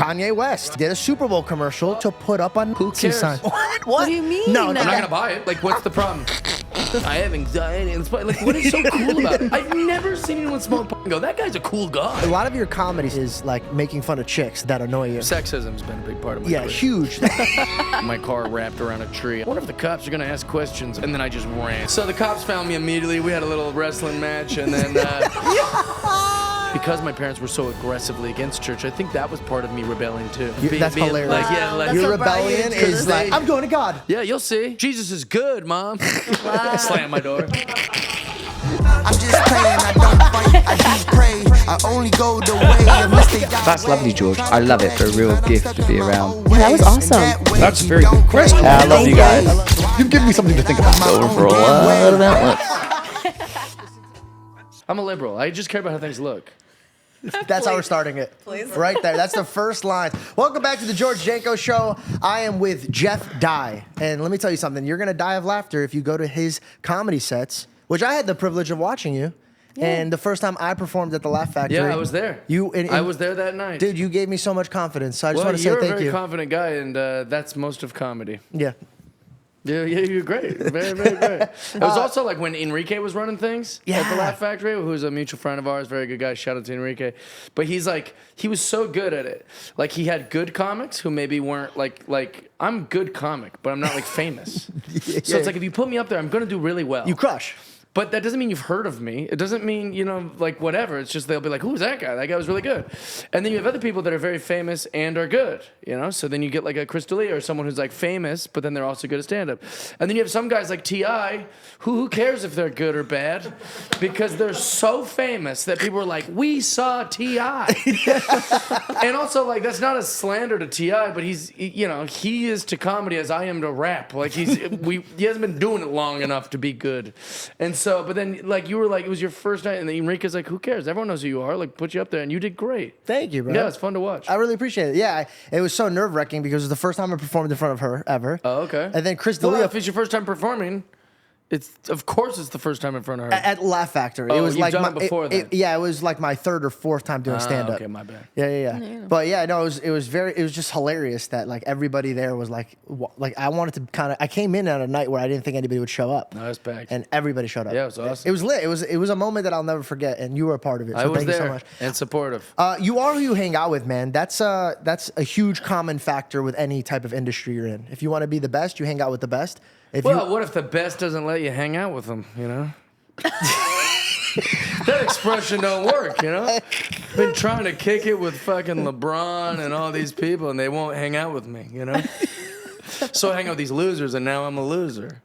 Kanye West did a Super Bowl commercial to put up on Poopsie sign. What? What do you mean? No, I'm not gonna buy it. Like, what's the problem? I have anxiety. And like, what is so cool about it? I've never seen anyone smoke pot and go, that guy's a cool guy. A lot of your comedy is like making fun of chicks that annoy you. Sexism's been a big part of my career. Huge. My car wrapped around a tree. I wonder if the cops are gonna ask questions. And then I just ran. So the cops found me immediately. We had a little wrestling match, and then because my parents were so aggressively against church, I think that was part of me rebelling too. That's hilarious. That's Your so rebellion Brian, is like, I'm going to God. Yeah, you'll see. Jesus is good, Mom. Slam my door. I'm just playing, I don't fight, I just pray. I only go the way of mistake. That's lovely, George. I love it. They're a real gift to be around. Yeah, that was awesome. That's a very good question. I love you guys. You've given me something to think about. Over for a lot of outlets. I'm a liberal. I just care about how things look. That's how we're starting it. Please. Right there. That's the first line. Welcome back to the George Janko Show. I am with Jeff Die. And let me tell you something. You're going to die of laughter if you go to his comedy sets, which I had the privilege of watching you. Yeah. And the first time I performed at the Laugh Factory. Yeah, I was there. I was there that night. Dude, you gave me so much confidence. So I just want to say you're thank a very you. confident guy, and that's most of comedy. Yeah. Yeah, you're great. Very, very great. It was also like when Enrique was running things at the Laugh Factory, who's a mutual friend of ours, very good guy. Shout out to Enrique. But he was so good at it. Like, he had good comics who maybe weren't like I'm a good comic, but I'm not like famous. So it's like, if you put me up there, I'm going to do really well. You crush. But that doesn't mean you've heard of me. It doesn't mean, like whatever. It's just they'll be like, who's that guy? That guy was really good. And then you have other people that are very famous and are good, So then you get like a Chris D'Elia or someone who's like famous, but then they're also good at stand-up. And then you have some guys like T.I., who cares if they're good or bad? Because they're so famous that people are like, we saw T.I. And also, like, that's not a slander to T.I., but he is to comedy as I am to rap. Like, he hasn't been doing it long enough to be good. And so, but then, like, you were like, it was your first night, and then Enrique's like, who cares? Everyone knows who you are. Like, put you up there, and you did great. Thank you, bro. Yeah, it's fun to watch. I really appreciate it. Yeah, it was so nerve-wracking because it was the first time I performed in front of her ever. Oh, okay. And then Chris D'Elia. Well, if it's your first time performing, of course it's the first time in front of her. At Laugh Factory. Oh, it was you've like done it before then. It was like my third or fourth time doing stand-up. Okay, my bad. Yeah. But yeah, no, it was just hilarious that like everybody there was like I wanted to I came in at a night where I didn't think anybody would show up. No, that's packed. And everybody showed up. Yeah, it was awesome. It was lit. It was a moment that I'll never forget, and you were a part of it. So I was thank there you so much. and supportive. You are who you hang out with, man. That's a huge common factor with any type of industry you're in. If you want to be the best, you hang out with the best. What if the best doesn't let you hang out with them, That expression don't work, Been trying to kick it with fucking LeBron and all these people, and they won't hang out with me, So I hang out with these losers, and now I'm a loser.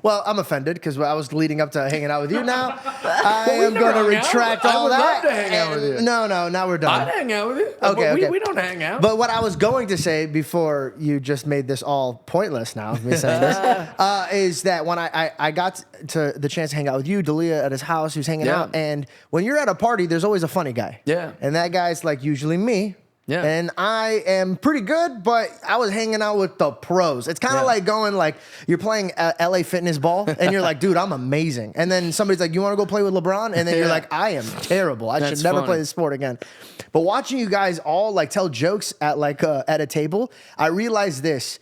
Well, I'm offended because I was leading up to hanging out with you. Now I am going to retract all that. I would love to hang out with you. No, now we're done. I'd hang out with you. Okay. We don't hang out. But what I was going to say before you just made this all pointless now, me saying this, is that when I got to the chance to hang out with you, D'Elia at his house, he was hanging out, and when you're at a party, there's always a funny guy. Yeah. And that guy's like usually me. Yeah. And I am pretty good, but I was hanging out with the pros. It's kind of like going like you're playing LA Fitness ball and you're like, dude, I'm amazing. And then somebody's like, you want to go play with LeBron? And then you're like, I am terrible. I should never play this sport again. But watching you guys all like tell jokes at like at a table, I realized this.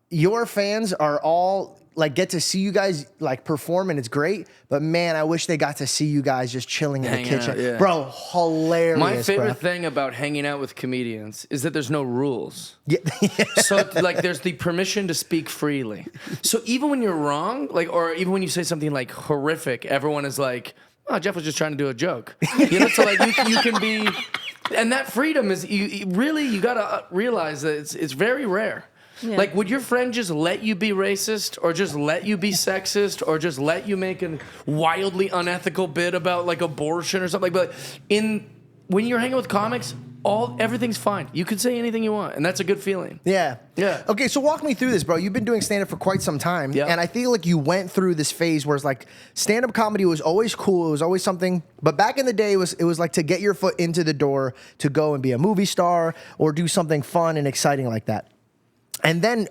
Your fans are all like get to see you guys like perform and it's great, but man, I wish they got to see you guys just chilling in the kitchen. Bro, hilarious. My favorite thing about hanging out with comedians is that there's no rules. Yeah. So like there's the permission to speak freely. So even when you're wrong, like or even when you say something like horrific, everyone is like, oh, Jeff was just trying to do a joke. So like you can be, and that freedom is you gotta realize that it's very rare. Yeah. Like, would your friend just let you be racist or just let you be sexist or just let you make a wildly unethical bit about, like, abortion or something? But when you're hanging with comics, everything's fine. You can say anything you want, and that's a good feeling. Yeah. Yeah. Okay, so walk me through this, bro. You've been doing stand-up for quite some time, and I feel like you went through this phase where it's like stand-up comedy was always cool. It was always something, but back in the day, it was like to get your foot into the door to go and be a movie star or do something fun and exciting like that. And then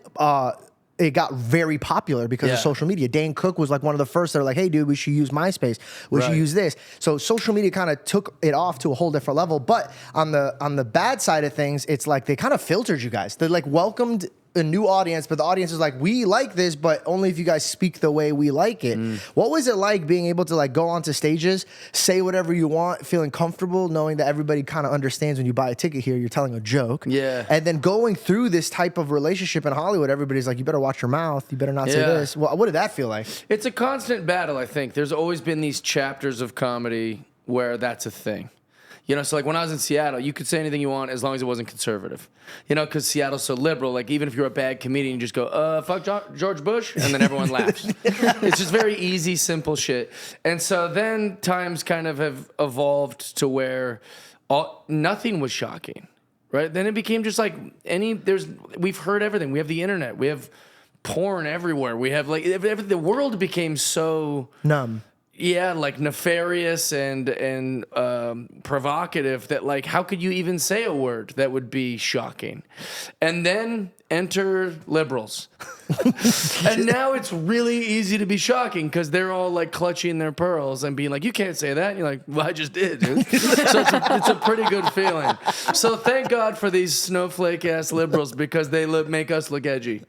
it got very popular because of social media. Dane Cook was like one of the first that were like, hey, dude, we should use MySpace. We should use this. So social media kind of took it off to a whole different level. But on the bad side of things, it's like they kind of filtered you guys. They like welcomed a new audience, but the audience is like, we like this, but only if you guys speak the way we like it. What was it like being able to like go onto stages, say whatever you want, feeling comfortable, knowing that everybody kind of understands when you buy a ticket here, you're telling a joke. Yeah. And then going through this type of relationship in Hollywood, everybody's like, you better watch your mouth. You better not say this. Well, what did that feel like? It's a constant battle, I think. There's always been these chapters of comedy where that's a thing. You know, so like when I was in Seattle, you could say anything you want as long as it wasn't conservative. You know, because Seattle's so liberal. Like even if you're a bad comedian, you just go, fuck George Bush, and then everyone laughs. It's just very easy, simple shit. And so then times kind of have evolved to where nothing was shocking, right? Then it became just like we've heard everything. We have the internet. We have porn everywhere. We have like the world became so numb. Yeah, like nefarious and provocative that like how could you even say a word that would be shocking? And then enter liberals. And now it's really easy to be shocking because they're all like clutching their pearls and being like, you can't say that. And you're like, well, I just did, dude. So it's a pretty good feeling. So thank God for these snowflake ass liberals because they make us look edgy.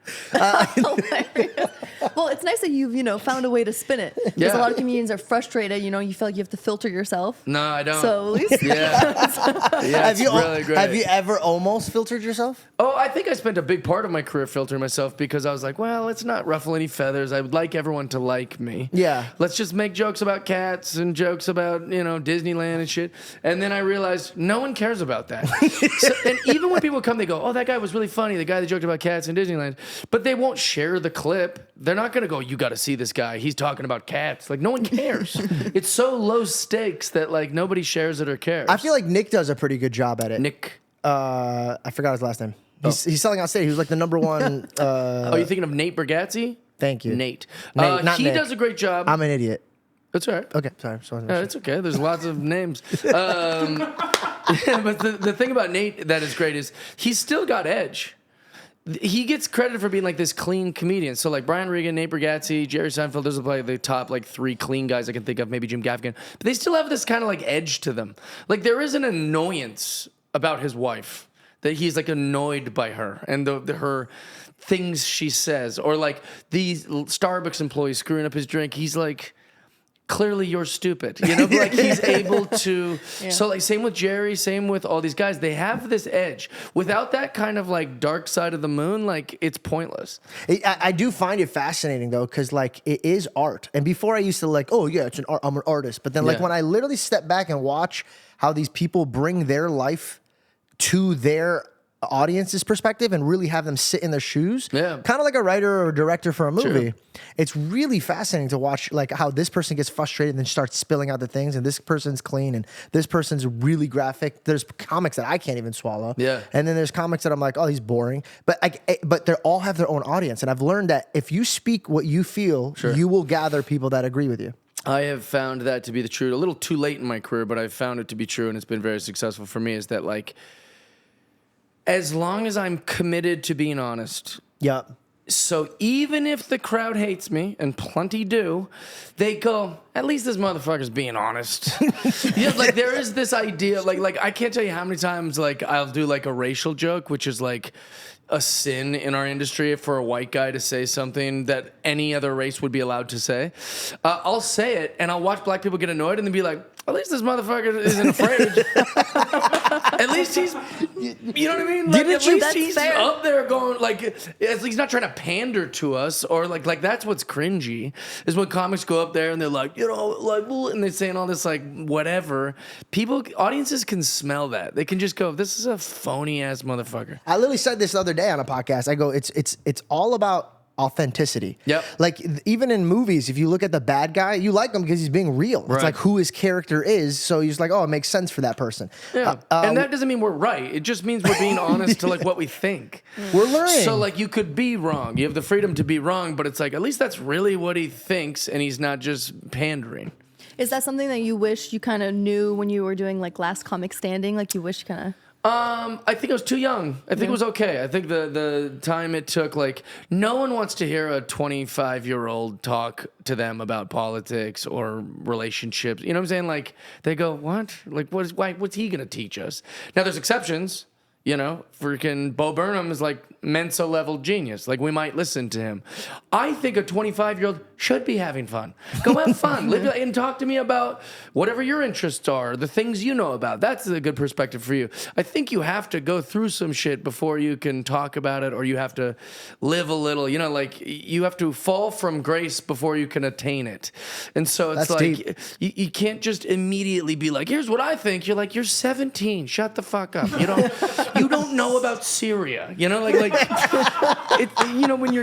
Well, it's nice that you've found a way to spin it. Because a lot of comedians are frustrated. You feel like you have to filter yourself. No, I don't. So at least it's really great. Have you ever almost filtered yourself? Oh, I think I spent a big part of my career filtering myself because I was like, well, let's not ruffle any feathers. I would like everyone to like me. Yeah. Let's just make jokes about cats and jokes about, Disneyland and shit. And then I realized no one cares about that. And even when people come, they go, oh, that guy was really funny, the guy that joked about cats in Disneyland. But they won't share the clip. They're not going to go, you got to see this guy. He's talking about cats. Like, no one cares. It's so low stakes that, like, nobody shares it or cares. I feel like Nick does a pretty good job at it. Nick. I forgot his last name. He's selling out stage. He was like the number one. Oh, you thinking of Nate Bargatze? Thank you. Nate. Not he Nick. does a great job. I'm an idiot. That's all right. Okay, sorry. It's okay. There's lots of names. But the thing about Nate that is great is he's still got edge. He gets credit for being like this clean comedian. So like Brian Regan, Nate Bargatze, Jerry Seinfeld, those are like the top like 3 clean guys I can think of, maybe Jim Gaffigan. But they still have this kind of like edge to them. Like there is an annoyance about his wife that he's like annoyed by her and her things she says. Or like these Starbucks employees screwing up his drink. He's like, clearly you're stupid, like he's able to. So like same with Jerry, same with all these guys, they have this edge. Without that kind of like dark side of the moon, like it's pointless. I do find it fascinating though, because like it is art. And before I used to like, oh yeah, it's an art, I'm an artist. But then like when I literally step back and watch how these people bring their life to their audience's perspective and really have them sit in their shoes, kind of like a writer or a director for a movie. It's really fascinating to watch like how this person gets frustrated and then starts spilling out the things, and this person's clean and this person's really graphic. There's comics that I can't even swallow, and then there's comics that I'm like, oh, he's boring, but they all have their own audience. And I've learned that if you speak what you feel, you will gather people that agree with you. I have found that to be the truth. A little too late in my career, but I've found it to be true, and it's been very successful for me, is that like as long as I'm committed to being honest. Yep. So even if the crowd hates me, and plenty do, they go, at least this motherfucker's being honest. Like there is this idea, like I can't tell you how many times like I'll do like a racial joke, which is like a sin in our industry for a white guy to say something that any other race would be allowed to say. I'll say it, and I'll watch black people get annoyed, and then be like, at least this motherfucker isn't afraid. At least he's, you know what I mean? Like, at least he's up there going, like, at least he's not trying to pander to us, or like that's what's cringy, is when comics go up there and they're like, and they're saying all this, like, whatever. Audiences can smell that. They can just go, this is a phony ass motherfucker. I literally said this the other day on a podcast. I go, it's all about authenticity. Yep. Like even in movies, if you look at the bad guy, you like him because he's being real. Right. It's like who his character is. So you're just like, oh, it makes sense for that person. Yeah. And that doesn't mean we're right. It just means we're being honest to like what we think. We're learning. So like you could be wrong. You have the freedom to be wrong, but it's like at least that's really what he thinks, and he's not just pandering. Is that something that you wish you kind of knew when you were doing like Last Comic Standing? Like you wish you kind of. I think I was too young. I think it was okay. I think the time it took, like, no one wants to hear a 25-year-old talk to them about politics or relationships. You know what I'm saying? Like, they go, what? Like, what's he going to teach us? Now, there's exceptions. You know, freaking Bo Burnham is like Mensa level genius. Like, we might listen to him. I think a 25-year-old should be having fun. Go have fun. Live and talk to me about whatever your interests are, the things you know about. That's a good perspective for you. I think you have to go through some shit before you can talk about it, or you have to live a little. You know, like, you have to fall from grace before you can attain it. And so it's That's like, deep. you can't just immediately be like, here's what I think. You're like, you're 17. Shut the fuck up. You don't. You don't know about Syria, you know, like, you know, when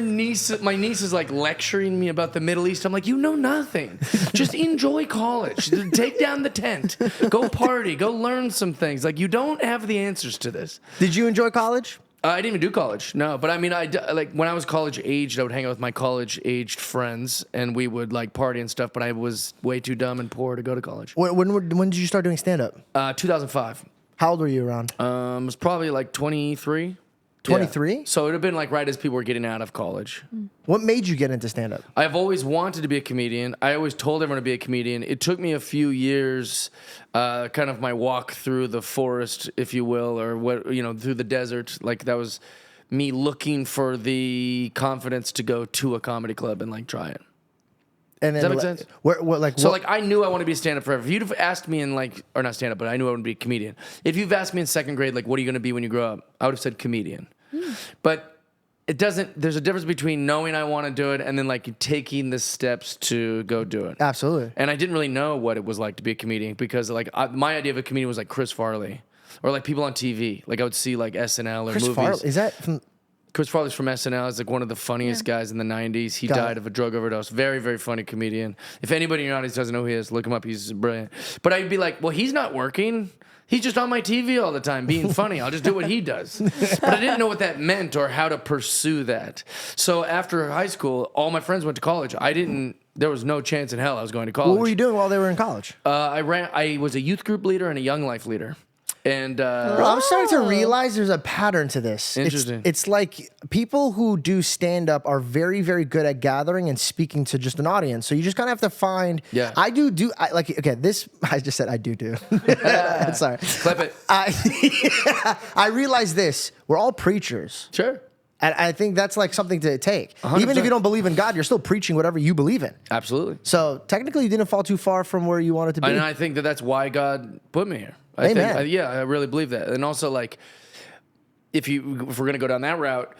my niece is like lecturing me about the Middle East, I'm like, you know nothing. Just enjoy college. Take down the tent. Go party. Go learn some things. Like, you don't have the answers to this. Did you enjoy college? I didn't even do college, no. But I mean, like, when I was college aged, I would hang out with my college aged friends, and we would like party and stuff. But I was way too dumb and poor to go to college. When did you start doing stand up? 2005. How old were you around? It was probably like 23. 23? Yeah. So it would have been like right as people were getting out of college. What made you get into stand up? I've always wanted to be a comedian. I always told everyone to be a comedian. It took me a few years, kind of my walk through the forest, if you will, or what, you know, through the desert. Like, that was me looking for the confidence to go to a comedy club and like try it. And then, Does that make sense? Like, I knew I wanted to be a stand-up forever. If you'd have asked me in, like, or not stand-up, but I knew I wanted to be a comedian. If you've asked me in second grade, like, what are you going to be when you grow up? I would have said comedian. But it doesn't, there's a difference between knowing I want to do it and then, like, taking the steps to go do it. Absolutely. And I didn't really know what it was like to be a comedian because, like, my idea of a comedian was, like, Chris Farley. Or, like, people on TV. Like, I would see, like, SNL or Chris movies. Farley, is that from... Chris Farley's from SNL. He's like one of the funniest guys in the 90s. He died of a drug overdose. Very, very funny comedian. If anybody in your audience doesn't know who he is, look him up. He's brilliant. But I'd be like, well, he's not working. He's just on my TV all the time being funny. I'll just do what he does. But I didn't know what that meant or how to pursue that. So after high school, all my friends went to college. There was no chance in hell I was going to college. What were you doing while they were in college? I was a youth group leader and a young life leader. And Bro, I'm starting to realize there's a pattern to this. Interesting. It's like people who do stand up are very, very good at gathering and speaking to just an audience. So you just kind of have to find. Yeah. I just said I do. Sorry. Clip it. I realize this. We're all preachers. Sure. And I think that's like something to take. 100%. Even if you don't believe in God, you're still preaching whatever you believe in. Absolutely. So technically, you didn't fall too far from where you wanted to be. And I think that's why God put me here. Amen. I really believe that. And also, like, if we're gonna go down that route,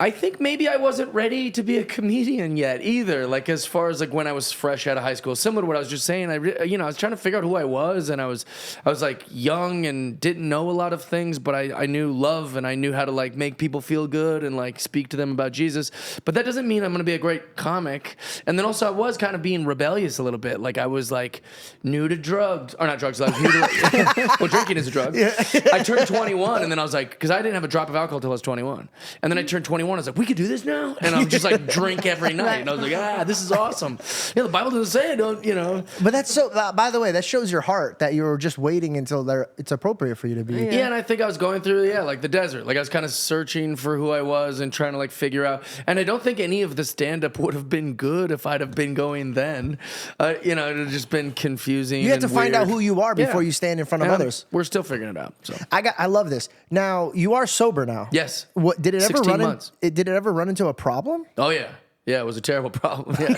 I think maybe I wasn't ready to be a comedian yet either. Like, as far as like when I was fresh out of high school, similar to what I was just saying, I was trying to figure out who I was, and I was like young and didn't know a lot of things, but I knew love and I knew how to like make people feel good and like speak to them about Jesus. But that doesn't mean I'm gonna be a great comic. And then also I was kind of being rebellious a little bit. Like, I was like new to drugs, or not drugs. Like, new to, well, drinking is a drug. Yeah. I turned 21, and then I was like, because I didn't have a drop of alcohol till I was 21, and then I turned 21. I was like, we could do this now? And I'm just like, drink every night. And I was like, this is awesome. The Bible doesn't say it, don't, you know. But that's so, by the way, that shows your heart that you were just waiting until it's appropriate for you to be. Yeah, and I think I was going through, like the desert. Like, I was kind of searching for who I was and trying to like figure out. And I don't think any of the stand-up would have been good if I'd have been going then. It would have just been confusing. You have to find weird. out who you are before you stand in front of others. We're still figuring it out. So I love this. Now, you are sober now. Yes. What did it ever 16 run months. Did it ever run into a problem? Oh yeah, it was a terrible problem. Yeah,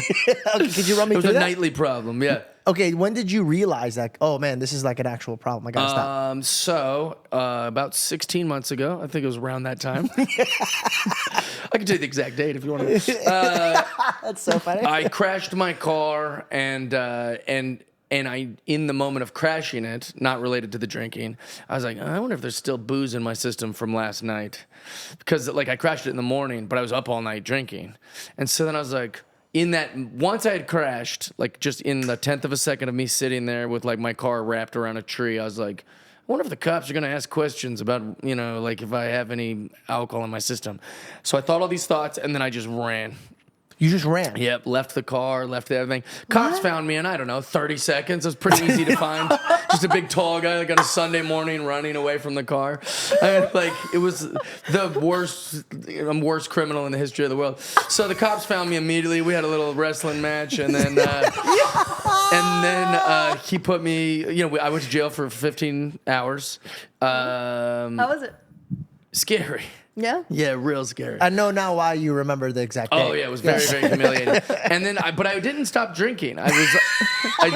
Okay, could you run me it was through a that? nightly problem. Yeah. Okay, when did you realize that? Oh man, this is like an actual problem. I gotta stop. So about 16 months ago, I think it was around that time. I can tell you the exact date if you want to. That's so funny. I crashed my car, and I, in the moment of crashing it, not related to the drinking, I was like, I wonder if there's still booze in my system from last night, because like I crashed it in the morning, but I was up all night drinking, and so then I was like, once I had crashed, like just in the 10th of a second of me sitting there with like my car wrapped around a tree, I was like, I wonder if the cops are going to ask questions about, like if I have any alcohol in my system. So I thought all these thoughts, and then I just ran. You just ran. Yep, left the car, left everything. Cops found me in, I don't know, 30 seconds. It was pretty easy to find. Just a big tall guy like on a Sunday morning running away from the car. It was the worst criminal in the history of the world. So the cops found me immediately. We had a little wrestling match, and then he put me, I went to jail for 15 hours. How was it? Scary. Yeah? Yeah, real scary. I know now why you remember the exact date. Oh yeah, it was very, very humiliating. And then, but I didn't stop drinking. I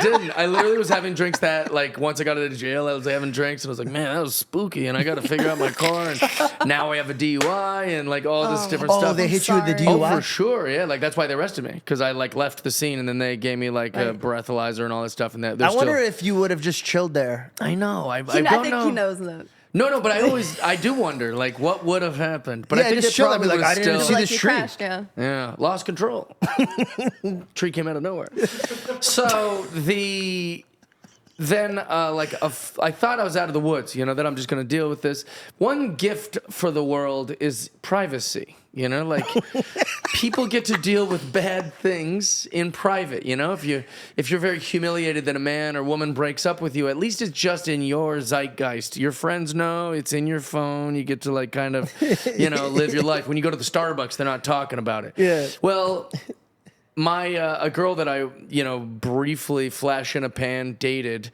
didn't. I literally was having drinks that, like, once I got out of jail, I was having drinks, and I was like, man, that was spooky, and I got to figure out my car, and now I have a DUI, and like all this different stuff. Oh, they hit you with the DUI? Oh, for sure, yeah. Like that's why they arrested me, because I like left the scene, and then they gave me like a breathalyzer and all that stuff. And I wonder if you would have just chilled there. I know. I I don't think know. he knows that. No, but I do wonder, like, what would have happened. But Yeah, I think just it chill. probably I'd be like, would I didn't still. see Like this you tree. crashed, yeah. Yeah, lost control. Tree came out of nowhere. So I thought I was out of the woods, that I'm just going to deal with this. One gift for the world is privacy, like people get to deal with bad things in private, if you're very humiliated that a man or woman breaks up with you, at least it's just in your zeitgeist. Your friends know, it's in your phone. You get to like kind of, live your life. When you go to the Starbucks, they're not talking about it. Yeah. Well, a girl that I, briefly flash in a pan dated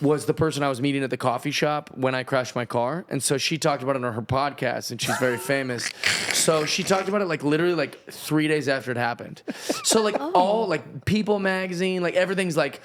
was the person I was meeting at the coffee shop when I crashed my car. And so she talked about it on her podcast, and she's very famous. So she talked about it like literally like 3 days after it happened. So like all like People magazine, like everything's like,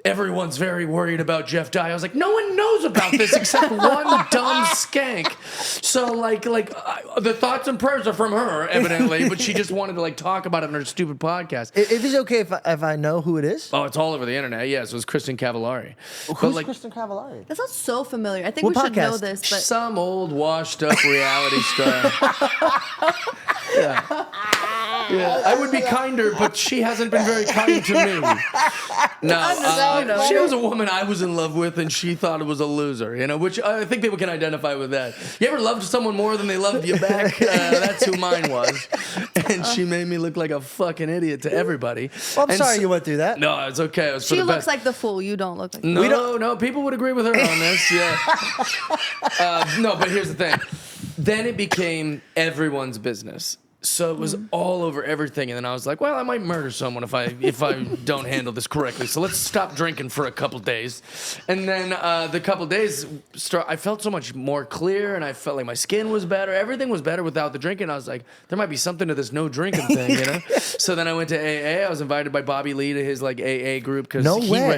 everyone's very worried about Jeff dying. I was like, no one knows about this except one dumb skank. So like the thoughts and prayers are from her, evidently, but she just wanted to like talk about it on her stupid podcast. If it's okay if I know who it is? Oh, it's all over the internet. Yes, it was Kristen Cavallari. Who's Kristen Cavallari? That sounds so familiar. I think What we should know podcast? this, but Some old washed up reality star. Yeah, I would be kinder, but she hasn't been very kind to me. No, she was a woman I was in love with, and she thought it was a loser, which I think people can identify with that. You ever loved someone more than they loved you back? That's who mine was. And she made me look like a fucking idiot to everybody. Well, I'm sorry you went through that. No, it's okay. It was for she the looks best. like the fool. You don't look like No, people would agree with her on this, yeah. No, but here's the thing. Then it became everyone's business. So it was all over everything, and then I was like, well, I might murder someone if I don't handle this correctly. So let's stop drinking for a couple days. And then the couple days, I felt so much more clear, and I felt like my skin was better. Everything was better without the drinking. I was like, there might be something to this no drinking thing, So then I went to AA. I was invited by Bobby Lee to his like AA group because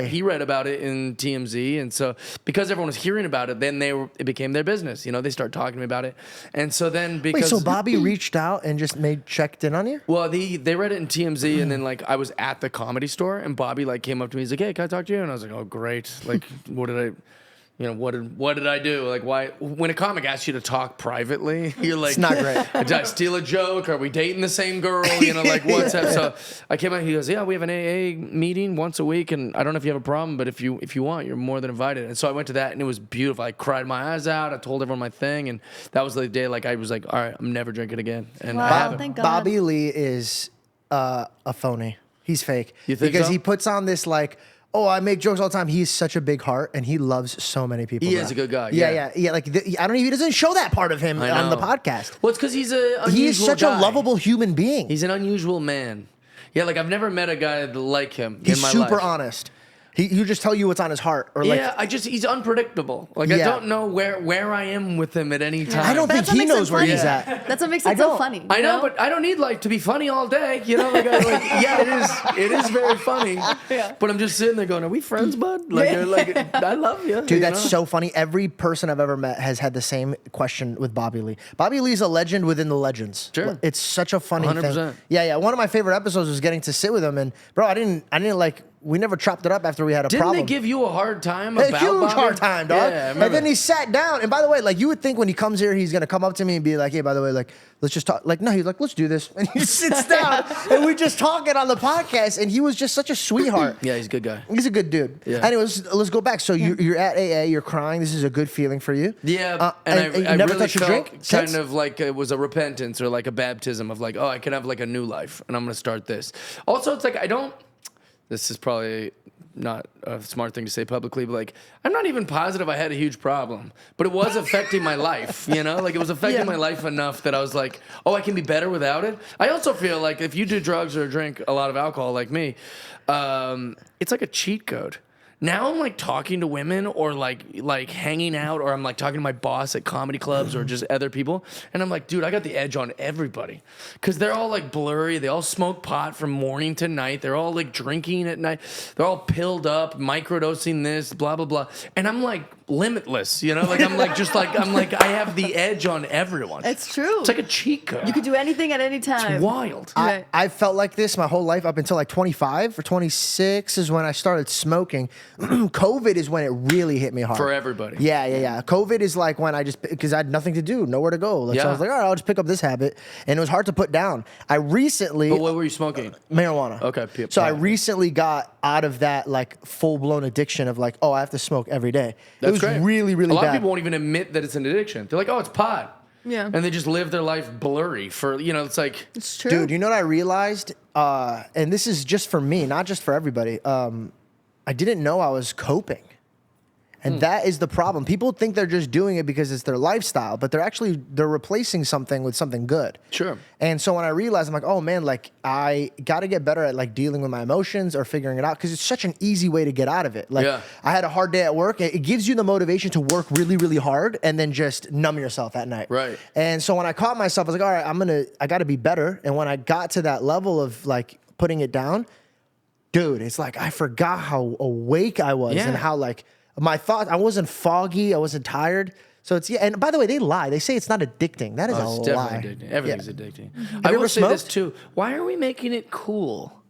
he read about it in TMZ, and so because everyone was hearing about it, then it became their business. They started talking to me about it, and so then because Wait, so Bobby reached out and just checked in on you? Well, they read it in TMZ, and then like I was at the Comedy Store, and Bobby like came up to me. He's like, "Hey, can I talk to you?" And I was like, "Oh, great! Like, what did I do? Like, why? When a comic asks you to talk privately, you're like, it's not great. Did I steal a joke? Are we dating the same girl? Like what's up?" So I came out. He goes, "Yeah, we have an AA meeting once a week, and I don't know if you have a problem, but if you want, you're more than invited." And so I went to that, and it was beautiful. I cried my eyes out. I told everyone my thing, and that was the day. Like I was like, "All right, I'm never drinking again." And I haven't. Thank God. Bobby Lee is a phony. He's fake. You think because so? he puts on this like, oh, I make jokes all the time. He's such a big heart, and he loves so many people. He is a good guy. Yeah. Like I don't even. He doesn't show that part of him on the podcast. Well, it's because he's a He is such guy. a lovable human being. He's an unusual man. Yeah, like I've never met a guy like him He's in my super life. honest. He'll just tell you what's on his heart. Or like, Yeah, he's unpredictable. Like I Yeah. don't know where I am with him at any time. I don't think That's what he makes him knows where he's funny. at. That's what makes I it so don't. funny. I you know, but I don't need life to be funny all day. Yeah, it is very funny. Yeah. But I'm just sitting there going, "Are we friends, bud? Like I love you." Dude, that's so funny. Every person I've ever met has had the same question with Bobby Lee. Bobby Lee's a legend within the legends. Sure. It's such a funny 100%. thing. Yeah. One of my favorite episodes was getting to sit with him, and bro, I didn't like we never chopped it up after we had a Didn't problem. they give you a hard time A about huge Bobby? hard time, dog. Yeah, I and remember. then he sat down. And by the way, like you would think when he comes here, he's gonna come up to me and be like, "Hey, by the way, like let's just talk." Like, no, he's like, "Let's do this," and he sits down and we just talking on the podcast. And he was just such a sweetheart. Yeah, he's a good guy. He's a good dude. Yeah. Anyways, let's go back. So you're at AA, you're crying. This is a good feeling for you. Yeah, and I you never really touched a felt drink kind since? of like it was a repentance or like a baptism of like, oh, I can have like a new life, and I'm gonna start this. Also, it's like I don't. This is probably not a smart thing to say publicly, but like I'm not even positive I had a huge problem, but it was affecting my life. You know, like it was affecting my life enough that I was like, oh, I can be better without it. I also feel like if you do drugs or drink a lot of alcohol like me, it's like a cheat code. Now I'm like talking to women or like hanging out or I'm like talking to my boss at comedy clubs or just other people. And I'm like, dude, I got the edge on everybody. Cause they're all like blurry. They all smoke pot from morning to night. They're all like drinking at night. They're all pilled up, microdosing this, blah, blah, blah. And I'm like limitless, you know? Like I'm like, I have the edge on everyone. It's true. It's like a cheat code. You could do anything at any time. It's wild. Right. I felt like this my whole life up until like 25 or 26 is when I started smoking. COVID is when it really hit me hard. For everybody. Yeah. COVID is like when I just, because I had nothing to do, nowhere to go. Like, so I was like, all right, I'll just pick up this habit. And it was hard to put down. I recently. But what were you smoking? Marijuana. Okay. So I recently got out of that like full blown addiction of like, oh, I have to smoke every day. That's it was great. really, really A lot bad. of people won't even admit that it's an addiction. They're like, oh, it's pot. Yeah. And they just live their life blurry for, you know, it's like. It's true. Dude, you know what I realized? And this is just for me, not just for everybody. I didn't know I was coping. And that is the problem. People think they're just doing it because it's their lifestyle, but they're replacing something with something good. Sure. And so when I realized, I'm like, oh man, like I got to get better at like dealing with my emotions or figuring it out because it's such an easy way to get out of it. Like I had a hard day at work. It gives you the motivation to work really, really hard and then just numb yourself at night. Right. And so when I caught myself, I was like, all right, I got to be better. And when I got to that level of like putting it down, dude, it's like I forgot how awake I was and how like my thoughts, I wasn't foggy, I wasn't tired. So it's, and by the way, they lie. They say it's not addicting. That is a It's lie. definitely addicting. Everything's addicting. Have I you will ever say this smoked? too. Why are we making it cool?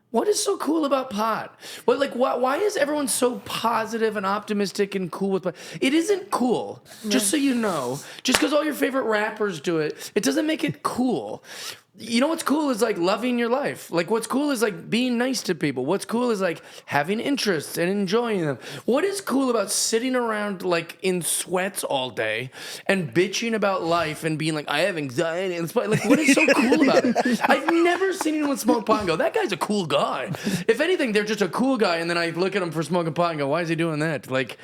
What is so cool about pot? Well, like, why is everyone so positive and optimistic and cool with pot? It isn't cool. Just so you know, just because all your favorite rappers do it, it doesn't make it cool. You know what's cool is like loving your life. Like what's cool is like being nice to people. What's cool is like having interests and enjoying them. What is cool about sitting around like in sweats all day and bitching about life and being like, I have anxiety and like what is so cool about it? I've never seen anyone smoke pot and go, that guy's a cool guy. If anything, they're just a cool guy, and then I look at him for smoking pot and go, why is he doing that? Like,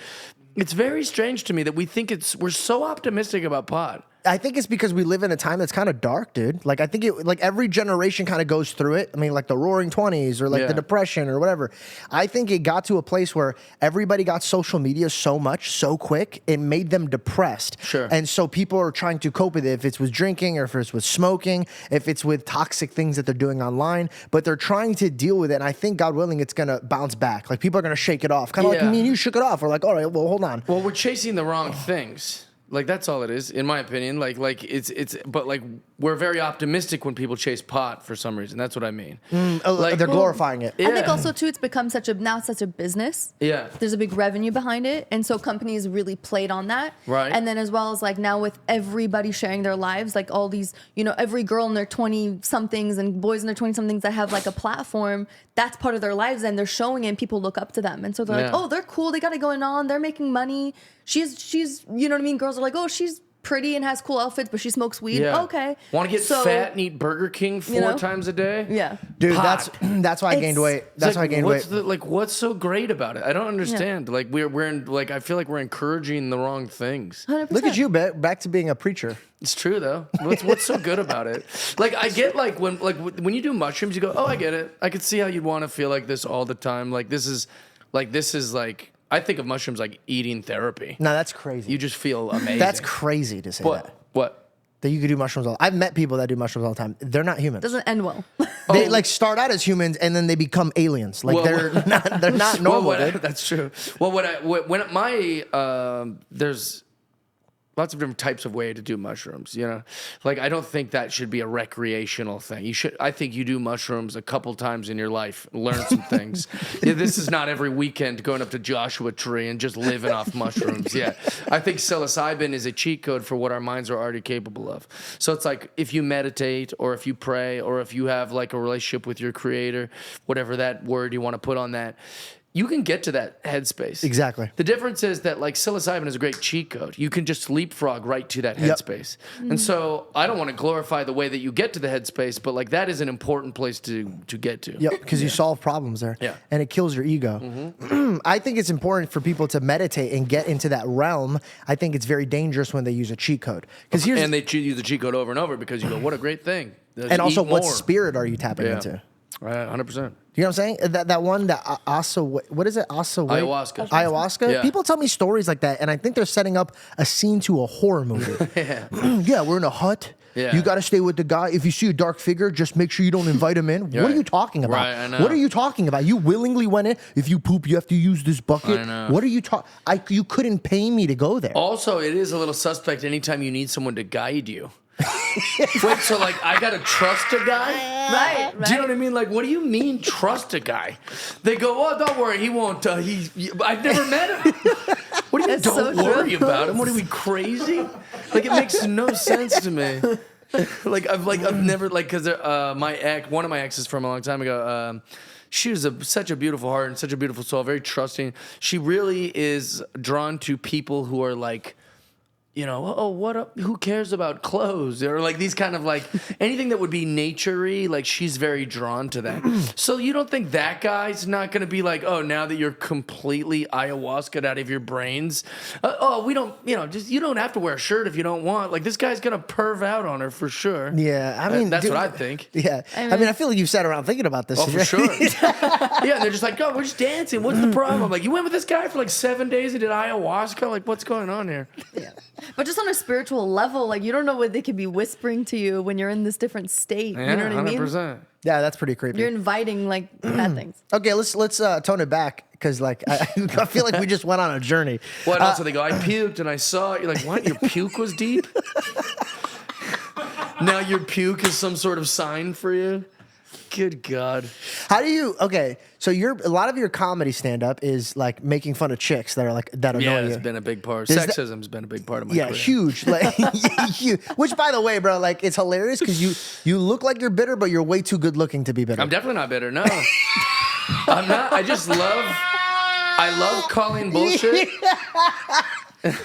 it's very strange to me that we think we're so optimistic about pot. I think it's because we live in a time that's kind of dark, dude. Like I think like every generation kind of goes through it. I mean, like the Roaring 20s or like the Depression or whatever. I think it got to a place where everybody got social media so much, so quick, it made them depressed. Sure. And so people are trying to cope with it, if it's with drinking or if it's with smoking, if it's with toxic things that they're doing online, but they're trying to deal with it. And I think, God willing, it's going to bounce back. Like people are going to shake it off. Kind of like me and you shook it off. We're like, all right, well, hold on. Well, we're chasing the wrong things. Like that's all it is, in my opinion. Like but like we're very optimistic when people chase pot for some reason. That's what I mean. They're glorifying it. I think also too, it's become such a business. Yeah. There's a big revenue behind it, and so companies really played on that. Right. And then as well as like now with everybody sharing their lives, like all these, you know, every girl in their 20 somethings and boys in their 20 somethings that have like a platform, that's part of their lives, and they're showing it, and people look up to them, and so they're like, oh, they're cool, they got it going on, they're making money. She's, you know what I mean? Girls are like, oh, she's pretty and has cool outfits, but she smokes weed. Yeah. Okay. Want to get fat and eat Burger King 4 times a day? Yeah. Dude, Pot. that's why I gained weight. That's why I gained weight. What's so great about it? I don't understand. Like we're in, like I feel like we're encouraging the wrong things. 100%. Look at you, back to being a preacher. It's true though. What's so good about it? Like I get when you do mushrooms, you go, oh, I get it. I could see how you'd want to feel like this all the time. Like this is I think of mushrooms like eating therapy. No, that's crazy. You just feel amazing. That's crazy to say that. What? That you could do mushrooms I've met people that do mushrooms all the time. They're not humans. Doesn't end well. They like start out as humans and then they become aliens. Like they're not normal. That's true. Well, there's lots of different types of way to do mushrooms, you know? Like, I don't think that should be a recreational thing. I think you do mushrooms a couple times in your life, learn some things. Yeah, this is not every weekend going up to Joshua Tree and just living off mushrooms. Yeah. I think psilocybin is a cheat code for what our minds are already capable of. So it's like, if you meditate or if you pray or if you have like a relationship with your creator, whatever that word you want to put on that, you can get to that headspace. Exactly. The difference is that like psilocybin is a great cheat code. You can just leapfrog right to that headspace. And so I don't want to glorify the way that you get to the headspace, but like that is an important place to get to. Yep, because you solve problems there. Yeah. And it kills your ego. I think it's important for people to meditate and get into that realm. I think it's very dangerous when they use a cheat code. And they use the cheat code over and over because you go, what a great thing. And also, what spirit are you tapping into? Right, 100%. You know what I'm saying? That one, what is it? Ayahuasca. Ayahuasca? Yeah. People tell me stories like that, and I think they're setting up a scene to a horror movie. Yeah, we're in a hut. Yeah. You got to stay with the guy. If you see a dark figure, just make sure you don't invite him in. What are you talking about? Right, I know. What are you talking about? You willingly went in. If you poop, you have to use this bucket. I know. What are you talking? You couldn't pay me to go there. Also, it is a little suspect anytime you need someone to guide you. Wait, so like I gotta trust a guy? Right. Do you know what I mean? Like, what do you mean trust a guy? They go, oh, don't worry, he won't. I've never met him. What do you mean? That's so Don't worry true. about him. What are we crazy? Like, it makes no sense to me. I've never because one of my exes from a long time ago. She was such a beautiful heart and such a beautiful soul, very trusting. She really is drawn to people who are like, you know, oh, what up? Who cares about clothes? Or like these kind of like anything that would be nature-y, like she's very drawn to that. So you don't think that guy's not going to be like, oh, now that you're completely ayahuasca'd out of your brains, we don't, you don't have to wear a shirt if you don't want. Like this guy's going to perv out on her for sure. Yeah, I mean, that's dude, what I think. Yeah, I mean, I feel like you've sat around thinking about this. Oh, for sure. Yeah, and they're just like, oh, we're just dancing. What's the problem? Like, you went with this guy for like 7 days and did ayahuasca? Like, what's going on here? Yeah. But just on a spiritual level, like you don't know what they could be whispering to you when you're in this different state. Yeah, you know what I mean? 100%. Yeah, that's pretty creepy. You're inviting like bad things. Okay, let's tone it back because like I feel like we just went on a journey. What else? They go, I puked and I saw it. You're like, what? Your puke was deep? Now your puke is some sort of sign for you? Good God. How do you? Okay, so a lot of your comedy stand up is like making fun of chicks that are like that annoy Yeah, you. it's been a big part. Does Sexism's been a big part of my career. Huge. Like, huge. Which, by the way, bro, like it's hilarious because you look like you're bitter, but you're way too good looking to be bitter. I'm definitely not bitter. No, I'm not. I love calling bullshit.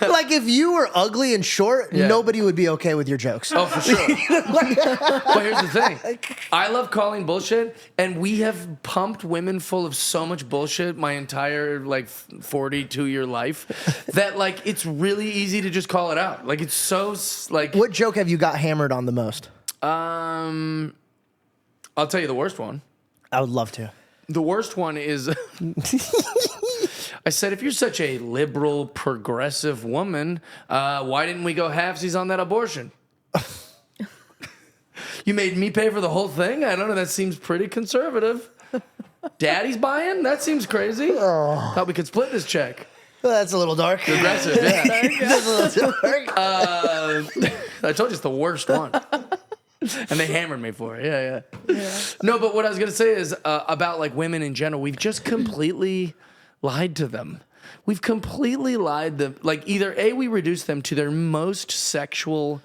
Like if you were ugly and short, nobody would be okay with your jokes. Oh, for sure. But here's the thing. I love calling bullshit, and we have pumped women full of so much bullshit my entire, like, 42-year life that, like, it's really easy to just call it out. Like, it's so, like... What joke have you got hammered on the most? I'll tell you the worst one. I would love to. The worst one is... I said, if you're such a liberal, progressive woman, why didn't we go halvesies on that abortion? You made me pay for the whole thing? I don't know. That seems pretty conservative. Daddy's buying? That seems crazy. Thought we could split this check. Well, that's a little dark. Aggressive, yeah. That's a little dark. I told you it's the worst one. And they hammered me for it. Yeah. No, but what I was going to say is about like women in general, we've just completely lied to them. We've completely lied them. Like either A, we reduce them to their most sexual,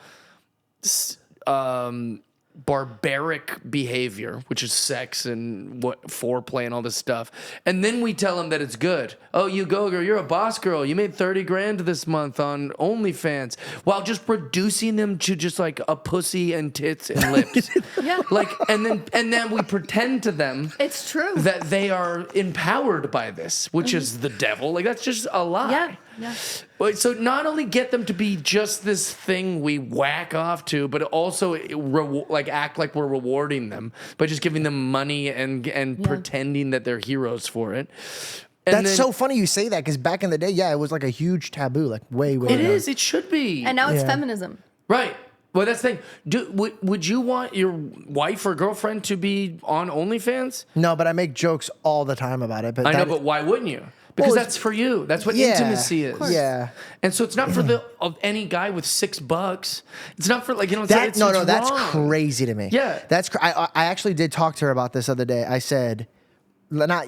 barbaric behavior, which is sex and foreplay and all this stuff. And then we tell them that it's good. Oh, you go girl, you're a boss girl. You made 30 grand this month on OnlyFans, while just reducing them to just like a pussy and tits and lips. Yeah. Like, and then we pretend to them It's true. that they are empowered by this, which is the devil. Like, that's just a lie. Yeah. But so not only get them to be just this thing we whack off to, but also act like we're rewarding them by just giving them money and pretending that they're heroes for it. And That's so funny you say that because back in the day, it was like a huge taboo, like way It ago. is. It should be. And now it's feminism. Right. Well, that's the thing. Would you want your wife or girlfriend to be on OnlyFans? No, but I make jokes all the time about it. But I know, but why wouldn't you? because Well, that's for you. That's what yeah, intimacy is. of course. Yeah. And so it's not for of any guy with $6. It's not for like, you know, That it's, no, it's no, that's wrong. crazy to me. Yeah. I actually did talk to her about this the other day. I said, not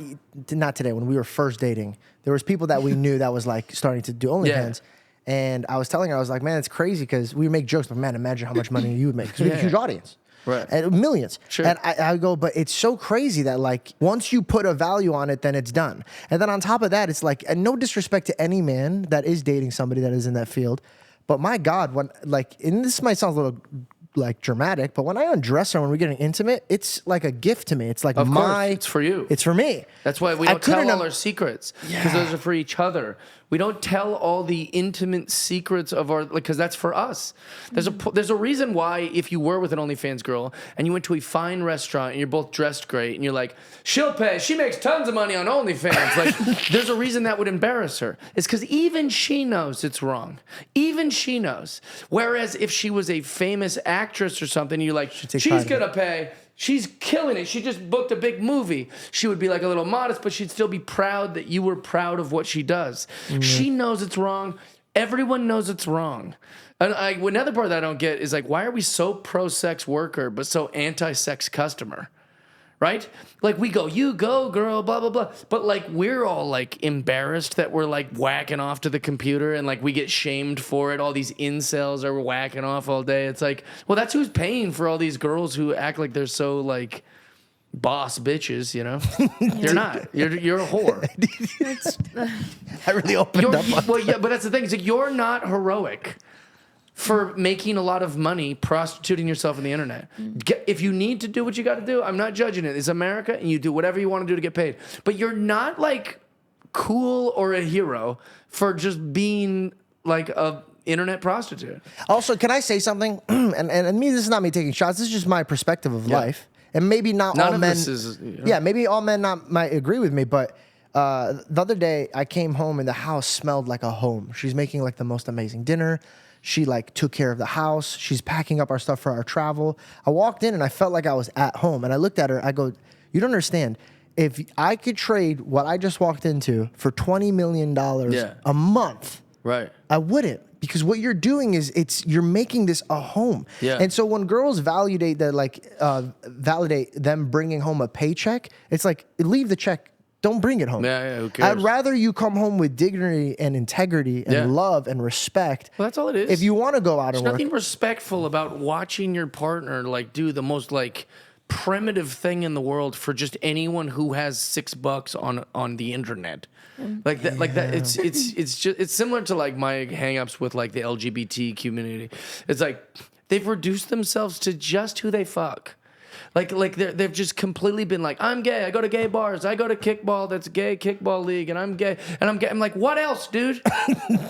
today, when we were first dating, there was people that we knew that was like starting to do OnlyFans. And I was telling her, I was like, man, it's crazy because we make jokes, but man, imagine how much money you would make because we have a huge audience. Right. And millions. Sure. And I go, but it's so crazy that like once you put a value on it, then it's done. And then on top of that, it's like, and no disrespect to any man that is dating somebody that is in that field, but my God, when like, and this might sound a little like dramatic, but when I undress her, when we're getting intimate, it's like a gift to me. It's like Of course, it's for you. It's for me. That's why we don't tell all our secrets, because those are for each other. We don't tell all the intimate secrets of our, because that's for us. There's a reason why if you were with an OnlyFans girl and you went to a fine restaurant and you're both dressed great and you're like, she'll pay, she makes tons of money on OnlyFans. Like, there's a reason that would embarrass her. It's because even she knows it's wrong. Even she knows. Whereas if she was a famous actress or something, you're like, she's gonna pay. She's killing it. She just booked a big movie. She would be like a little modest, but she'd still be proud that you were proud of what she does. Mm-hmm. She knows it's wrong. Everyone knows it's wrong. And another part that I don't get is like, why are we so pro-sex worker but so anti-sex customer? Right? Like we go, you go, girl, blah, blah, blah. But like we're all like embarrassed that we're like whacking off to the computer and like we get shamed for it. All these incels are whacking off all day. It's like, well, that's who's paying for all these girls who act like they're so like boss bitches, you know? You're not. You're a whore. I really opened up on well, yeah, but that's the thing. It's like you're not heroic for making a lot of money prostituting yourself on the internet. If you need to do what you got to do, I'm not judging it. It's America, and you do whatever you want to do to get paid. But you're not like cool or a hero for just being like a internet prostitute. Also, can I say something? and me, this is not me taking shots. This is just my perspective of life. And maybe not all men. Yeah, maybe all men might agree with me, but the other day I came home and the house smelled like a home. She's making like the most amazing dinner. She like took care of the house. She's packing up our stuff for our travel. I walked in and I felt like I was at home. And I looked at her. I go, you don't understand. If I could trade what I just walked into for $20 million a month, right? I wouldn't. Because what you're doing is you're making this a home. Yeah. And so when girls validate them bringing home a paycheck, it's like, leave the check. Don't bring it home. Yeah, who cares? I'd rather you come home with dignity and integrity and love and respect. Well, that's all it is. If you want to go out and There's work. nothing respectful about watching your partner like do the most like primitive thing in the world for just anyone who has $6 on the internet. Like that, it's similar to like my hang-ups with like the LGBT community. It's like they've reduced themselves to just who they fuck. Like they've just completely been like, I'm gay. I go to gay bars. I go to kickball. That's a gay kickball league, and I'm gay. And I'm gay. I'm like, what else, dude?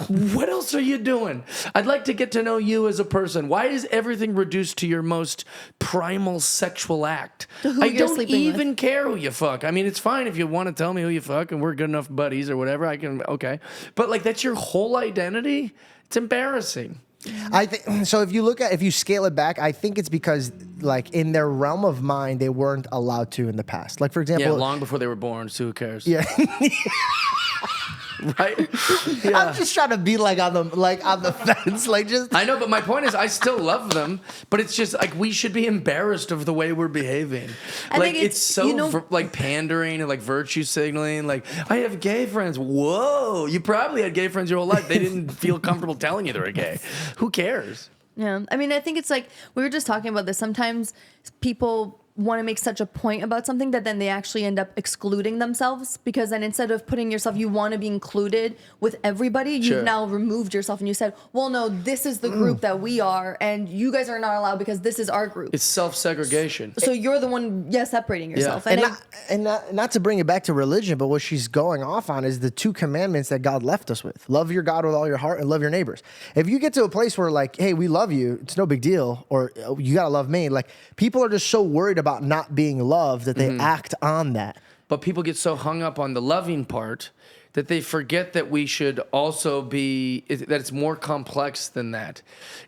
What else are you doing? I'd like to get to know you as a person. Why is everything reduced to your most primal sexual act? I don't even care who you fuck. I mean, it's fine if you want to tell me who you fuck, and we're good enough buddies or whatever. Okay, but like that's your whole identity. It's embarrassing. I think so. If you scale it back, I think it's because like in their realm of mind, they weren't allowed to in the past. Like for example, long before they were born. So who cares? Yeah. Right? Yeah. I'm just trying to be like on the fence, like just. I know, but my point is, I still love them, but it's just like we should be embarrassed of the way we're behaving. I think it's so like pandering and like virtue signaling. Like I have gay friends. Whoa, you probably had gay friends your whole life. They didn't feel comfortable telling you they were gay. Who cares? Yeah, I mean, I think it's like we were just talking about this. Sometimes people want to make such a point about something that then they actually end up excluding themselves, because then instead of putting yourself, you want to be included with everybody, you've now removed yourself and you said, well, no, this is the group that we are and you guys are not allowed because this is our group. It's self-segregation. So you're the one, separating yourself. Yeah. And not to bring it back to religion, but what she's going off on is the 2 commandments that God left us with. Love your God with all your heart and love your neighbors. If you get to a place where like, hey, we love you, it's no big deal, or you got to love me, like people are just so worried about not being loved that they act on that. But people get so hung up on the loving part that they forget that we should also that it's more complex than that.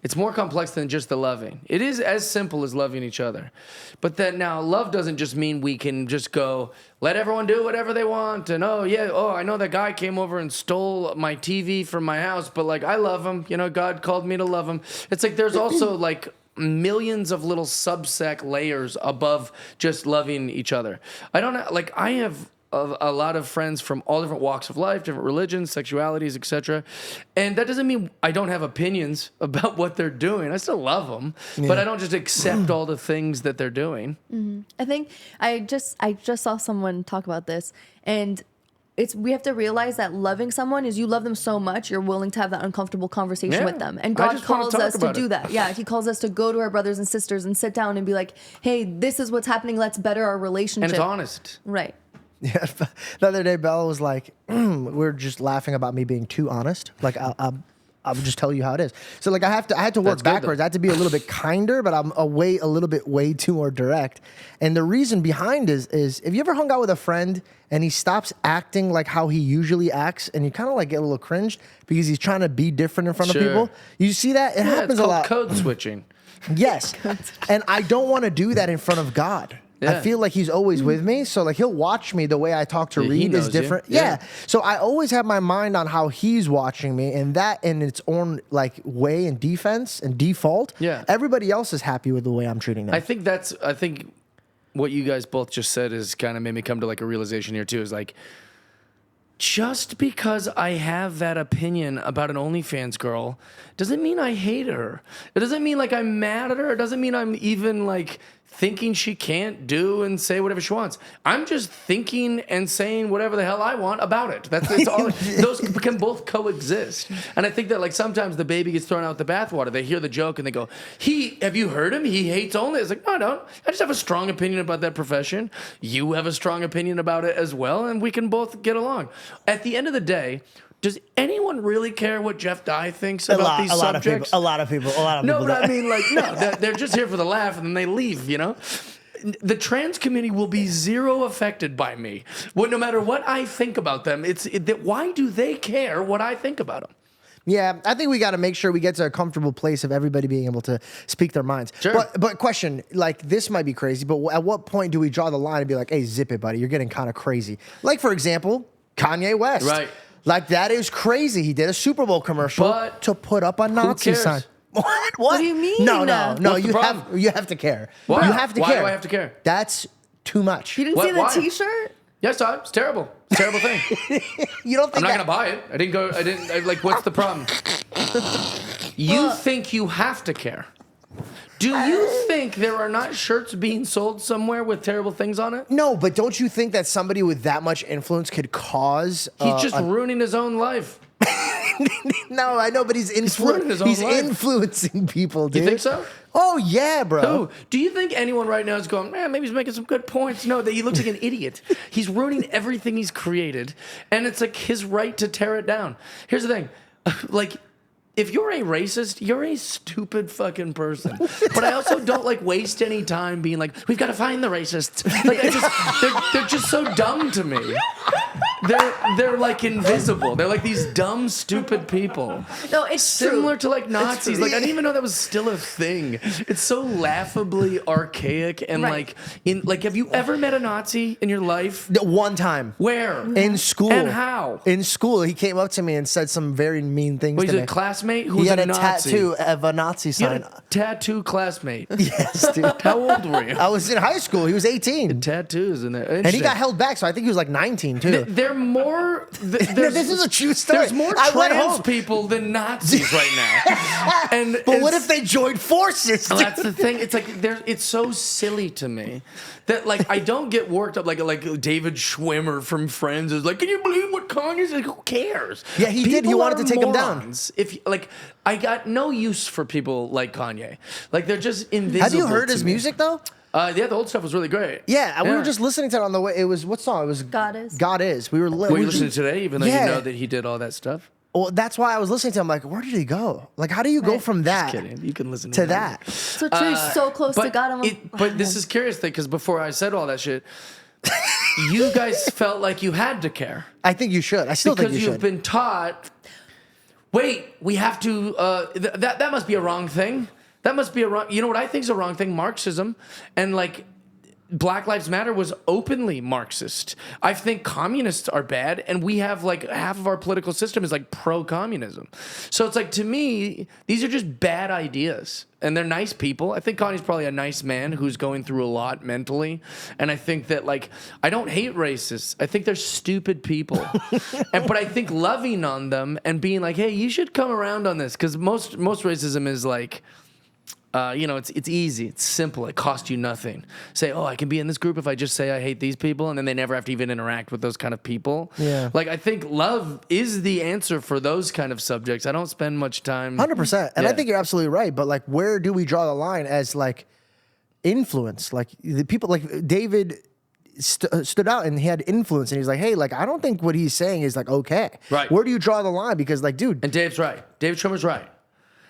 It's more complex than just the loving. It is as simple as loving each other. But that now love doesn't just mean we can just go, let everyone do whatever they want. And I know that guy came over and stole my TV from my house, but like, I love him. You know, God called me to love him. It's like, there's also like millions of little subsec layers above just loving each other. I have a lot of friends from all different walks of life, different religions, sexualities, etc. And that doesn't mean I don't have opinions about what they're doing. I still love them, but I don't just accept all the things that they're doing. Mm-hmm. I think I just saw someone talk about this, and we have to realize that loving someone is you love them so much you're willing to have that uncomfortable conversation with them. And God calls us to do that. Yeah, He calls us to go to our brothers and sisters and sit down and be like, hey, this is what's happening. Let's better our relationship. And it's honest. Right. Yeah, the other day, Bella was like, we're just laughing about me being too honest. Like, I'll just tell you how it is. So, like, I had to work backwards. I had to be a little bit kinder, but I'm way too more direct. And the reason behind is if you ever hung out with a friend and he stops acting like how he usually acts, and you kind of like get a little cringed because he's trying to be different in front of people. You see that? It happens a lot. Code switching. Yes. And I don't want to do that in front of God. Yeah. I feel like He's always with me. So like He'll watch me. The way I talk to Reed is different. Yeah. So I always have my mind on how He's watching me, and that in its own like way and defense and default. Yeah. Everybody else is happy with the way I'm treating them. I think what you guys both just said is kind of made me come to like a realization here too, is like, just because I have that opinion about an OnlyFans girl doesn't mean I hate her. It doesn't mean like I'm mad at her. It doesn't mean I'm even like thinking she can't do and say whatever she wants. I'm just thinking and saying whatever the hell I want about it. It's all. Those can both coexist. And I think that like sometimes the baby gets thrown out with the bathwater. They hear the joke and they go, have you heard him? He hates only. It's like, no, I don't. I just have a strong opinion about that profession. You have a strong opinion about it as well, and we can both get along. At the end of the day, does anyone really care what Jeff Dye thinks about these subjects? A lot of people. No, but I mean, like, no, they're just here for the laugh, and then they leave, you know? The trans community will be zero affected by me. No matter what I think about them, why do they care what I think about them? Yeah, I think we got to make sure we get to a comfortable place of everybody being able to speak their minds. Sure. But question, like, this might be crazy, but at what point do we draw the line and be like, hey, zip it, buddy, you're getting kind of crazy? Like, for example, Kanye West. Right. Like, that is crazy. He did a Super Bowl commercial to put up a Nazi sign. What? What do you mean? No. What's the problem? You have to care. Why? You have to Why care. do I have to care? That's too much. You didn't see the T-shirt? Yes, it's terrible. It's a terrible thing. You don't think I'm not gonna buy it. I didn't like. What's the problem? You think you have to care? Do you think there are not shirts being sold somewhere with terrible things on it? No, but don't you think that somebody with that much influence could cause? He's just ruining his own life. No, I know, but he's ruining his own life. influencing people, dude. You think so? Oh yeah, bro. Who? Do you think anyone right now is going, man, maybe he's making some good points? No, that he looks like an idiot. He's ruining everything he's created, and it's like his right to tear it down. Here's the thing, like, if you're a racist, you're a stupid fucking person. But I also don't like waste any time being like, we've got to find the racists. Like, they're just so dumb to me. They're like invisible. They're like these dumb, stupid people. No, it's similar to like Nazis. Like, I didn't even know that was still a thing. It's so laughably archaic and like have you ever met a Nazi in your life? One time. Where? In school. And how? In school, he came up to me and said some very mean things Well, to he's me. a classmate who's he had a a Nazi. tattoo of a Nazi You sign. had a tattoo classmate. Yes, dude. How old were you? I was in high school. He was 18. Tattoos in there. And he got held back, so I think he was like 19 too. They're more. This is a true story. There's more trans people than Nazis right now. But what if they joined forces? That's the thing. It's like it's so silly to me that like I don't get worked up like David Schwimmer from Friends is like, can you believe what Kanye's like? Who cares? Yeah, he did. He wanted to take him down. If like I got no use for people like Kanye. Like they're just invisible. Have you heard his music though? Yeah, the old stuff was really great. Yeah, we were just listening to it on the way. It was what song? It was God Is. God Is. We were Were you listening today, even though you know that he did all that stuff? Well, that's why I was listening to him. Like, where did he go? Like, how do you go from that? Just kidding. You can listen to that. So true. So close to God. But this is curious thing because before I said all that shit, you guys felt like you had to care. I think you should. I still think Because you you've should. been taught, wait, we have to, that must be a wrong thing. That must be a wrong, you know what I think is a wrong thing? Marxism. And like, Black Lives Matter was openly Marxist. I think communists are bad, and we have like half of our political system is like pro-communism. So it's like, to me, these are just bad ideas, and they're nice people. I think Kanye's probably a nice man who's going through a lot mentally, and I think that like, I don't hate racists. I think they're stupid people, but I think loving on them and being like, hey, you should come around on this, because most racism is like, it's easy, it's simple, it costs you nothing. Say, oh, I can be in this group if I just say I hate these people, and then they never have to even interact with those kind of people. Yeah. Like, I think love is the answer for those kind of subjects. I don't spend much time. 100%. And I Yeah. think you're absolutely right. But like, where do we draw the line as like influence? Like the people, like David stood out and he had influence, and he's like, hey, like, I don't think what he's saying is like okay. Right. Where do you draw the line? Because like, dude, And Dave's right. David Schwimmer's right.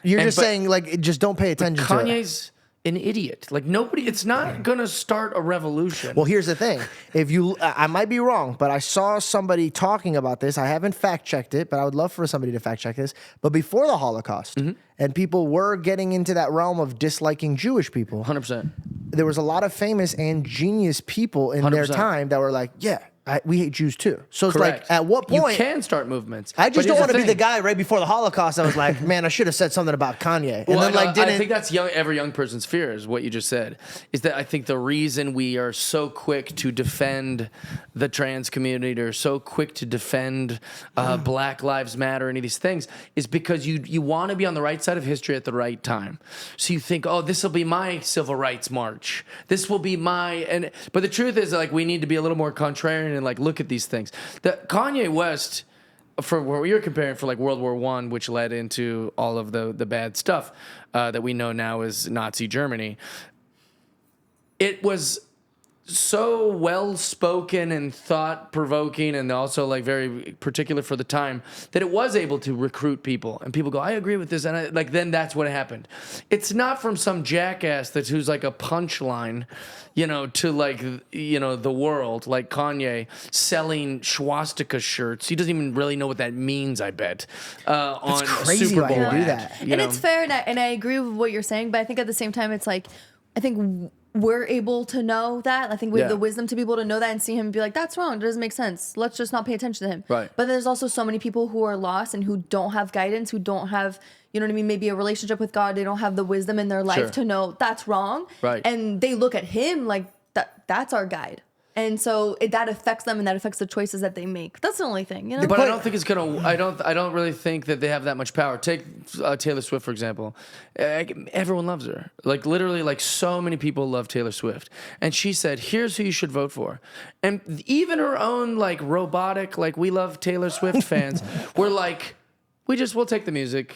you're and- just but- saying like, just don't pay attention to it. Kanye's an idiot. Like, nobody, it's not gonna start a revolution. Well, here's the thing. If you, I might be wrong, but I saw somebody talking about this. I haven't fact checked it, but I would love for somebody to fact check this. But before the Holocaust, and people were getting into that realm of disliking Jewish people, 100%. there was a lot of famous and genius people in their 100%. time that were like, yeah, we hate Jews too. So it's Correct. like, at what point? You can start movements. I But just don't here's want to be thing. the guy right before the Holocaust that was like, man, I should have said something about Kanye. And Well, then like I didn't. think that's every young person's fear is what you just said. Is that I think the reason we are so quick to defend the trans community or so quick to defend Black Lives Matter, any of these things, is because you want to be on the right side of history at the right time. So you think, oh, this will be my civil rights march. This will be but the truth is, like, we need to be a little more contrarian and like look at these things. The Kanye West, for what you're comparing for like World War I, which led into all of the bad stuff that we know now as Nazi Germany, it was so well spoken and thought provoking and also like very particular for the time that it was able to recruit people, and people go, I agree with this, and then that's what happened. It's not from some jackass who's like a punchline, to like the world, like Kanye selling swastika shirts. He doesn't even really know what that means, I bet. On crazy Super why Bowl you do ad, that. And it's fair, and I agree with what you're saying, but I think at the same time, it's like, I think we're able to know that. I think we have Yeah. the wisdom to be able to know that and see him and be like, that's wrong. It doesn't make sense. Let's just not pay attention to him. Right. But there's also so many people who are lost and who don't have guidance, who don't have, you know what I mean, maybe a relationship with God. They don't have the wisdom in their life Sure. to know that's wrong. Right. And they look at him like that's our guide. And so that affects them, and that affects the choices that they make. That's the only thing, But I don't think it's gonna. I don't really think that they have that much power. Take Taylor Swift, for example. Everyone loves her. Like, literally, like, so many people love Taylor Swift. And she said, "Here's who you should vote for." And even her own like robotic, like, we love Taylor Swift fans were like, we'll take the music.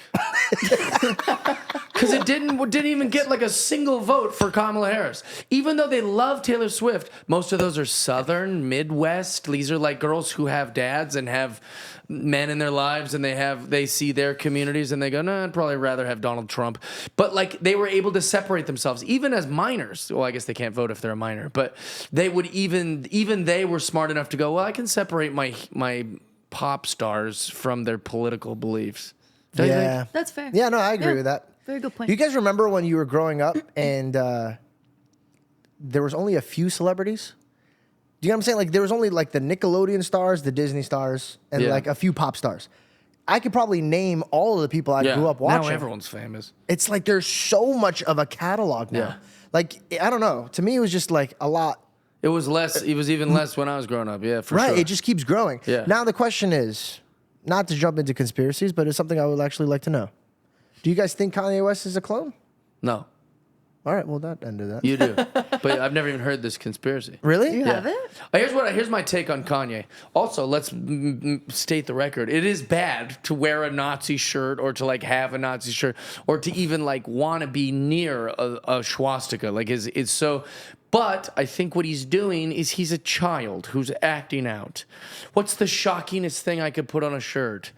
Because it didn't even get like a single vote for Kamala Harris. Even though they love Taylor Swift, most of those are Southern, Midwest. These are like girls who have dads and have men in their lives, and they see their communities and they go, no, I'd probably rather have Donald Trump. But like, they were able to separate themselves, even as minors. Well, I guess they can't vote if they're a minor, but they would even they were smart enough to go, well, I can separate my pop stars from their political beliefs. Don't you think? Yeah. That's fair. Yeah, no, I agree with that. Very good point. Do you guys remember when you were growing up and there was only a few celebrities? Do you know what I'm saying? Like, there was only like the Nickelodeon stars, the Disney stars, and Yeah. like a few pop stars. I could probably name all of the people I grew up watching. Now everyone's famous. It's like there's so much of a catalog now. Yeah. Like, I don't know. To me, it was just like a lot. It was less. It was even less when I was growing up. Yeah, for Right. sure. It just keeps growing. Yeah. Now the question is, not to jump into conspiracies, but it's something I would actually like to know. Do you guys think Kanye West is a clone? No, All right. Well, that ended that. you do. But I've never even heard this conspiracy. Really? You haven't? Here's my take on Kanye. Also, let's state the record. It is bad to wear a Nazi shirt or to like have a Nazi shirt or to even like want to be near a swastika. Like, it's so. But I think what he's doing is he's a child who's acting out. What's the shockingest thing I could put on a shirt?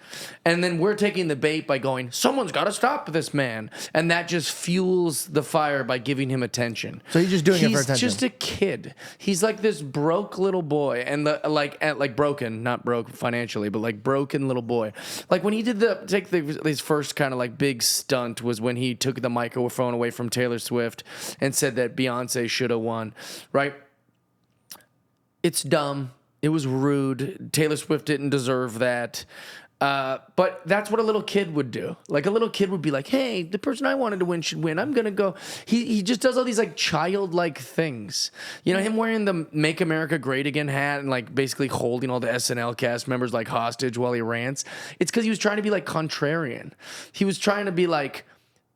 And then we're taking the bait by going, someone's got to stop this man. And that just fuels the fire by giving him attention. So he's just doing it for attention. He's just a kid. He's like this broke little boy. And like broken, not broke financially, but like broken little boy. Like when he did his first kind of like big stunt was when he took the microphone away from Taylor Swift and said that Beyonce should have won, right? It's dumb. It was rude. Taylor Swift didn't deserve that. But that's what a little kid would do. Like a little kid would be like, hey, the person I wanted to win should win. I'm going to go. He just does all these like childlike things. You know, him wearing the Make America Great Again hat and like basically holding all the SNL cast members like hostage while he rants. It's because he was trying to be like contrarian. He was trying to be like,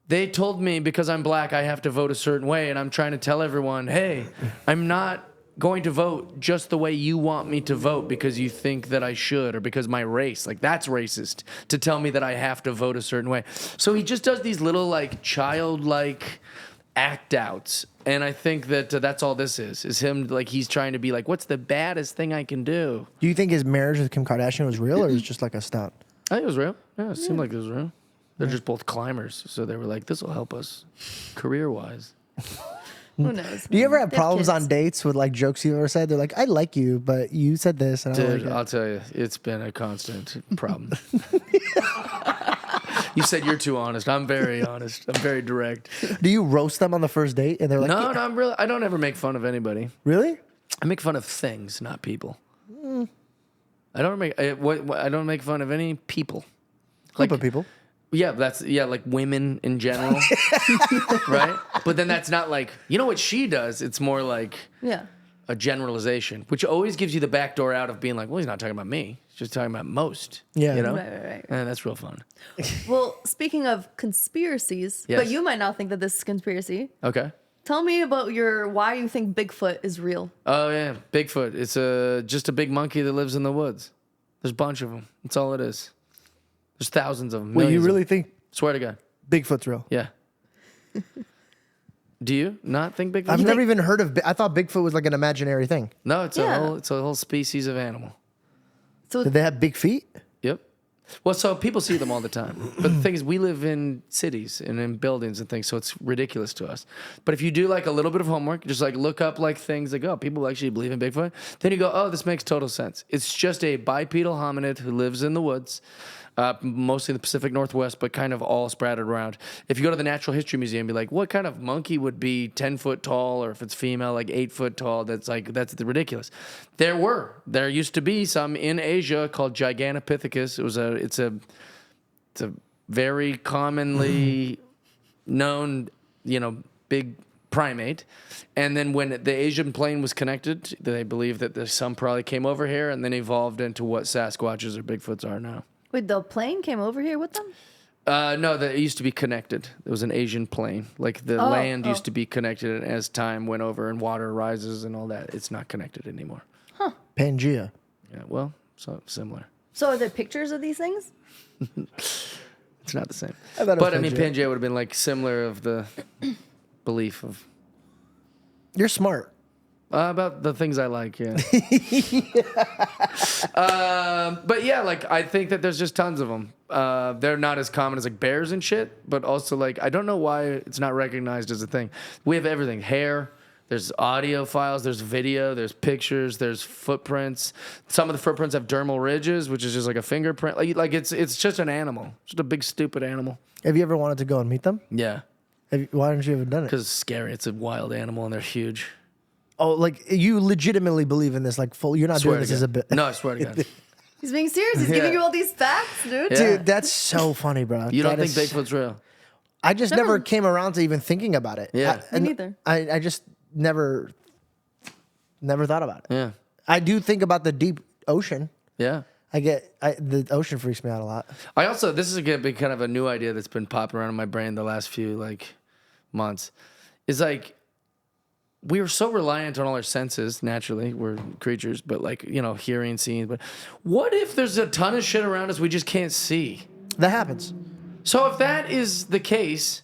they told me because I'm black I have to vote a certain way, and I'm trying to tell everyone, hey, I'm not going to vote just the way you want me to vote because you think that I should, or because my race. Like, that's racist to tell me that I have to vote a certain way. So he just does these little like childlike act outs, and I think that that's all this is him. Like, he's trying to be like, what's the baddest thing I can do? Do you think his marriage with Kim Kardashian was real, or is it just like a stunt? I think it was real. Yeah, it seemed like it was real. They're just both climbers, so they were like, this will help us career-wise. Who knows? Do you ever have They problems kids. on dates with like jokes you've ever said? They're like, I like you, but you said this. And I don't Dude, like it. I'll tell you, it's been a constant problem. You said you're too honest. I'm very honest. I'm very direct. Do you roast them on the first date? And they're like, No, I don't ever make fun of anybody. Really? I make fun of things, not people. I don't make fun of any people. Group of people. Yeah, like women in general, right? But then that's not like, you know what she does? It's more like a generalization, which always gives you the back door out of being like, well, he's not talking about me. He's just talking about most. Yeah. You know? Right. And that's real fun. Well, speaking of conspiracies, Yes. but you might not think that this is conspiracy. Okay. Tell me about why you think Bigfoot is real. Oh, yeah. Bigfoot. It's just a big monkey that lives in the woods. There's a bunch of them. That's all it is. There's thousands of them. Well, you millions of really them. think Swear to God. Bigfoot's real? Yeah. Do you not think Bigfoot? I've never even heard of. I thought Bigfoot was like an imaginary thing. No, it's Yeah. a whole species of animal. So Did they have big feet? Yep. Well, so people see them all the time. But the thing is, we live in cities and in buildings and things, so it's ridiculous to us. But if you do like a little bit of homework, just like look up like things like, oh, people actually believe in Bigfoot, then you go, oh, this makes total sense. It's just a bipedal hominid who lives in the woods, mostly in the Pacific Northwest, but kind of all sprouted around. If you go to the Natural History Museum, be like, what kind of monkey would be 10 foot tall, or if it's female, like 8 foot tall? That's ridiculous. There used to be some in Asia called Gigantopithecus. It's a very commonly known, big primate. And then when the Asian plain was connected, they believe that some probably came over here and then evolved into what Sasquatches or Bigfoots are now. wait, the plane came over here with them? No, it used to be connected. It was an Asian plain. Like the land used to be connected, and as time went over and water rises and all that, it's not connected anymore. Pangea. Yeah, well, so similar. So are there pictures of these things? It's not the same. I thought it was But I mean, Pangea. Pangea would have been like similar of the belief of You're smart. about the things I like. Yeah. But yeah, like I think that there's just tons of them. They're not as common as like bears and shit, but also like I don't know why it's not recognized as a thing. We have everything: hair. There's audio files, there's video, there's pictures, there's footprints. Some of the footprints have dermal ridges, which is just like a fingerprint. Like it's just an animal, just a big stupid animal. Have you ever wanted to go and meet them? Yeah, Why haven't you ever done it? because it's scary. It's a wild animal and they're huge. Oh, like you legitimately believe in this? Like full? You're not Swear doing to this as a God. bit. No, I swear to God. He's being serious. He's giving you all these facts, dude. Yeah. Dude, that's so funny, bro. You don't That think is- Bigfoot's real? I just never came around to even thinking about it. Yeah. Me neither. I just never thought about it. Yeah, I do think about the deep ocean. yeah. The ocean freaks me out a lot. I also, this is gonna be kind of a new idea that's been popping around in my brain the last few months. Is like we are so reliant on all our senses. Naturally, we're creatures, but hearing, seeing. But what if there's a ton of shit around us we just can't see? That happens. So if that is the case,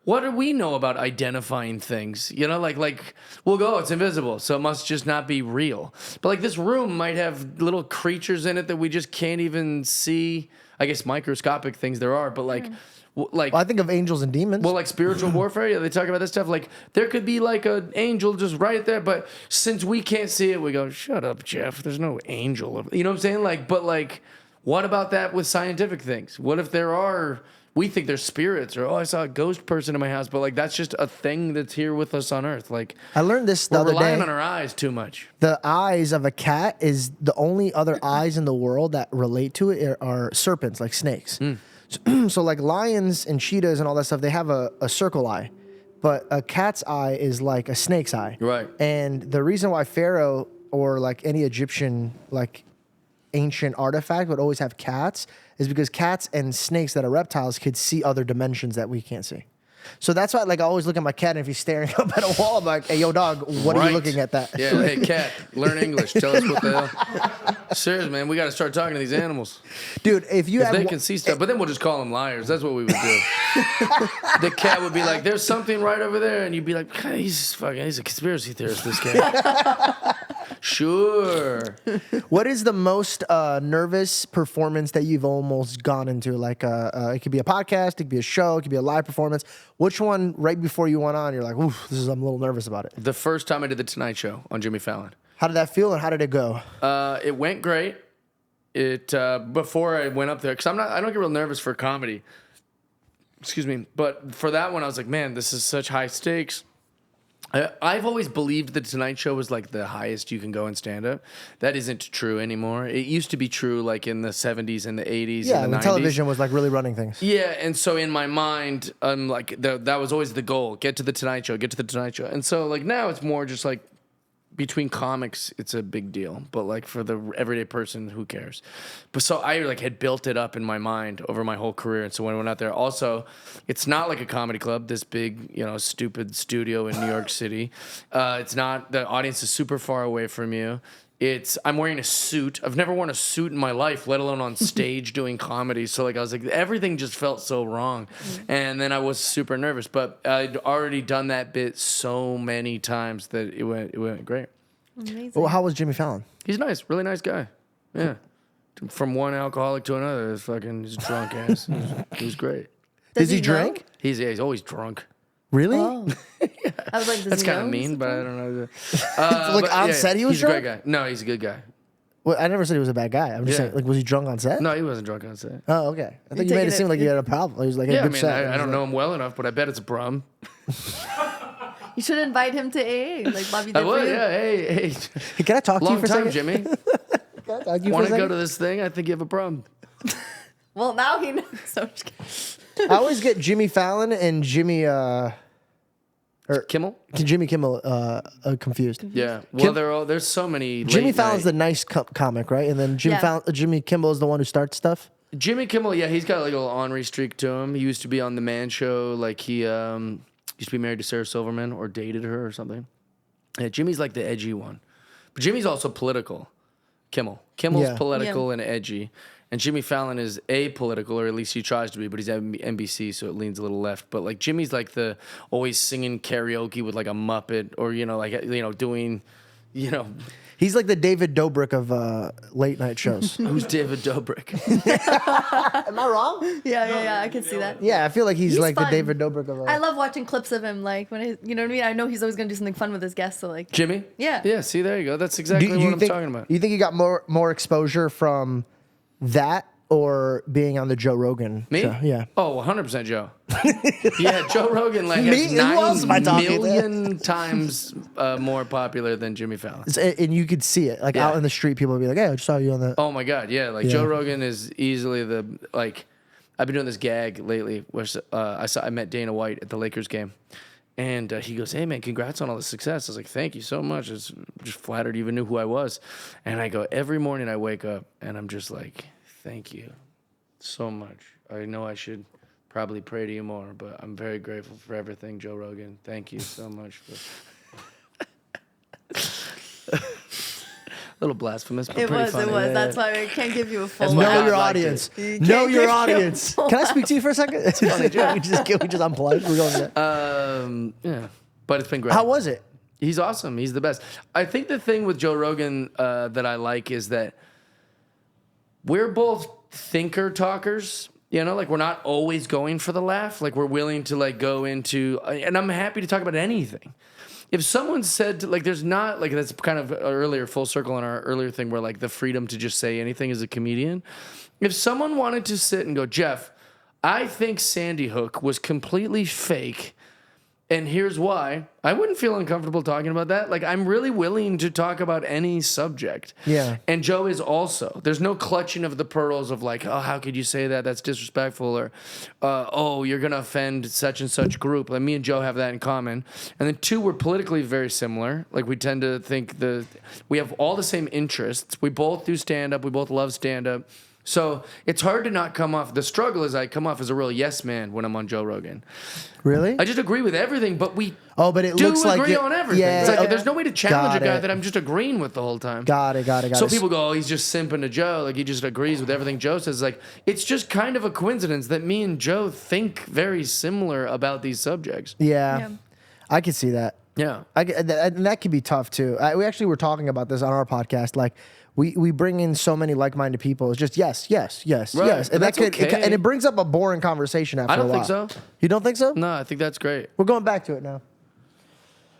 what do we know about identifying things? You know, like we'll go, it's invisible, so it must just not be real. But like this room might have little creatures in it that we just can't even see. I guess microscopic things there are, but like. Like, well, I think of angels and demons. Well, like spiritual warfare, yeah, they talk about this stuff. Like, there could be like an angel just right there, but since we can't see it, we go, shut up, Jeff. There's no angel. You know what I'm saying? Like, but like, what about that with scientific things? What if there are, we think there's spirits, or, oh, I saw a ghost person in my house, but like, that's just a thing that's here with us on Earth. Like, I learned this the we're other relying day. on our eyes too much. The eyes of a cat is the only other eyes in the world that relate to it are serpents, like snakes. So like lions and cheetahs and all that stuff, they have a circle eye, but a cat's eye is like a snake's eye. Right. And the reason why Pharaoh or like any Egyptian like ancient artifact would always have cats is because cats and snakes that are reptiles could see other dimensions that we can't see. So that's why, like, I always look at my cat, and if he's staring up at a wall, I'm like, hey, yo, dog, what are you looking at that? Yeah, hey, cat, learn English. Tell us what the hell. Seriously, man, we got to start talking to these animals. Dude, if you have... They can see stuff, but then we'll just call them liars. That's what we would do. The cat would be like, there's something right over there, and you'd be like, he's a conspiracy theorist, this cat. Sure. What is the most nervous performance that you've almost gone into? Like, it could be a podcast, it could be a show, it could be a live performance. Which one, right before you went on, you're like, oof, I'm a little nervous about it? The first time I did the Tonight Show on Jimmy Fallon. How did that feel, and how did it go? It went great. Before I went up there, because I don't get real nervous for comedy. Excuse me. But for that one, I was like, man, this is such high stakes. I've always believed the Tonight Show was like the highest you can go in stand-up. That isn't true anymore. It used to be true like in the 70s and the 80s Yeah, and the when 90s. television was like really running things. Yeah, and so in my mind, like that was always the goal: get to the Tonight Show, get to the Tonight Show. And so like now it's more just like between comics, it's a big deal, but like for the everyday person, who cares? But so I like had built it up in my mind over my whole career, and so when I went out there, also, it's not like a comedy club, this big, stupid studio in New York City. It's not, the audience is super far away from you. I'm wearing a suit. I've never worn a suit in my life, let alone on stage doing comedy. So like I was like, everything just felt so wrong. And then I was super nervous, but I'd already done that bit so many times that it went great. Amazing. Well, how was Jimmy Fallon? He's nice, really nice guy. Yeah. From one alcoholic to another, he's a drunk ass. He was great. Does he know? drink? He's always drunk. Really? Oh. I was like, That's kind of mean, but I don't know. Like on set, he was he's drunk? a great guy. No, he's a good guy. Well, I never said he was a bad guy. I'm just Yeah. saying, like, was he drunk on set? No, he wasn't drunk on set. Oh, okay. I think you taking made it seem it- like he had a problem. He was like, Yeah, a I good mean, set. I don't know him well enough, but I bet it's a problem. You should invite him to AA, like Bobby did I for would, you. yeah. Hey, Hey, can I talk to you long for a time, second? Jimmy. Can I talk to you for Want a to go second? to this thing? I think you have a problem. Well, now he knows. So I'm just kidding. I always get Jimmy Fallon and Jimmy Kimmel? Kimmel confused. Yeah. Well, there's so many. Jimmy late Fallon's the night- nice comic, right? And then Yeah. Jimmy Kimmel is the one who starts stuff. Jimmy Kimmel, yeah, he's got like a little ornery streak to him. He used to be on The Man Show. Like he used to be married to Sarah Silverman or dated her or something. Yeah, Jimmy's like the edgy one. But Jimmy's also political. Kimmel's Yeah. political and edgy. And Jimmy Fallon is apolitical, or at least he tries to be, but he's at NBC, so it leans a little left. But like Jimmy's like the always singing karaoke with like a Muppet, or doing, He's like the David Dobrik of late night shows. who's David Dobrik? Am I wrong? Yeah, I can see that. Yeah, I feel like he's like fun. the David Dobrik of. I love watching clips of him, like when you know what I mean. I know he's always gonna do something fun with his guests, so like. Jimmy? Yeah. Yeah. See, there you go. That's exactly what I'm talking about. You think you got more exposure from that or being on the Joe Rogan Me? show? Yeah. Oh, 100% Joe. Yeah, Joe Rogan like Me? is Who else am I 9 talking to? million times more popular than Jimmy Fallon. And you could see it, like Yeah. out in the street, people would be like, "Hey, I just saw you on the." Oh my God, yeah. Like Yeah. Joe Rogan is easily I've been doing this gag lately where I met Dana White at the Lakers game. And he goes, hey, man, congrats on all the success. I was like, thank you so much. It's just flattered you even knew who I was. And I go, every morning I wake up and I'm just like, thank you so much. I know I should probably pray to you more, but I'm very grateful for everything, Joe Rogan. Thank you so much. little blasphemous, but It pretty was. funny. It was. Yeah, That's yeah. why I can't give you a full. That's why Know I your liked audience. it. Know Can't your give you a audience. full- Can I speak to you for a second? It's funny, we just unplugged. We're going to that. Yeah, but it's been great. How was it? He's awesome. He's the best. I think the thing with Joe Rogan that I like is that we're both thinker talkers. You know, like we're not always going for the laugh. Like we're willing to like go into, and I'm happy to talk about anything. If someone said like, there's not like that's kind of earlier full circle on our earlier thing where like the freedom to just say anything as a comedian. If someone wanted to sit and go, Jeff, I think Sandy Hook was completely fake. And here's why. I wouldn't feel uncomfortable talking about that. Like, I'm really willing to talk about any subject. Yeah. And Joe is also. There's no clutching of the pearls of like, oh, how could you say that? That's disrespectful. Or, oh, you're going to offend such and such group. Like, me and Joe have that in common. And then two, we're politically very similar. Like, we tend to think we have all the same interests. We both do stand-up. We both love stand-up. So it's hard to not come off. The struggle is I come off as a real yes man when I'm on Joe Rogan. Really? I just agree with everything, but we but it do looks like agree it- on everything. yeah, It's like, okay. there's no way to challenge Got a guy it. that I'm just agreeing with the whole time. Got it. So people go, oh, he's just simping to Joe. Like, he just agrees with everything Joe says. Like, it's just kind of a coincidence that me and Joe think very similar about these subjects. Yeah. I could see that. Yeah. And that could be tough too. We actually were talking about this on our podcast. Like we bring in so many like-minded people. It's just yes, Right. yes, And that's okay. and it brings up a boring conversation after I don't a while. think so. You don't think so? No, I think that's great. We're going back to it now.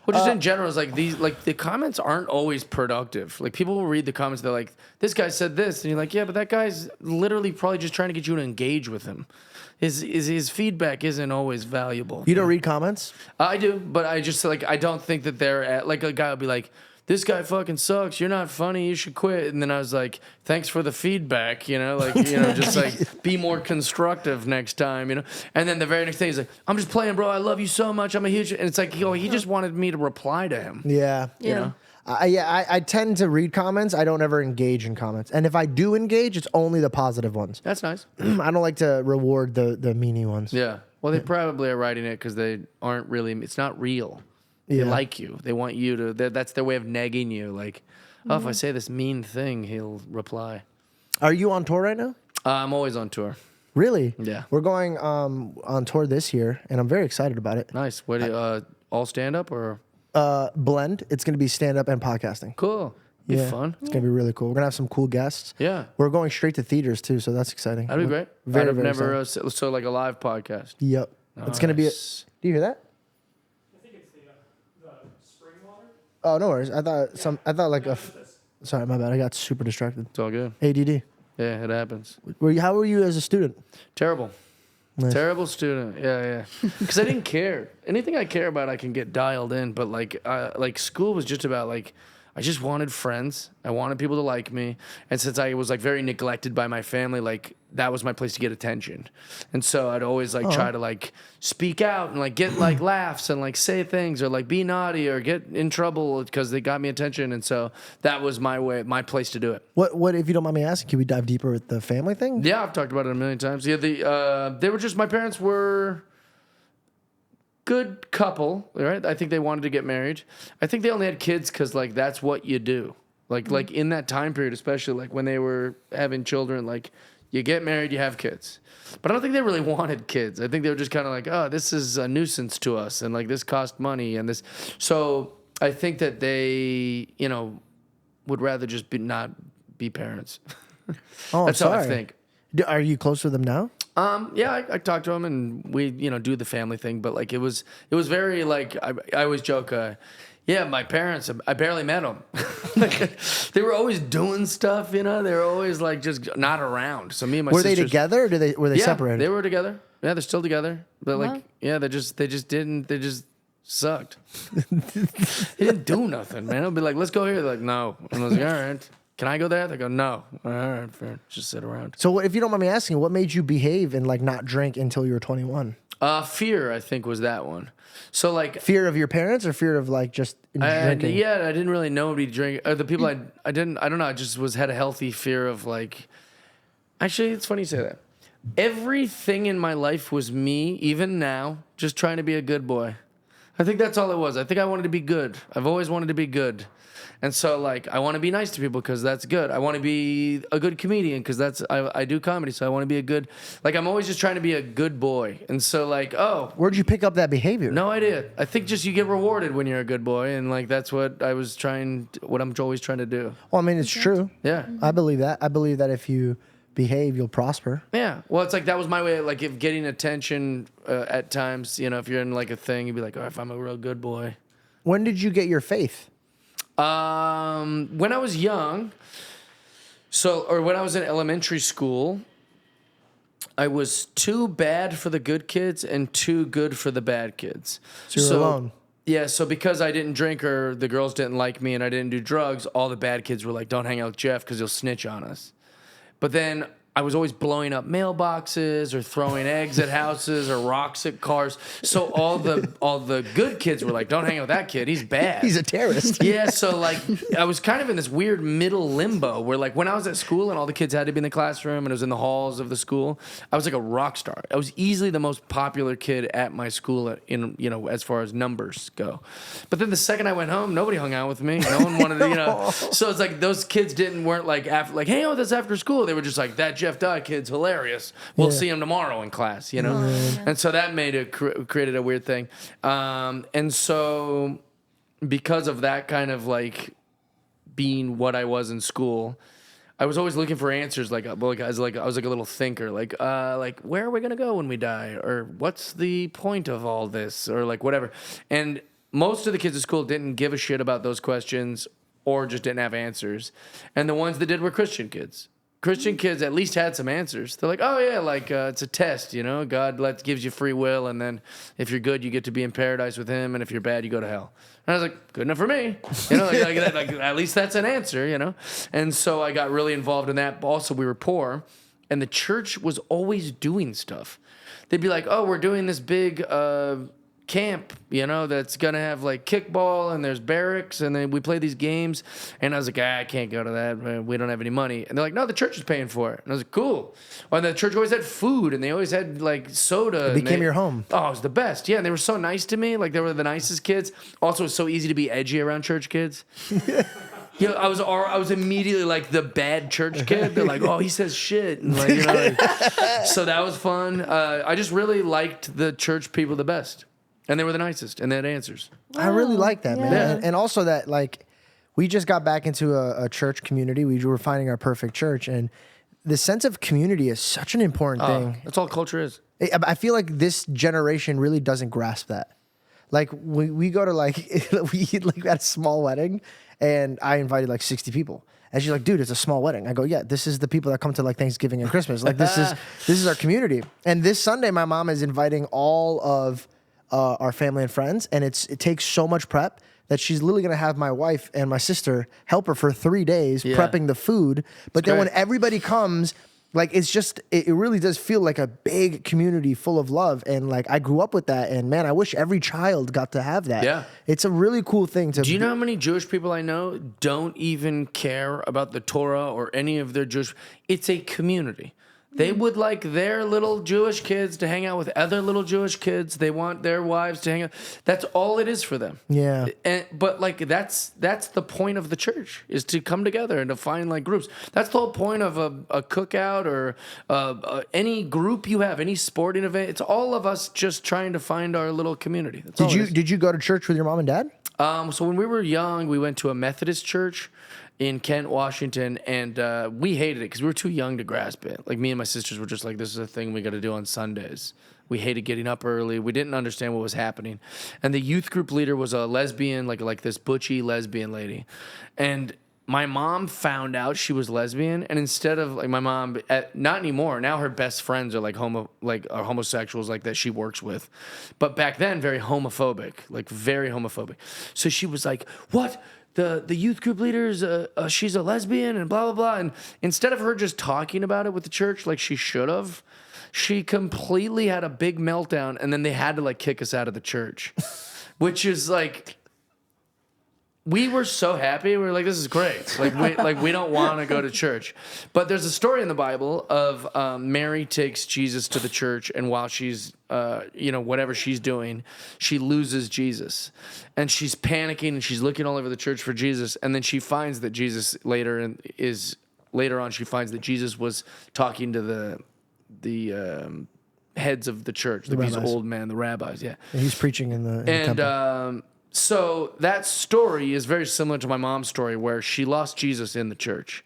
Well, just in general, it's like the comments aren't always productive. Like, people will read the comments, they're like, this guy said this, and you're like, yeah, but that guy's literally probably just trying to get you to engage with him. His feedback isn't always valuable. You don't read comments? I do, but I just like I don't think that they're at, like a guy will be like, this guy fucking sucks. You're not funny. You should quit. And then I was like, thanks for the feedback. You know, like, you know, just like be more constructive next time, you know? And then the very next thing he's like, I'm just playing, bro. I love you so much. I'm a huge, and it's like, he just wanted me to reply to him. Yeah. You know? I tend to read comments. I don't ever engage in comments. And if I do engage, it's only the positive ones. That's nice. I don't like to reward the meanie ones. Yeah. Well, they probably are writing it because they aren't really, it's not real. They like you. They want you to, that's their way of negging you. Like, oh, if I say this mean thing, he'll reply. Are you on tour right now? I'm always on tour. Really? Yeah. We're going on tour this year, and I'm very excited about it. Nice. What do you, all stand up or? Blend. It's going to be stand-up and podcasting. Cool. Be fun. It's going to be really cool. We're going to have some cool guests. Yeah. We're going straight to theaters, too, so that's exciting. That'd be great. Very, I've very never, so like a live podcast. Yep. It's going to be Nice. Do you hear that? I think it's the spring water. Oh, no worries. I thought like sorry, my bad. I got super distracted. It's all good. ADD. Yeah, it happens. How were you as a student? Terrible. Nice. Terrible student. Yeah. Because I didn't care. Anything I care about, I can get dialed in. But like school was just about like, I just wanted friends. I wanted people to like me. And since I was like very neglected by my family, like that was my place to get attention. And so I'd always like try to like speak out and like get like laughs and like say things or like be naughty or get in trouble because they got me attention. And so that was my place to do it. What if you don't mind me asking, can we dive deeper with the family thing? Yeah, I've talked about it a million times. Yeah, they were just, my parents were good couple, right? I think they wanted to get married. I think they only had kids because like that's what you do. Like in that time period, especially like when they were having children, like you get married, you have kids. But I don't think they really wanted kids. I think they were just kind of like, oh, this is a nuisance to us, and like this cost money, and this. So I think that they, you know, would rather just not be parents. Oh, That's I'm how I sorry. think. Are you close with them now? Yeah, I talked to him and we, you know, do the family thing, but like it was very like I always joke, yeah, my parents, I barely met them. Like, they were always doing stuff, you know. They were always like just not around. So me and my Were they sisters, together or were they yeah, separated? they were together. Yeah, they're still together. But like, Wow. yeah, they just sucked. They didn't do nothing, man. I'll be like, let's go here. They're like, no. And I was like, all right. Can I go there? They go, no. All right, fair. Just sit around. So if you don't mind me asking, what made you behave and like not drink until you were 21? Fear, I think, was that one. So like, Fear of your parents or fear of like just drinking? yeah, I didn't really know nobody drink. The people I don't know. I just had a healthy fear of like. Actually, it's funny you say that. Everything in my life was me, even now, just trying to be a good boy. I think that's all it was. I think I wanted to be good. I've always wanted to be good. And so, like, I want to be nice to people because that's good. I want to be a good comedian because I do comedy, so I want to be a good, like, I'm always just trying to be a good boy. And so, like, Where'd you pick up that behavior? no idea. I think just you get rewarded when you're a good boy, and, like, that's what I'm always trying to do. Well, I mean, it's true. Yeah. I believe that. I believe that if you behave, you'll prosper. Yeah. Well, it's like that was my way of, like, if getting attention at times, you know, if you're in, like, a thing, you'd be like, oh, if I'm a real good boy. When did you get your faith? When I was young, or when I was in elementary school, I was too bad for the good kids and too good for the bad kids. So you're alone. Yeah, so because I didn't drink or the girls didn't like me and I didn't do drugs, all the bad kids were like, don't hang out with Jeff because he'll snitch on us. But then I was always blowing up mailboxes or throwing eggs at houses or rocks at cars. So all the good kids were like, don't hang out with that kid. He's bad. He's a terrorist. Yeah, so like I was kind of in this weird middle limbo where like when I was at school and all the kids had to be in the classroom and it was in the halls of the school, I was like a rock star. I was easily the most popular kid at my school in, you know, as far as numbers go. But then the second I went home, nobody hung out with me. No one wanted to, you know. So it's like those kids weren't like hang out with us after school. They were just like, that Jeff Dye kid's hilarious. We'll see him tomorrow in class, you know? And so that made it created a weird thing. And so because of that kind of like being what I was in school, I was always looking for answers. I was like a little thinker, like where are we gonna go when we die, or what's the point of all this, or like whatever. And most of the kids at school didn't give a shit about those questions, or just didn't have answers. And the ones that did were Christian kids. Christian kids at least had some answers. They're like, oh yeah, like it's a test, you know. God gives you free will, and then if you're good, you get to be in paradise with Him, and if you're bad, you go to hell. And I was like, good enough for me, you know. Like at least that's an answer, you know. And so I got really involved in that. Also, we were poor, and the church was always doing stuff. They'd be like, oh, we're doing this big camp, you know, that's gonna have like kickball and there's barracks and then we play these games. And I was like, I can't go to that. We don't have any money. And they're like, no, the church is paying for it. And I was like, cool. Well, and the church always had food and they always had like soda. It became your home. Oh, it was the best. Yeah, and they were so nice to me. Like they were the nicest kids. Also, it was so easy to be edgy around church kids. You know, I was immediately like the bad church kid. They're like, oh, he says shit. And like, you know, like, so that was fun. I just really liked the church people the best. And they were the nicest, and they had answers. Wow. I really like that, man. Yeah. And also that, like, we just got back into a church community. We were finding our perfect church, and the sense of community is such an important thing. That's all culture is. I feel like this generation really doesn't grasp that. Like, we go to, like, we had a small wedding, and I invited, like, 60 people. And she's like, dude, it's a small wedding. I go, yeah, this is the people that come to like Thanksgiving and Christmas. Like, this is our community. And this Sunday, my mom is inviting all of our family and friends, and it takes so much prep that she's literally gonna have my wife and my sister help her for 3 days prepping the food. But then when everybody comes, like it really does feel like a big community full of love. And like I grew up with that, and man, I wish every child got to have that. Yeah, it's a really cool thing to. Do you know how many Jewish people I know don't even care about the Torah or any of their Jewish? It's a community. They would like their little Jewish kids to hang out with other little Jewish kids. They want their wives to hang out. That's all it is for them. Yeah. But like that's the point of the church, is to come together and to find like groups. That's the whole point of a cookout or any group you have, any sporting event. It's all of us just trying to find our little community. That's Did you go to church with your mom and dad? So when we were young, we went to a Methodist church in Kent, Washington, and we hated it because we were too young to grasp it. Like me and my sisters were just like, this is a thing we got to do on Sundays. We hated getting up early. We didn't understand what was happening. And the youth group leader was a lesbian, like this butchy lesbian lady. And my mom found out she was lesbian, and instead of like my mom, not anymore. Now her best friends are like homosexuals, like that she works with. But back then, very homophobic, like very homophobic. So she was like, "What? The youth group leaders? She's a lesbian and blah blah blah." And instead of her just talking about it with the church like she should have, she completely had a big meltdown, and then they had to like kick us out of the church, which is like. we were so happy. We were like, this is great. We don't want to go to church. But there's a story in the Bible of Mary takes Jesus to the church, and while she's, whatever she's doing, she loses Jesus. And she's panicking, and she's looking all over the church for Jesus. And then she finds that Jesus later on, she finds that Jesus was talking to the heads of the church, these old men, the rabbis, yeah. And he's preaching in the temple. So that story is very similar to my mom's story, where she lost Jesus in the church.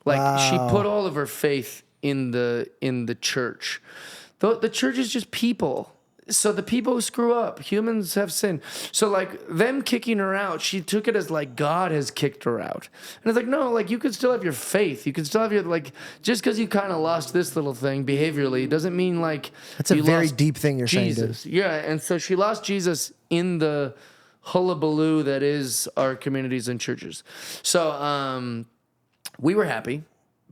She put all of her faith in the church. The church is just people. So the people who screw up, humans have sinned. So them kicking her out, she took it as God has kicked her out. And it's no, you could still have your faith. You could still have your, just because you kind of lost this little thing behaviorally doesn't mean That's a very deep thing you're saying, dude. Yeah, and so she lost Jesus in the hullabaloo that is our communities and churches. So we were happy,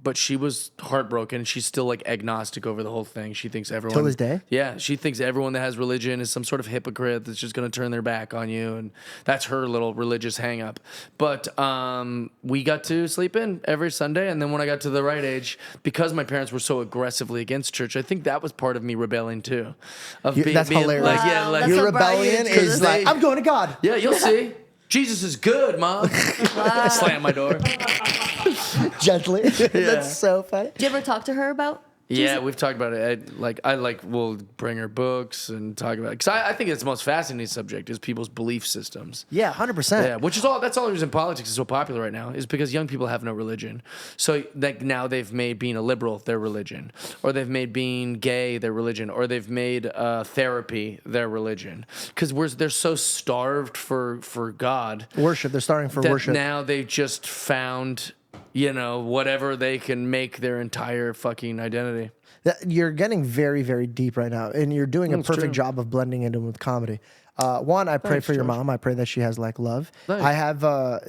but she was heartbroken. She's still agnostic over the whole thing. She thinks everyone till this day. Yeah, she thinks everyone that has religion is some sort of hypocrite that's just going to turn their back on you, and that's her little religious hang up. But we got to sleep in every Sunday, and then when I got to the right age, because my parents were so aggressively against church, I think that was part of me rebelling too. That's hilarious. That's Your what brought you rebellion to is this. I'm going to God. Yeah, you'll see. Jesus is good, Mom. Slam my door. Gently. That's so funny. Do you ever talk to her about? Yeah, we've talked about it. We'll bring her books and talk about it. Because I think it's the most fascinating subject is people's belief systems. Yeah, 100%. Yeah, that's all the reason politics is so popular right now is because young people have no religion. So now they've made being a liberal their religion, or they've made being gay their religion, or they've made therapy their religion. Because they're so starved for God. Worship. They're starting for that worship. Now they've just found whatever they can make their entire fucking identity. You're getting very, very deep right now, and you're doing a perfect job of blending into with comedy. One, I pray for your mom. I pray that she has love. Thanks. I have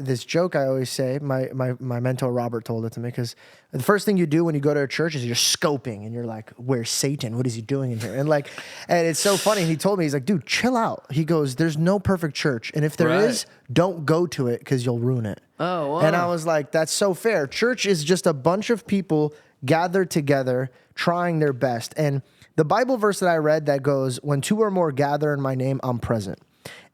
this joke I always say. My mentor Robert told it to me because the first thing you do when you go to a church is you're scoping, and you're like, "Where's Satan? What is he doing in here?" And it's so funny. He told me, he's like, "Dude, chill out." He goes, "There's no perfect church, and if there is, don't go to it because you'll ruin it." Oh, wow. And I was like, "That's so fair." Church is just a bunch of people gathered together, trying their best. And the Bible verse that I read that goes, "When two or more gather in my name, I'm present."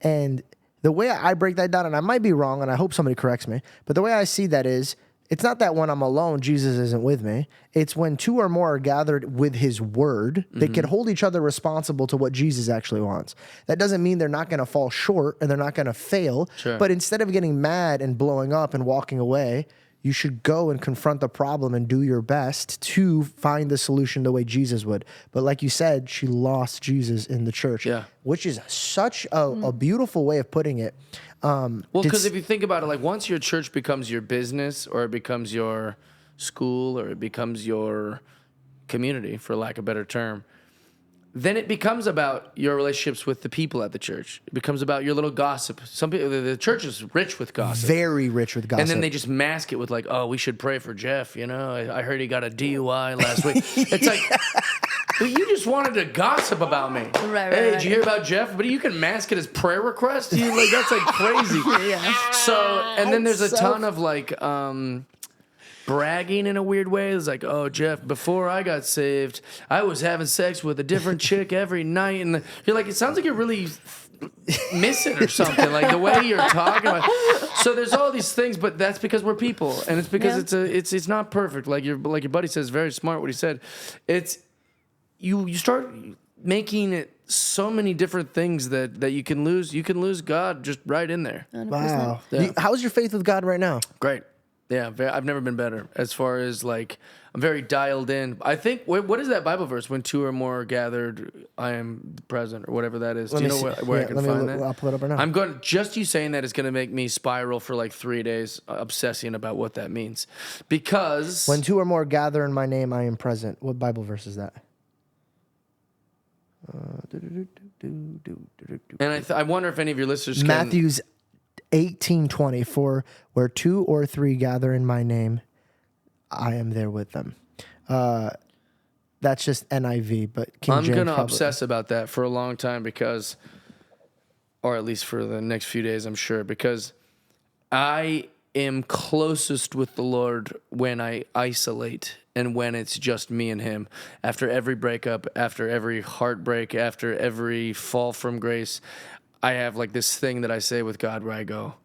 And the way I break that down, and I might be wrong, and I hope somebody corrects me, but the way I see that is, it's not that when I'm alone, Jesus isn't with me. It's when two or more are gathered with his word, they can hold each other responsible to what Jesus actually wants. That doesn't mean they're not going to fall short and they're not going to fail. Sure. But instead of getting mad and blowing up and walking away, you should go and confront the problem and do your best to find the solution the way Jesus would. But like you said, she lost Jesus in the church, which is such a beautiful way of putting it. Well, because if you think about it, once your church becomes your business, or it becomes your school, or it becomes your community, for lack of a better term, then it becomes about your relationships with the people at the church. It becomes about your little gossip. Some people, the church is rich with gossip. Very rich with gossip. And then they just mask it with oh, we should pray for Jeff. I heard he got a DUI last week. It's well, you just wanted to gossip about me. Right, hey, did you hear about Jeff? But you can mask it as prayer request. That's crazy. Yeah. So, and then there's a ton of bragging in a weird way. It's oh, Jeff, before I got saved, I was having sex with a different chick every night. And you're it sounds like you're really missing or something, the way you're talking about. So there's all these things, but that's because we're people. And it's because it's not perfect. Like your buddy says, very smart what he said. It's, you start making it so many different things that you can lose God just right in there. 100%. Wow. Yeah. How's your faith with God right now? Great. Yeah, I've never been better as far as I'm very dialed in. I think, what is that Bible verse? When two or more are gathered, I am present, or whatever that is. Do you know where I can find that? I'll pull it up right now. I'm going, just you saying that is going to make me spiral for 3 days, obsessing about what that means. Because when two or more gather in my name, I am present. What Bible verse is that? And I wonder if any of your listeners can... Matthew's 18:20, where two or three gather in my name, I am there with them. That's just NIV, but King James. I'm going to obsess about that for a long time because, or at least for the next few days, I'm sure, because I am closest with the Lord when I isolate and when it's just me and him. After every breakup, after every heartbreak, after every fall from grace, I have like this thing that I say with God where I go,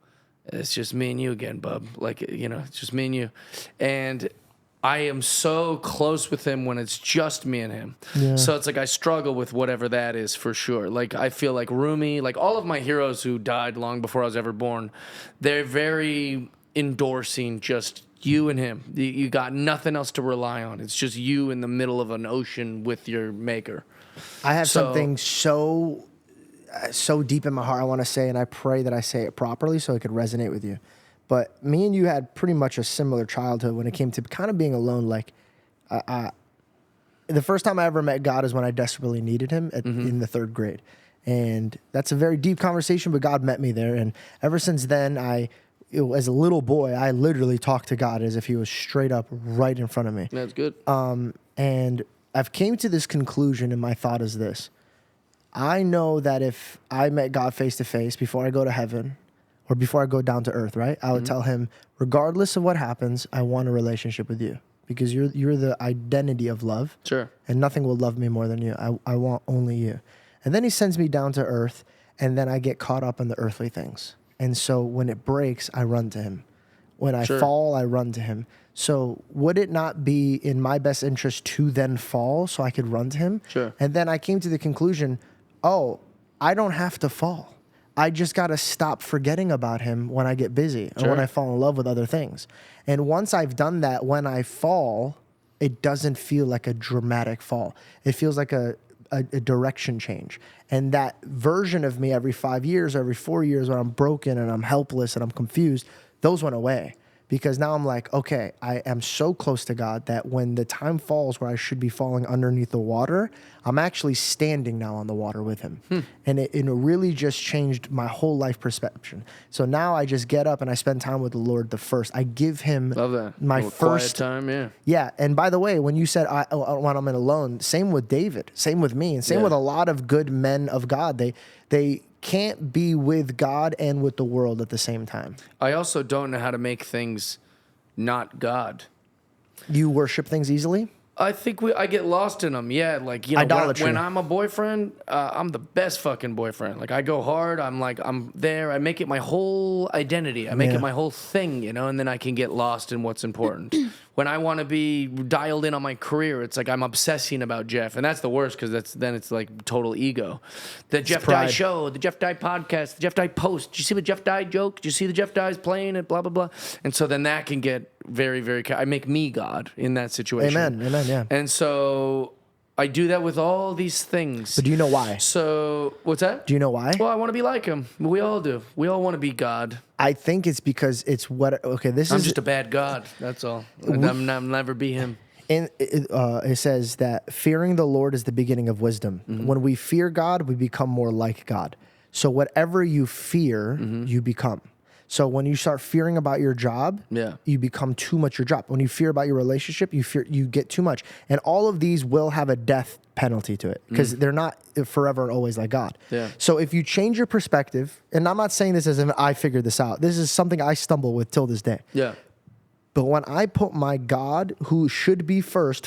it's just me and you again, bub. Like, it's just me and you. And I am so close with him when it's just me and him. Yeah. So it's like I struggle with whatever that is for sure. Like I feel like Rumi, like all of my heroes who died long before I was ever born, they're very endorsing just you and him. You got nothing else to rely on. It's just you in the middle of an ocean with your maker. I have something so deep in my heart I want to say, and I pray that I say it properly so it could resonate with you. But me and you had pretty much a similar childhood when it came to kind of being alone. Like, the first time I ever met God is when I desperately needed him in the 3rd grade. And that's a very deep conversation, but God met me there. And ever since then, as a little boy, I literally talked to God as if he was straight up right in front of me. That's good. And I've came to this conclusion, and my thought is this. I know that if I met God face to face before I go to heaven, or before I go down to earth, right? I would tell him, regardless of what happens, I want a relationship with you because you're the identity of love. Sure. And nothing will love me more than you. I want only you. And then he sends me down to earth, and then I get caught up in the earthly things. And so when it breaks, I run to him. When I fall, I run to him. So would it not be in my best interest to then fall so I could run to him? Sure. And then I came to the conclusion, I don't have to fall. I just got to stop forgetting about him when I get busy and when I fall in love with other things. And once I've done that, when I fall, it doesn't feel like a dramatic fall. It feels like a direction change. And that version of me every 5 years, or every 4 years when I'm broken and I'm helpless and I'm confused, those went away. Because now I'm like, okay, I am so close to God that when the time falls where I should be falling underneath the water, I'm actually standing now on the water with him. And it really just changed my whole life perception. So now I just get up and I spend time with the Lord the first. I give him my first time, yeah. Yeah, and by the way, when you said when I'm in alone, same with David, same with me, and same with a lot of good men of God. They can't be with God and with the world at the same time. I also don't know how to make things not God. You worship things easily? I think I get lost in them. Yeah, like, Idolatry. When I'm a boyfriend, I'm the best fucking boyfriend. Like, I go hard. I'm there. I make it my whole identity. I make it my whole thing, and then I can get lost in what's important. When I want to be dialed in on my career, it's like I'm obsessing about Jeff, and that's the worst because then it's like total ego. The Jeff Dye show, the Jeff Dye podcast, the Jeff Dye post. Did you see the Jeff Dye joke? Did you see the Jeff Dye's playing it? Blah blah blah. And so then that can get very very. I make me God in that situation. Amen. Yeah. And so I do that with all these things. But do you know why? So what's that? Do you know why? Well, I want to be like him. We all do. We all want to be God. I think it's because it's what. Okay, I'm just a bad God. That's all. I'll never be him. And it says that fearing the Lord is the beginning of wisdom. Mm-hmm. When we fear God, we become more like God. So whatever you fear, you become. So when you start fearing about your job, you become too much your job. When you fear about your relationship, you get too much. And all of these will have a death penalty to it because they're not forever and always like God. Yeah. So if you change your perspective, and I'm not saying this as if I figured this out. This is something I stumble with till this day. Yeah. But when I put my God, who should be first,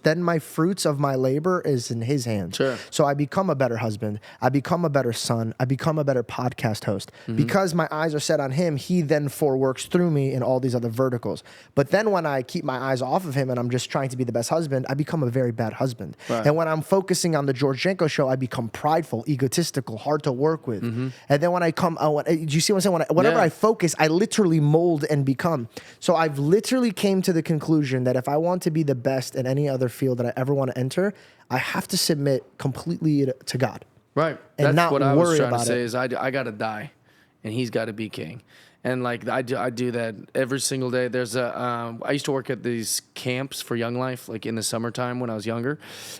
then my fruits of my labor is in his hands. Sure. So I become a better husband. I become a better son. I become a better podcast host. Because my eyes are set on him, he then works through me in all these other verticals. But then when I keep my eyes off of him and I'm just trying to be the best husband, I become a very bad husband. Right. And when I'm focusing on the George Janko show, I become prideful, egotistical, hard to work with. And then when I come, do you see what I'm saying? Whenever I focus, I literally mold and become. So I've literally came to the conclusion that if I want to be the best in any other field that I ever want to enter, I have to submit completely to God. Right. And that's not what I was worry trying to about say it. is I got to die and he's got to be king. And like I do that every single day. There's I used to work at these camps for Young Life, like in the summertime when I was younger,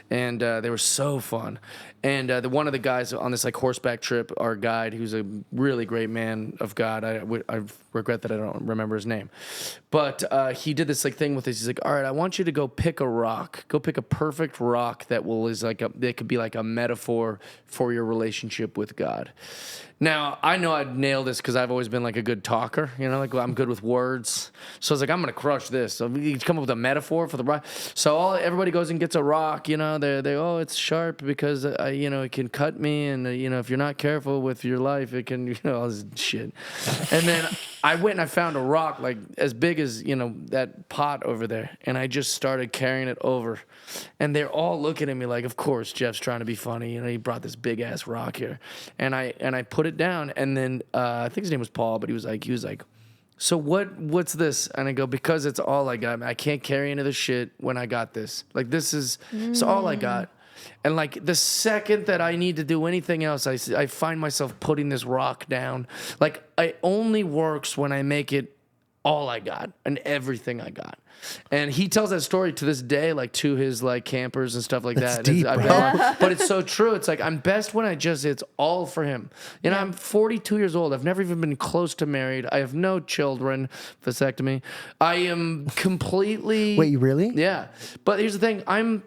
and they were so fun. And one of the guys on this like horseback trip, our guide, who's a really great man of God. I regret that I don't remember his name, but he did this like thing with us. He's like, all right, I want you to go pick a rock. Go pick a perfect rock that could be like a metaphor for your relationship with God. Now, I know I'd nail this because I've always been like a good talker, you know, like I'm good with words. So I was like, I'm gonna crush this. So we come up with a metaphor for the rock. So everybody goes and gets a rock, you know. They oh, it's sharp because you know, it can cut me, and you know, if you're not careful with your life, it can, you know, all this shit. And then I went and I found a rock like as big as, you know, that pot over there, and I just started carrying it over, and they're all looking at me like, of course Jeff's trying to be funny, you know, he brought this big ass rock here, and I put it down, and then I think his name was Paul, but he was like, so what's this? And I go, because it's all I got. I can't carry any of this shit when I got this. Like, this is it's all I got. And like the second that I need to do anything else, I find myself putting this rock down. Like, it only works when I make it all I got and everything I got. And he tells that story to this day, like to his like campers and stuff like that. Deep, bro. But it's so true. It's like I'm best when it's all for him. You know, I'm 42 years old. I've never even been close to married. I have no children. Vasectomy. I am completely. Wait, you really? Yeah. But here's the thing.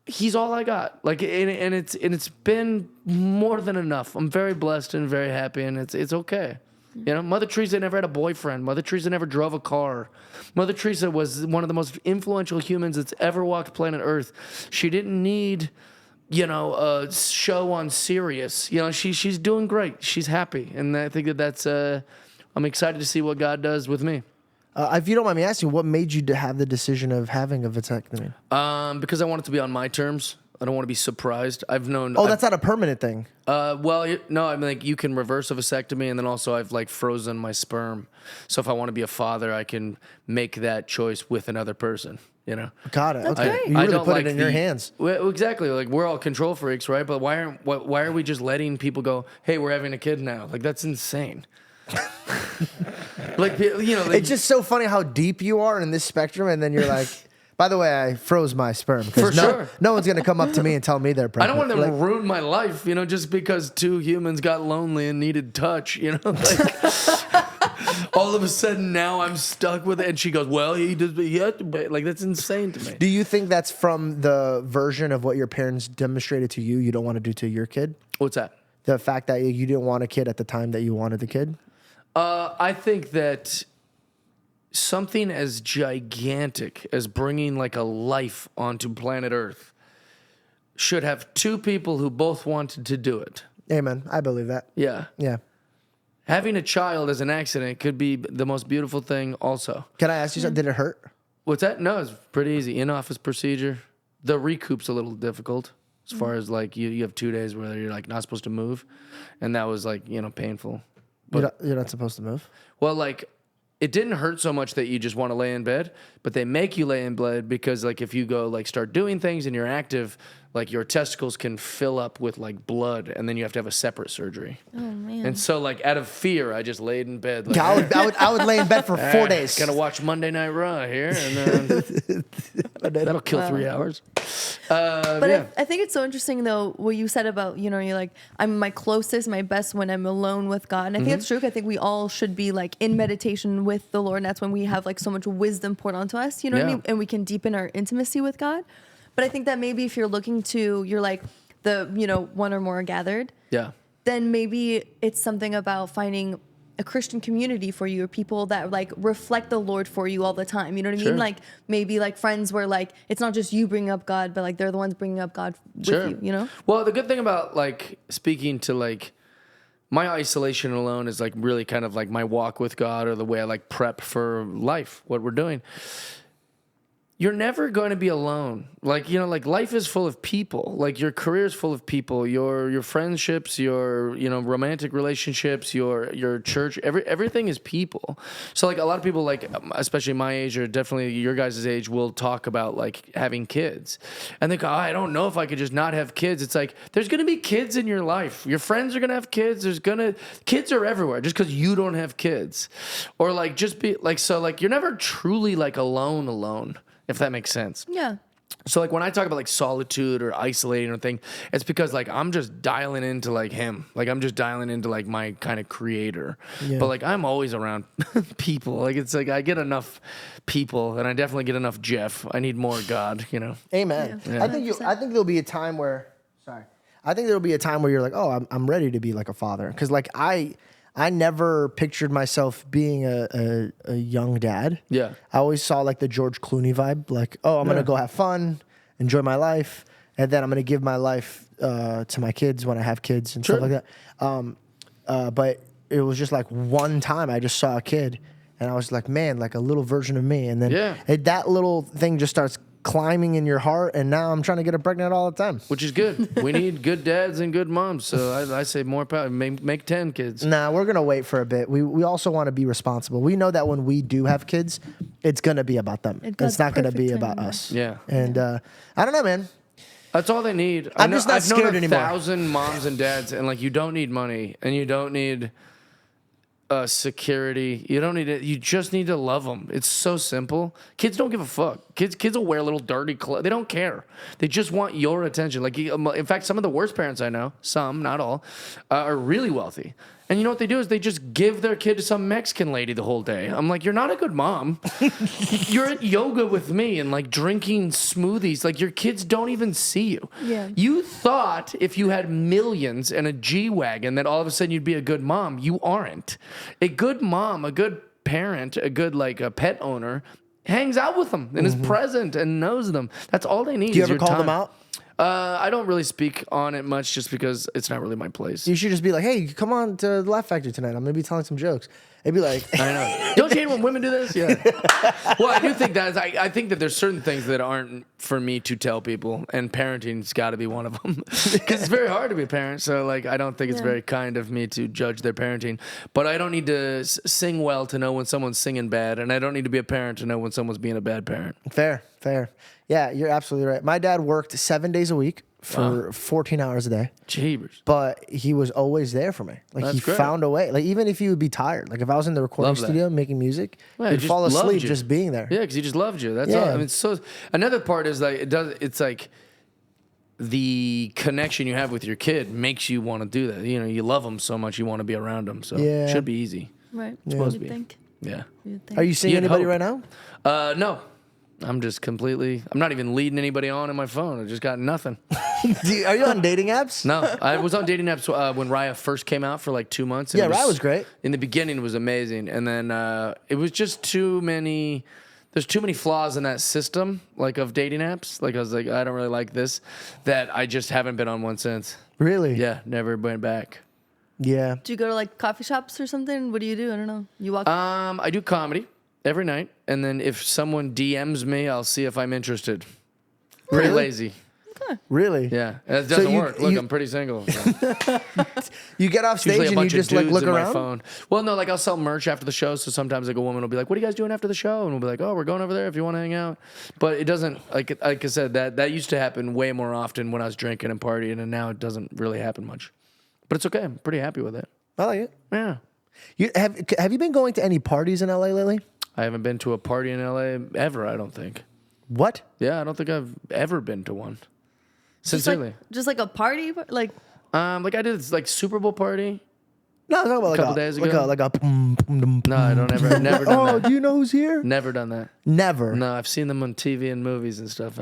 He's all I got. Like, and it's been more than enough. I'm very blessed and very happy, and it's okay. You know, Mother Teresa never had a boyfriend. Mother Teresa never drove a car. Mother Teresa was one of the most influential humans that's ever walked planet Earth. She didn't need, you know, a show on Sirius. You know, she's doing great. She's happy, and I think that's. I'm excited to see what God does with me. If you don't mind me asking, what made you to have the decision of having a vasectomy? Because I want it to be on my terms. I don't want to be surprised. I've known. Oh, that's not a permanent thing. Well, no. I mean, like, you can reverse a vasectomy, and then also I've like frozen my sperm. So if I want to be a father, I can make that choice with another person. You know. Got it. Okay. great. You really don't put like it in your hands. Well, exactly. Like, we're all control freaks, right? But why are we just letting people go, hey, we're having a kid now? Like, that's insane. Like, you know, like, It's just so funny how deep you are in this spectrum, and then you're like, by the way, I froze my sperm. For sure. No one's going to come up to me and tell me they're I pregnant. don't want them to ruin my life, you know, just because two humans got lonely and needed touch, you know? Like, all of a sudden now I'm stuck with it. And she goes, well, he had to, like, that's insane to me. Do you think that's from the version of what your parents demonstrated to you don't want to do to your kid? What's that? The fact that you didn't want a kid at the time that you wanted the kid? I think that something as gigantic as bringing like a life onto planet Earth should have two people who both wanted to do it. Amen. I believe that. Yeah. Yeah. Having a child as an accident could be the most beautiful thing also. Can I ask you something? Did it hurt? What's that? No, it's pretty easy. In-office procedure. The recoup's a little difficult as far as like you have 2 days where you're like not supposed to move. And that was like, you know, painful. You're not supposed to move? Well, like, it didn't hurt so much that you just want to lay in bed, but they make you lay in bed because, like, if you go, like, start doing things and you're active, like, your testicles can fill up with, like, blood, and then you have to have a separate surgery. Oh, man. And so, like, out of fear, I just laid in bed. Like, Yeah, I would lay in bed for 4 days. Gonna watch Monday Night Raw here, and then that'll kill 3 hours. But yeah. I think it's so interesting, though, what you said about, you know, you're like, I'm my closest, my best when I'm alone with God. And I think it's true. I think we all should be like in meditation with the Lord. And that's when we have like so much wisdom poured onto us, you know what I mean? And we can deepen our intimacy with God. But I think that maybe if you're looking to, you're like the, you know, one or more gathered. Yeah. Then maybe it's something about finding a Christian community for you, or people that like reflect the Lord for you all the time. You know what I mean? Like maybe like friends where like it's not just you bringing up God, but like they're the ones bringing up God with you. You know? Well, the good thing about like speaking to like my isolation alone is like really kind of like my walk with God, or the way I like prep for life, what we're doing. You're never going to be alone. Like, you know, like life is full of people. Like your career is full of people. Your friendships, your, you know, romantic relationships, your church, everything is people. So like a lot of people, like especially my age or definitely your guys' age, will talk about like having kids, and they go, I don't know if I could just not have kids. It's like there's going to be kids in your life. Your friends are going to have kids. Kids are everywhere. Just because you don't have kids, or like just be like, so like you're never truly like alone. If that makes sense. Yeah. So like when I talk about like solitude or isolating or thing, it's because like I'm just dialing into like him. Like I'm just dialing into like my kind of creator. Yeah. But like I'm always around people. Like it's like I get enough people, and I definitely get enough Jeff. I need more God, you know. Amen. Yeah. I think there'll be a time where you're like, oh, I'm ready to be like a father, because like I never pictured myself being a young dad. Yeah. I always saw like the George Clooney vibe, like, oh, I'm gonna go have fun, enjoy my life, and then I'm gonna give my life to my kids when I have kids and stuff like that. But it was just like one time I just saw a kid, and I was like, man, like a little version of me, and then that little thing just starts climbing in your heart, and now I'm trying to get her pregnant all the time. Which is good. We need good dads and good moms. So I say more power. Make 10 kids. Nah, we're gonna wait for a bit. We also want to be responsible. We know that when we do have kids, it's gonna be about them. It's not gonna be about us. Yeah. And I don't know, man. That's all they need. I'm just not scared known anymore. 1,000 moms and dads, and like you don't need money, and you don't need security. You don't need it. You just need to love them. It's so simple. Kids don't give a fuck. Kids will wear little dirty clothes. They don't care. They just want your attention. Like, in fact, some of the worst parents I know, some, not all, are really wealthy. And you know what they do is they just give their kid to some Mexican lady the whole day. I'm like, you're not a good mom. You're at yoga with me and like drinking smoothies. Like your kids don't even see you. Yeah. You thought if you had millions and a G-Wagon that all of a sudden you'd be a good mom. You aren't. A good mom, a good parent, a good like a pet owner hangs out with them and is present and knows them. That's all they need. Do you ever call them out? I don't really speak on it much just because it's not really my place. You should just be like, hey, come on to the Laugh Factory tonight. I'm going to be telling some jokes. It'd be like... I know. Don't you hate when women do this? Yeah. Well, I do think that I think that there's certain things that aren't for me to tell people, and parenting's got to be one of them. Because it's very hard to be a parent, so like I don't think it's very kind of me to judge their parenting. But I don't need to sing well to know when someone's singing bad, and I don't need to be a parent to know when someone's being a bad parent. Fair. Yeah, you're absolutely right. My dad worked 7 days a week for 14 hours a day. Jeebers. But he was always there for me. Like That's he great. found a way. Like even if he would be tired, like if I was in the recording Love that. studio making music, Yeah, he'd he fall just loved asleep you. just being there. Yeah, because he just loved you. That's Yeah. all. I mean, so another part is like it's like the connection you have with your kid makes you want to do that. You know, you love them so much, you want to be around them. So Yeah. it should be easy. Right. supposed to You'd be. think. Yeah. You'd think. Are you seeing You'd anybody hope. right now? No. I'm just completely. I'm not even leading anybody on in my phone. I just got nothing. Are you on dating apps? No, I was on dating apps when Raya first came out for like 2 months. And Yeah, it Raya was great. In the beginning, it was amazing, and then it was just too many. There's too many flaws in that system, like of dating apps. Like I was like, I don't really like this. That I just haven't been on one since. Really? Yeah, never went back. Yeah. Do you go to like coffee shops or something? What do you do? I don't know. You walk. I do comedy every night, and then if someone DMs me, I'll see if I'm interested. Pretty Really? lazy. Really? Yeah, it doesn't you- work. Look, you- I'm pretty single. So. You get off It's usually stage a and you bunch just of like dudes look in my around? phone. Well, no, like I'll sell merch after the show, so sometimes like a woman will be like, "What are you guys doing after the show?" And we'll be like, "Oh, we're going over there if you want to hang out." But it doesn't like I said that used to happen way more often when I was drinking and partying, and now it doesn't really happen much. But it's okay. I'm pretty happy with it. I like it. Yeah. You have you been going to any parties in LA lately? I haven't been to a party in LA ever. I don't think. What? Yeah, I don't think I've ever been to one. just Sincerely. like a party, like Like I did this like Super Bowl party. No, I'm talking about like Couple a, days like ago? a like a boom, boom, boom, No, I don't ever. Never done Oh, that. do you know who's here? Never done that. Never. No, I've seen them on TV and movies and stuff.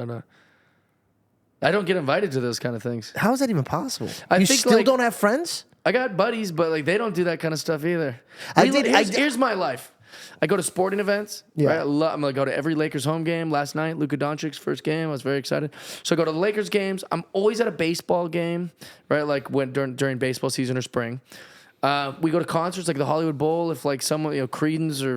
I don't get invited to those kind of things. How is that even possible? I You think, still like- don't have friends? I got buddies, but like they don't do that kind of stuff either. I did- Here's my life. I go to sporting events. Yeah. Right? I'm gonna go to every Lakers home game. Last night, Luka Doncic's first game. I was very excited. So I go to the Lakers games. I'm always at a baseball game, right? Like when during baseball season or spring. We go to concerts like the Hollywood Bowl. If like someone, Creedence or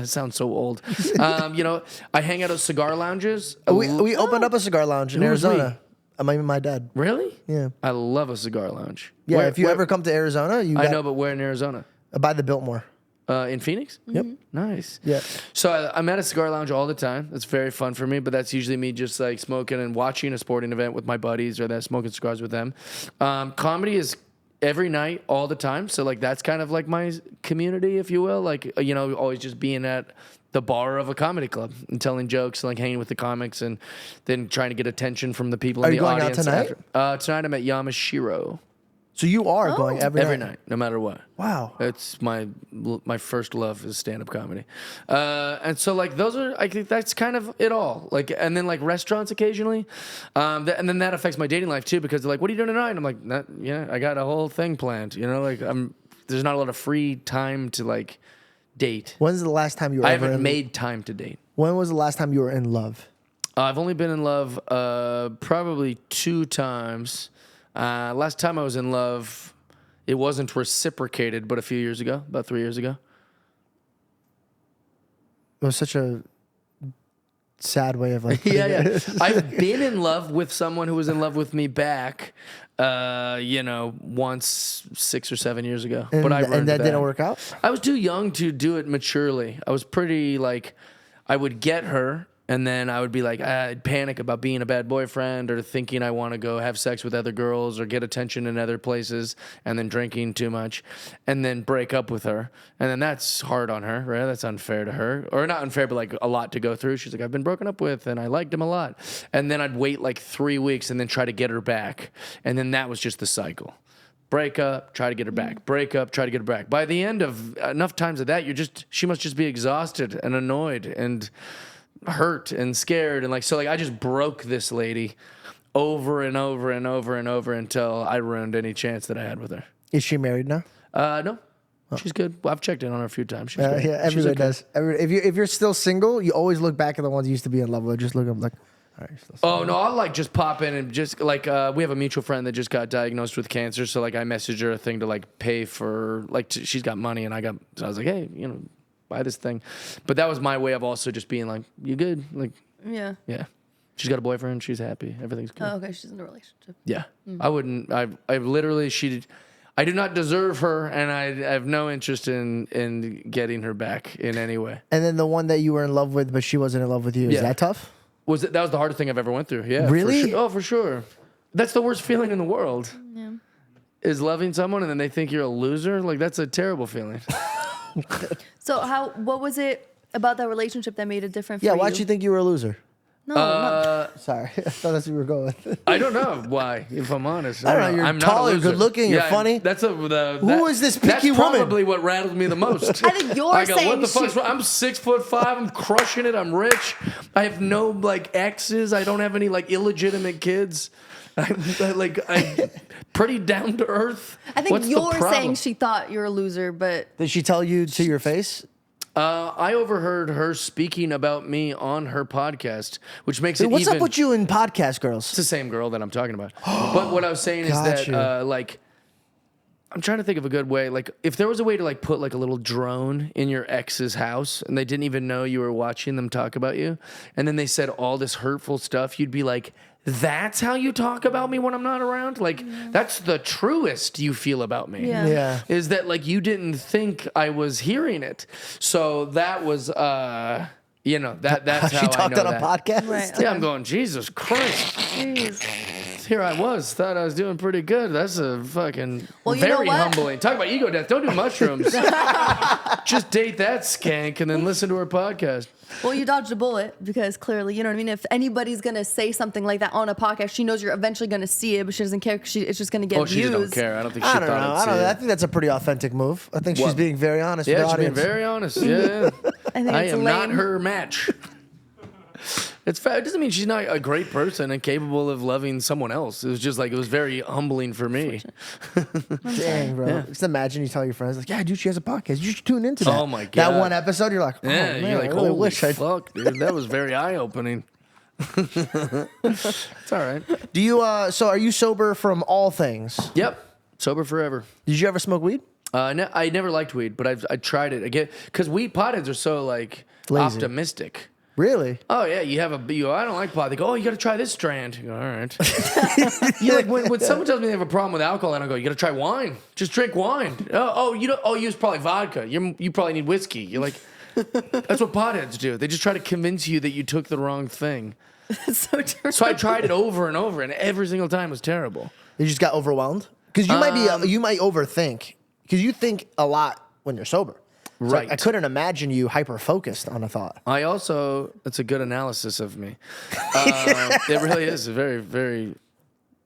it sounds so old. I hang out at cigar lounges. We opened up a cigar lounge in Who was Arizona. My dad. Really? Yeah. I love a cigar lounge. Yeah, Where- if you where- ever come to Arizona, I know, but where in Arizona? by the Biltmore. In Phoenix? Yep. Nice. Yeah. So I'm at a cigar lounge all the time. That's very fun for me, but that's usually me just like smoking and watching a sporting event with my buddies or that smoking cigars with them. Comedy is every night, all the time. So like that's kind of like my community, if you will. Like, always just being at the bar of a comedy club and telling jokes and like hanging with the comics and then trying to get attention from the people Are in you the going out audience. tonight? After. Tonight I'm at Yamashiro. So you are going Every night, no matter what. Wow. It's my first love is stand-up comedy. And so like those are, I think that's kind of it all. Like, and then like restaurants occasionally. And then that affects my dating life too, because they're like, what are you doing tonight? And I'm like, I got a whole thing planned, like there's not a lot of free time to like date. When's the last time you were I ever haven't made time to date. When was the last time you were in love? I've only been in love probably 2 times. Last time I was in love, it wasn't reciprocated, but a few years ago, about 3 years ago. It was such a sad way of like. Yeah. I've been in love with someone who was in love with me back, once 6 or 7 years ago. And, but and that didn't work out? I was too young to do it maturely. I was pretty like, I would get her. And then I would be like, I'd panic about being a bad boyfriend or thinking I want to go have sex with other girls or get attention in other places and then drinking too much and then break up with her. And then that's hard on her, right? That's unfair to her. Or not unfair, but like a lot to go through. She's like, I've been broken up with and I liked him a lot. And then I'd wait like 3 weeks and then try to get her back. And then that was just the cycle. Break up, try to get her back. Break up, try to get her back. By the end of enough times of that, she must just be exhausted and annoyed and hurt and scared and like so like I just broke this lady over and over and over and over until I ruined any chance that I had with her. Is she married now? No. She's good. Well, I've checked in on her a few times. She's great. Yeah, everybody okay. does. If you're still single, you always look back at the ones you used to be in love with. Just look up like, all right, you're still single. Oh no, I'll like just pop in and just like we have a mutual friend that just got diagnosed with cancer, so like I messaged her a thing to like pay for like she's got money and so I was like, hey, buy this thing. But that was my way of also just being like, you good? Like, Yeah. She's got a boyfriend. She's happy. Everything's good. Oh, okay. She's in a relationship. Yeah. I wouldn't, I've literally, I do not deserve her and I have no interest in getting her back in any way. And then the one that you were in love with, but she wasn't in love with you. Is that tough? That was the hardest thing I've ever went through. Yeah. Really? For sure. Oh, for sure. That's the worst feeling in the world. Yeah. Is loving someone and then they think you're a loser. Like that's a terrible feeling. So what was it about that relationship that made it different for you? Yeah, why'd you think you were a loser? No, not. Sorry, I thought that's what you were going with. I don't know why, if I'm honest. I don't know. You're I'm tall, not a you're loser. good looking, you're funny. Who is this picky that's woman? Probably what rattled me the most. I think you're I go, saying what the fuck's wrong? I'm 6'5". I'm crushing it. I'm rich. I have no like exes. I don't have any like illegitimate kids. I'm pretty down to earth. I think What's the you're problem? saying she thought you're a loser, but Did she tell you to your face? I overheard her speaking about me on her podcast, which makes it What's even... up with you in podcast girls? It's the same girl that I'm talking about. But what I was saying is that, Gotcha. I'm trying to think of a good way. Like, if there was a way to, like, put, like, a little drone in your ex's house and they didn't even know you were watching them talk about you, and then they said all this hurtful stuff, you'd be like, that's how you talk about me when I'm not around? Like, that's the truest you feel about me. Yeah. Is that, like, you didn't think I was hearing it. So that was, that's She how I talked know on a that. podcast? Right. Yeah, I'm going, Jesus Christ. jeez. Here I was, thought I was doing pretty good. That's a fucking Well, you know very what? humbling. Talk about ego death. Don't do mushrooms. Just date that skank and then listen to her podcast. Well, you dodged a bullet because clearly, you know what I mean? If anybody's going to say something like that on a podcast, she knows you're eventually going to see it, but she doesn't care because it's just going to get Oh, she views. just don't care. I don't think she I don't know. thought I think that's a pretty authentic move. I think she's What? being very honest with Yeah, the she's being audience. very honest. Yeah. I think I it's am lame. not her match. It's fair. It doesn't mean she's not a great person and capable of loving someone else. It was just like, it was very humbling for me. Dang, bro. Just imagine you tell your friends, like, yeah, dude, she has a podcast. You should tune into that. Oh, my That God. one episode, you're like, oh, Yeah, man, you're like, I really holy wish I... fuck, dude. That was very eye-opening. It's all right. Do you, so are you sober from all things? Yep. Sober forever. Did you ever smoke weed? No, I never liked weed, but I tried it again because potheads are so like Lazy. optimistic. Really? Oh yeah, you have I don't like pot. They go, oh, you got to try this strand. You go, all right. You like when someone tells me they have a problem with alcohol, and I go, you got to try wine. Just drink wine. You don't. Oh, use probably vodka. You probably need whiskey. You're like, that's what potheads do. They just try to convince you that you took the wrong thing. It's so true. So I tried it over and over, and every single time was terrible. You just got overwhelmed? Because you you might overthink. Because you think a lot when you're sober. So Right. I couldn't imagine you hyper-focused on a thought. I also, that's a good analysis of me. It really is very, very.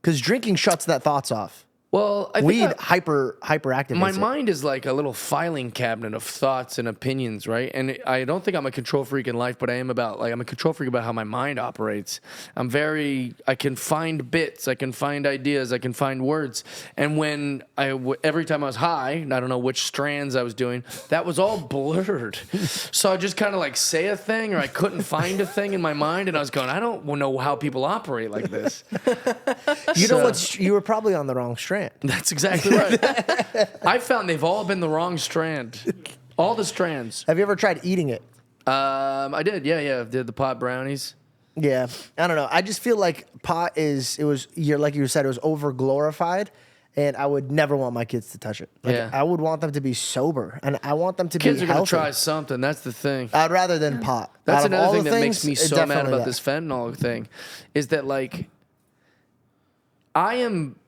Because drinking shuts that thoughts off. Well, I think Weed hyperactivates my it. mind is like a little filing cabinet of thoughts and opinions, right? And I don't think I'm a control freak in life, but I'm a control freak about how my mind operates. I can find bits, I can find ideas, I can find words. And when every time I was high, I don't know which strands I was doing, that was all blurred. So I just kind of like say a thing, or I couldn't find a thing in my mind, and I was going, I don't know how people operate like this. You know what? You were probably on the wrong strand. That's exactly right. I found they've all been the wrong strand. All the strands. Have you ever tried eating it? I did. Yeah. Did the pot brownies. Yeah. I don't know. I just feel like pot like you said, it was over glorified. And I would never want my kids to touch it. Like, Yeah. I would want them to be sober, and I want them to Kids be are going healthy. to try something. That's the thing. I'd rather than pot. That's Out of another all thing the that makes things, me it's so mad definitely about that. this fentanyl thing is that, like,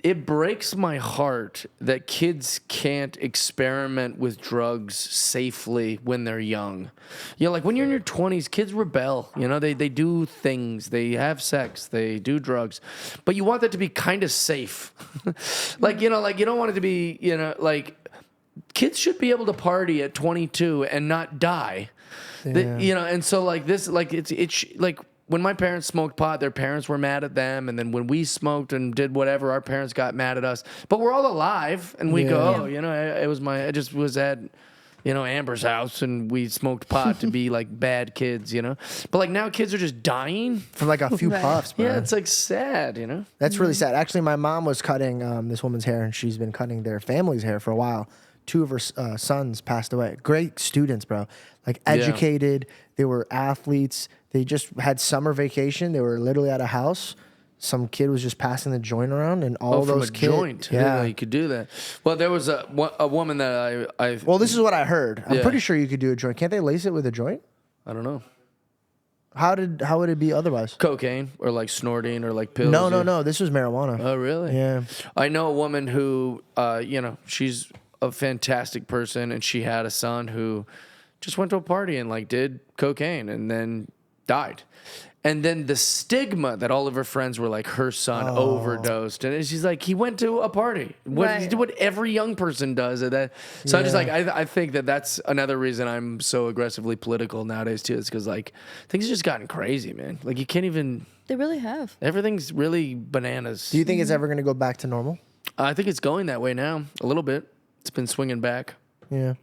it breaks my heart that kids can't experiment with drugs safely when they're young. Like when you're in your 20s, kids rebel. They do things, they have sex, they do drugs, but you want that to be kind of safe. like you don't want it to be, like kids should be able to party at 22 and not die. And so like this, like it's like, when my parents smoked pot, their parents were mad at them. And then when we smoked and did whatever, our parents got mad at us. But we're all alive. And we go, I just was at, Amber's house and we smoked pot to be like bad kids, But like now kids are just dying. From like a few puffs, bro. Yeah, it's like sad, That's really sad. Actually, my mom was cutting this woman's hair, and she's been cutting their family's hair for a while. 2 of her sons passed away. Great students, bro. Like educated. They were athletes. They just had summer vacation. They were literally at a house. Some kid was just passing the joint around, and all from those a kids. joint. Yeah, you could do that. Well, there was a woman that I Well, this is what I heard. I'm pretty sure you could do a joint. Can't they lace it with a joint? I don't know. How would it be otherwise? Cocaine or like snorting or like pills. No. This was marijuana. Oh, really? Yeah. I know a woman who, she's a fantastic person, and she had a son who just went to a party and like did cocaine and then died. And then the stigma that all of her friends were like, her son overdosed. And she's like, he went to a party. He did what every young person does. At that. So I think that's another reason I'm so aggressively political nowadays too. It's because like things have just gotten crazy, man. Like you can't even. They really have. Everything's really bananas. Do you think it's ever going to go back to normal? I think it's going that way now, a little bit. It's been swinging back. Yeah.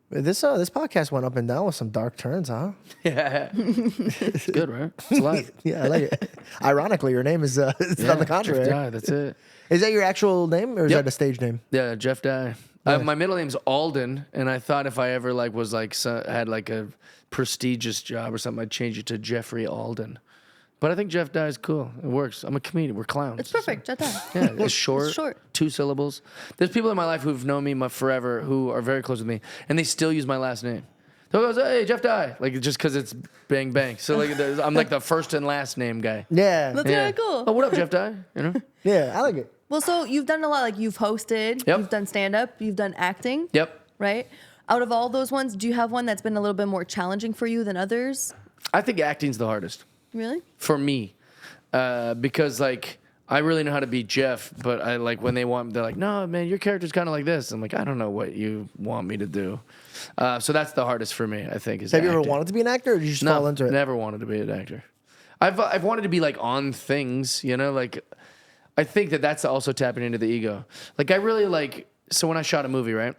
This podcast went up and down with some dark turns, huh? Yeah. It's good, right? It's live. Yeah, I like it. Ironically, your name is it's on the contrary. Jeff Dye, that's it. Is that your actual name, or is Yep. that a stage name? Yeah, Jeff Dye. My middle name's Alden, and I thought if I ever had like a prestigious job or something, I'd change it to Jeffrey Alden. But I think Jeff Dye is cool. It works. I'm a comedian. We're clowns. It's perfect. Jeff Dye. Yeah, it's short. It's short. 2 syllables. There's people in my life who've known me forever who are very close with me, and they still use my last name. They'll go, hey, Jeff Dye. Like, just because it's bang, bang. So, like, I'm like the first and last name guy. Yeah. That's really cool. Oh, what up, Jeff Dye? Yeah, I like it. Well, so you've done a lot. Like you've hosted, Yep. you've done stand-up, you've done acting. Yep. Right? Out of all those ones, do you have one that's been a little bit more challenging for you than others? I think acting's the hardest. Really? For me. Because, like, I really know how to be Jeff, but I like when they're like, no, man, your character's kind of like this. I'm like, I don't know what you want me to do. So that's the hardest for me, I think. Have you ever wanted to be an actor, or did you just fall into it? Never wanted to be an actor. I've wanted to be like on things, like I think that's also tapping into the ego. Like I really like, so when I shot a movie, right?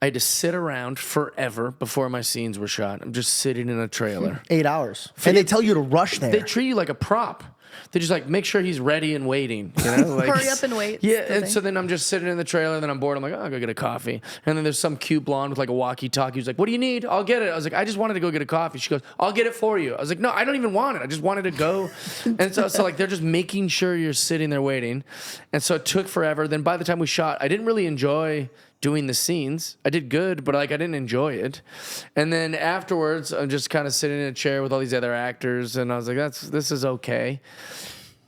I had to sit around forever before my scenes were shot. I'm just sitting in a trailer. 8 hours. And they tell you to rush there. They treat you like a prop. They just like make sure he's ready and waiting. Like, hurry up and wait. Yeah, and so then I'm just sitting in the trailer, and then I'm bored. I'm like, oh, I'll go get a coffee. And then there's some cute blonde with like a walkie-talkie who's like, what do you need? I'll get it. I was like, I just wanted to go get a coffee. She goes, I'll get it for you. I was like, no, I don't even want it. I just wanted to go. And so like they're just making sure you're sitting there waiting. And so it took forever. Then by the time we shot, I didn't really enjoy doing the scenes. I did good, but like I didn't enjoy it. And then afterwards, I'm just kind of sitting in a chair with all these other actors, and I was like, this is okay.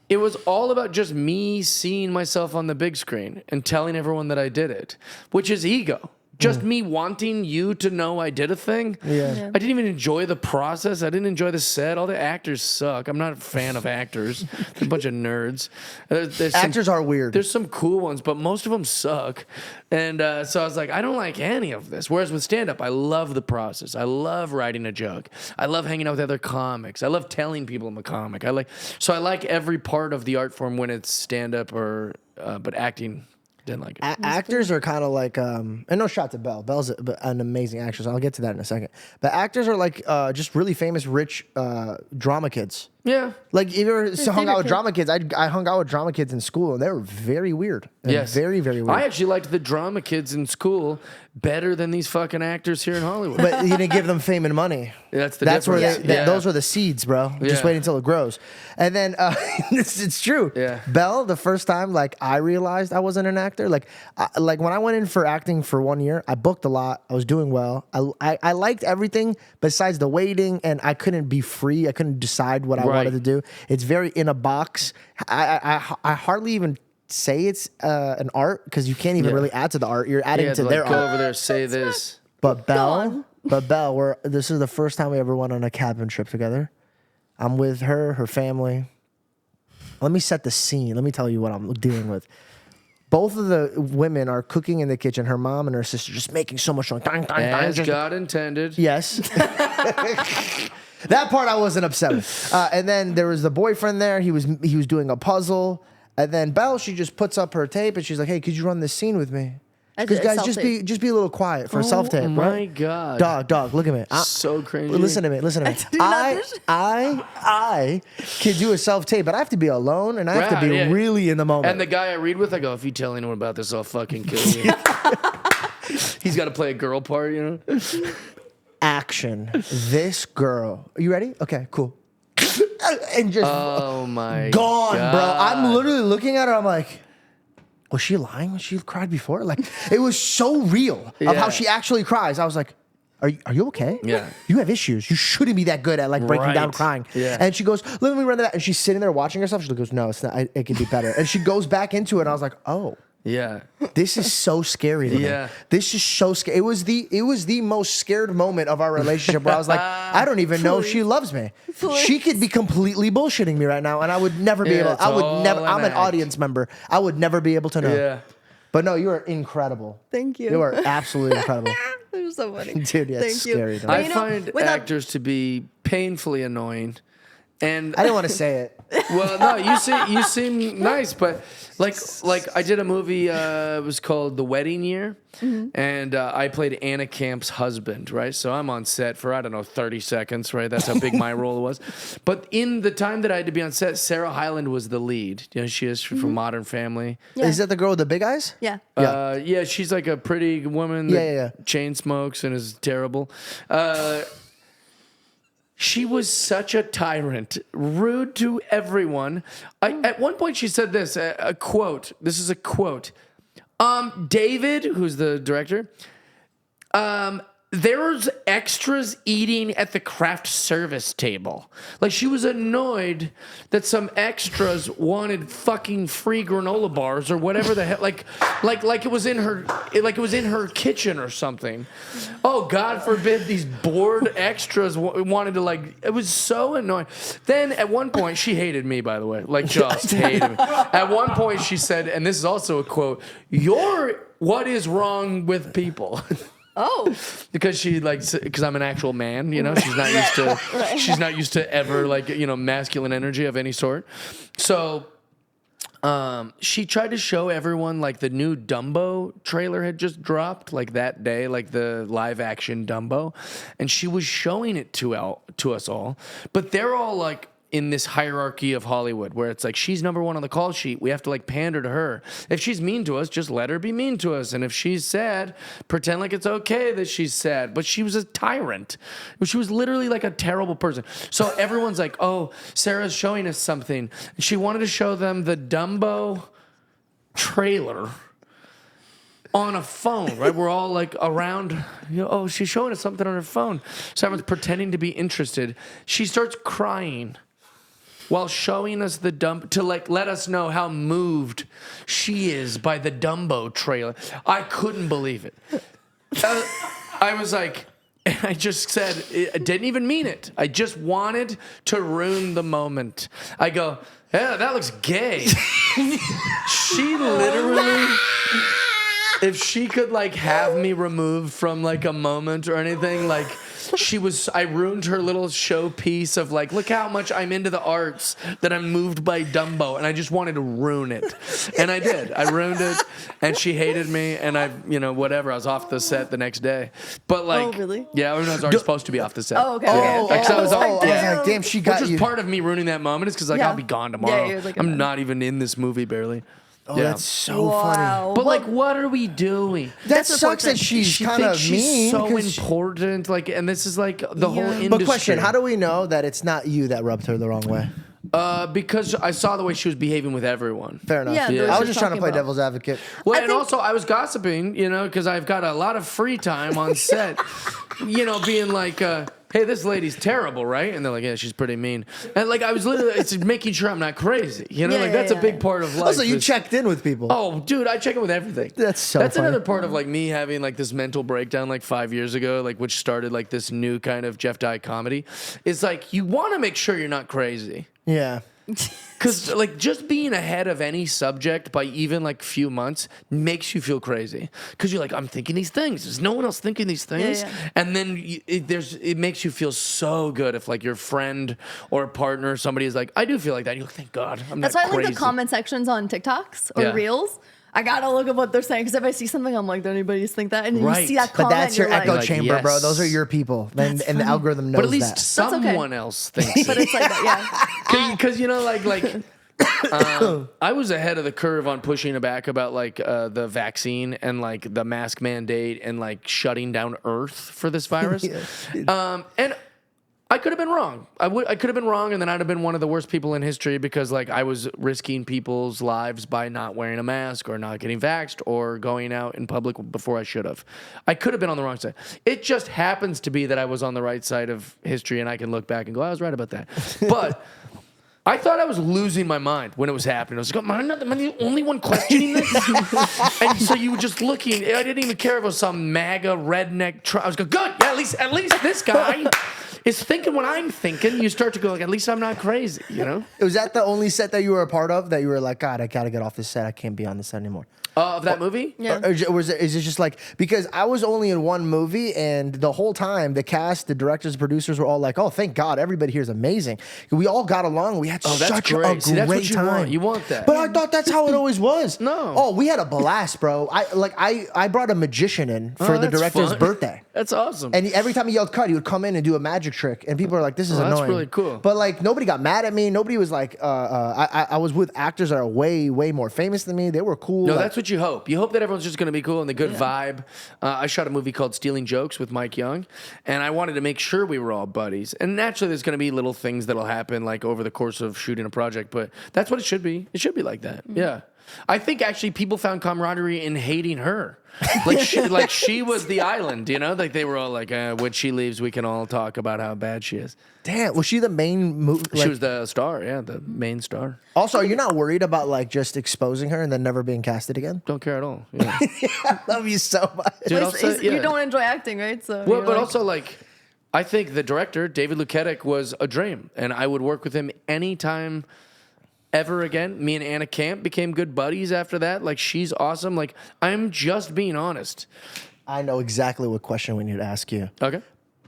It was all about just me seeing myself on the big screen and telling everyone that I did it, which is ego. Just me wanting you to know I did a thing. Yeah. I didn't even enjoy the process. I didn't enjoy the set. All the actors suck. I'm not a fan of actors. They're a bunch of nerds. There's Actors are weird. There's some cool ones, but most of them suck. And so I was like, I don't like any of this. Whereas with stand-up, I love the process. I love writing a joke. I love hanging out with other comics. I love telling people I'm a comic. I like every part of the art form when it's stand-up but acting. Didn't like it. Actors are kind of like, and no shot to Belle. Belle's an amazing actress. I'll get to that in a second. But actors are like just really famous, rich drama kids. Yeah. Like, if you ever hung out with kid. drama kids, I hung out with drama kids in school, and they were very weird. And Yes. Very, very weird. I actually liked the drama kids in school better than these fucking actors here in Hollywood. But you didn't give them fame and money. That's the That's where difference. those were the seeds, bro. Just Yeah. wait until it grows. And then it's true. Yeah. Belle, the first time like I realized I wasn't an actor, like when I went in for acting for 1 year, I booked a lot. I was doing well. I liked everything besides the waiting, and I couldn't be free. I couldn't decide what I Right. wanted to do. It's very in a box. I hardly even say it's an art because you can't even really add to the art. You're adding Yeah, to to their like go art. over there, say this. But Belle, this is the first time we ever went on a cabin trip together. I'm with her family. Let me set the scene. Let me tell you what I'm dealing with. Both of the women are cooking in the kitchen. Her mom and her sister just making so much noise. As God intended. Yes. That part I wasn't upset with. And then there was the boyfriend there. He was doing a puzzle. And then Belle, she just puts up her tape and she's like, "Hey, could you run this scene with me?" Because guys, just be a little quiet for a self tape. my right? God. Dog, look at me. So cringy. Listen to me. I can do a self tape, but I have to be alone and I have to be Yeah. really in the moment. And the guy I read with, I go, if you tell anyone about this, I'll fucking kill you. He's got to play a girl part, you know? Action. This girl. Are you ready? Okay, cool. And just Oh my gone, God. bro. I'm literally looking at her. I'm like, was she lying when she cried before? Like, it was so real of how Yeah. she actually cries. I was like, are you okay? Yeah. You have issues. You shouldn't be that good at like breaking down Right. crying. Yeah. And she goes, let me run that. And she's sitting there watching herself. She goes, no, it's not. It could be better. And she goes back into it. And I was like, oh. Yeah. This is so scary to me. Yeah. This is so scary. It was the most scared moment of our relationship where I was like, I don't even know if she loves me. She could be completely bullshitting me right now, and I would never be Yeah, able. it's I would all never. an I'm an act. audience member. I would never be able to know. Yeah. But no, you are incredible. Thank you. You are absolutely incredible. They're so funny. Dude, yeah, it's Thank you. scary to me. But I you know, find without- actors to be painfully annoying. And I didn't want to say it. well, no, you seem nice, but like I did a movie. It was called The Wedding Year, and I played Anna Camp's husband. Right, so I'm on set for 30 seconds. Right, that's how big my role was. But in the time that I had to be on set, Sarah Hyland was the lead. You know, she is from Modern Family. Yeah. Is that the girl with the big eyes? Yeah. Yeah, she's like a pretty woman that Yeah. chain smokes and is terrible. She was such a tyrant, rude to everyone. At one point, she said this, a quote. This is a quote. David, who's the director, there's extras eating at the craft service table. Like, she was annoyed that some extras wanted fucking free granola bars or whatever the hell. Like it was in her kitchen or something. Oh, God forbid these bored extras wanted to it was so annoying. Then at one point, she hated me, by the way. Like, just hated me. At one point, she said, and this is also a quote, "You're what is wrong with people." Oh. Because because I'm an actual man, you know, she's not used to, she's not used to ever masculine energy of any sort. So, she tried to show everyone the new Dumbo trailer had just dropped that day, the live action Dumbo, and she was showing it to us all, but they're all in this hierarchy of Hollywood where it's she's number one on the call sheet. We have to pander to her. If she's mean to us, just let her be mean to us. And if she's sad, pretend like it's okay that she's sad. But she was a tyrant. She was literally a terrible person. So everyone's oh, Sarah's showing us something. And she wanted to show them the Dumbo trailer on a phone, right? We're all around, oh, she's showing us something on her phone. So everyone's pretending to be interested. She starts crying while showing us the Dumbo, to let us know how moved she is by the Dumbo trailer. I couldn't believe it. I was like, and I just said, I didn't even mean it. I just wanted to ruin the moment. I go, yeah, that looks gay. She literally, if she could like have me removed from like a moment or anything, like I ruined her little showpiece of like, look how much I'm into the arts, that I'm moved by Dumbo, and I just wanted to ruin it. And I did. I ruined it, and she hated me, and whatever. I was off the set the next day. But like, Oh, really? Yeah, I was already supposed to be off the set. Oh, okay. Yeah. Okay. Like, so I was I was like, damn, she got Which you. was part of me ruining that moment, is because like Yeah. I'll be gone tomorrow. Yeah, you're like, I'm not even in this movie barely. Oh, that's so funny. Wow. But like, what are we doing? That That's sucks that She she's kind thinks of she's mean. so 'cause she- important. Like, and this is like the whole Yeah. industry. But question, how do we know that it's not you that rubbed her the wrong way? Because I saw the way she was behaving with everyone. Fair enough. Yeah, Yeah. I was you're just trying to talking play about. devil's advocate. Well, I and think- also I was gossiping, because I've got a lot of free time on set, being like, hey, this lady's terrible, right? And they're like, yeah, she's pretty mean. And like, I was literally, it's making sure I'm not crazy, Yeah, that's yeah, a big yeah. part of life. Also, you is- checked in with people. Oh, dude, I check in with everything. That's so That's funny. another part of like me having like this mental breakdown like 5 years ago, like which started like this new kind of Jeff Dye comedy. It's like you want to make sure you're not crazy. Yeah. Because like just being ahead of any subject by even like few months makes you feel crazy. Because you're like, I'm thinking these things. Is no one else thinking these things? Yeah. And then it makes you feel so good if like your friend or partner or somebody is like, I do feel like that. You're like, thank God, I'm That's not why I crazy. like the comment sections on TikToks or Yeah. Reels. I gotta look at what they're saying because if I see something, I'm like, do anybody think that? And then Right. you see that But comment, that's your you're echo like, chamber, yes. bro. Those are your people. And the algorithm knows But at least that. someone else thinks But it. it's like that, yeah. Because I was ahead of the curve on pushing back about like the vaccine and like the mask mandate and like shutting down Earth for this virus. And I could have been wrong. I could have been wrong, and then I'd have been one of the worst people in history because like I was risking people's lives by not wearing a mask or not getting vaxxed or going out in public before I should have. I could have been on the wrong side. It just happens to be that I was on the right side of history, and I can look back and go, I was right about that. But I thought I was losing my mind when it was happening. I was like, am I the only one questioning this? And so you were just looking. I didn't even care if it was some MAGA redneck. I was going, good. Yeah, at least this guy is thinking what I'm thinking. You start to go, like, at least I'm not crazy, Was that the only set that you were a part of that you were like, God, I gotta get off this set. I can't be on this set anymore? Of that movie? Yeah. Or is it just like, because I was only in one movie and the whole time the cast, the directors, the producers were all like, oh, thank God, everybody here is amazing. We all got along. We had Oh, that's such great. a See, that's what great you time. want. You want that. But I thought that's how it always was. No. Oh, we had a blast, bro. I brought a magician in for the that's director's fun. birthday. That's awesome. And every time he yelled cut, he would come in and do a magic trick. And people are like, this is that's annoying. really cool. But like, nobody got mad at me. Nobody was like, I was with actors that are way, way more famous than me. They were cool. No, Like, that's what you hope. You hope that everyone's just going to be cool and the good vibe. I shot a movie called Stealing Jokes with Mike Young, and I wanted to make sure we were all buddies. And naturally, there's going to be little things that'll happen like over the course of shooting a project, but that's what it should be. It should be like that. Yeah. I think actually people found camaraderie in hating her. Like she was the island, Like they were all like, when she leaves, we can all talk about how bad she is. damn, was she the main movie? She was the star, the main star. Also, are you not worried about like just exposing her and then never being casted again? Don't care at all. Yeah. I love you so much. Dude, At least also- yeah. You don't enjoy acting, right? So Well, you're but like- also like, I think the director David Luketic was a dream, and I would work with him anytime ever again. Me and Anna Camp became good buddies after that. Like, she's awesome. Like, I'm just being honest. I know exactly what question we need to ask you. Okay.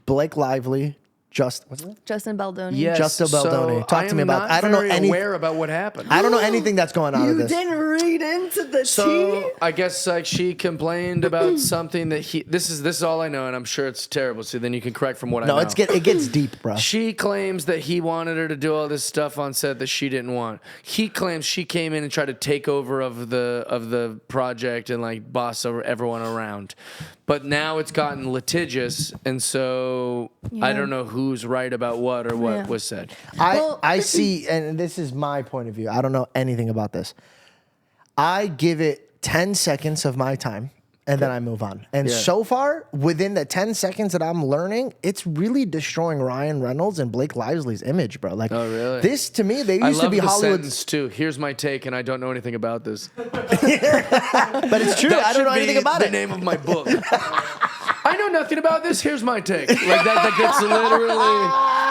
Blake Lively, what's it? Justin Baldoni. Yes. Justin Baldoni. Talk to me about- I I don't know very any- aware about what happened. I don't know anything that's going on with You this. didn't read into the So tea. I guess like she complained about something that this is all I know, and I'm sure it's terrible. So then you can correct from what I know. No, it gets deep, bro. She claims that he wanted her to do all this stuff on set that she didn't want. He claims she came in and tried to take over of the project and like boss over everyone around. But now it's gotten litigious, and so I don't know who's right about what or what Yeah. was said. I see, and this is my point of view. I don't know anything about this. I give it 10 seconds of my time, and then I move on. And Yeah. so far, within the 10 seconds that I'm learning, it's really destroying Ryan Reynolds and Blake Lively's image, bro. Like, Oh, really? this to me, they I used to love be the Hollywood, sentence too. Here's my take, and I don't know anything about this. but it's true. That I don't should know be anything about the it. name of my book. I know nothing about this. Here's my take. Like that gets literally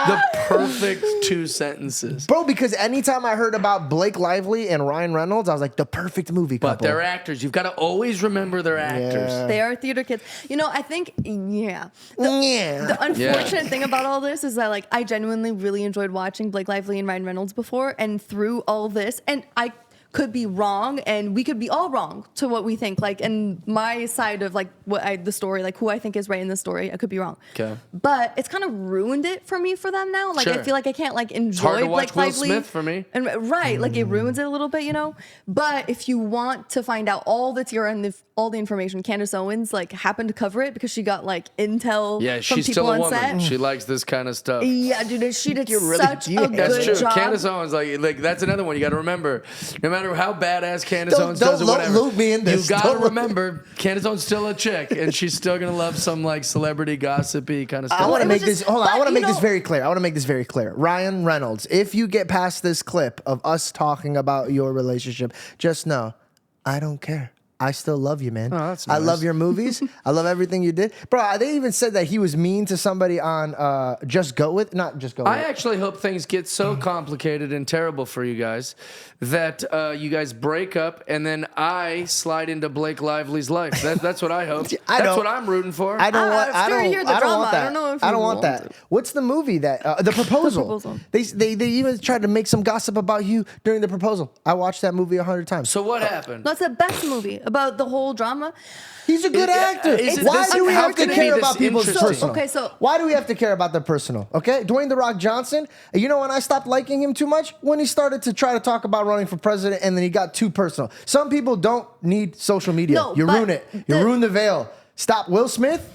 the perfect 2 sentences. Bro, because anytime I heard about Blake Lively and Ryan Reynolds, I was like, the perfect movie couple. But they're actors. You've got to always remember they're actors. They are theater kids. You know, I think, yeah. Yeah. The unfortunate thing about all this is that, like, I genuinely really enjoyed watching Blake Lively and Ryan Reynolds before, and through all this, and I could be wrong, and we could be all wrong to what we think. Like, and my side of like the story, like who I think is right in the story, I could be wrong. Okay. But it's kind of ruined it for me for them now. Like, Sure. I feel like I can't like enjoy It's hard to watch Blake Will Lively. Smith for me. And right, like it ruins it a little bit, you know. But if you want to find out all the tier and all the information, Candace Owens like happened to cover it because she got like intel Yeah, from she's people still a on woman. set. She likes this kind of stuff. Yeah, dude, she did really- such yeah. a That's good That's true. job. Candace Owens, like that's another one you got to remember. No matter how badass Candace Don't- Owens does or don't whatever, loop me in this. you got to Don't loop- remember Candace Owens still a chick, and she's still gonna love some like celebrity gossipy kind of stuff. I want to it make was this. just- Hold on. I but, want to you make this know- very clear. I want to make this very clear. Ryan Reynolds, if you get past this clip of us talking about your relationship, just know, I don't care. I still love you, man. Oh, that's I nice. love your movies. I love everything you did, bro. They even said that he was mean to somebody on Just Go With, not Just Go With. I actually hope things get so complicated and terrible for you guys that you guys break up and then I slide into Blake Lively's life. That's what I hope. I That's don't- what I'm rooting for. I don't Ah, want. I'm I sure don't. you're the I don't drama. want I that. don't know if I you don't want want that. What's the movie that the proposal? Proposal. They even tried to make some gossip about you during the proposal. I watched that movie 100 times. So what happened? That's the best movie about the whole drama. He's a good actor. is it Why this- do we how have to can it be care this about people's interesting? personal? Okay, so- Why do we have to care about their personal? Okay, Dwayne The Rock Johnson. You know when I stopped liking him too much? When he started to try to talk about running for president, and then he got too personal. Some people don't need social media. No, You but ruin it. You ruin the veil. Stop. Will Smith.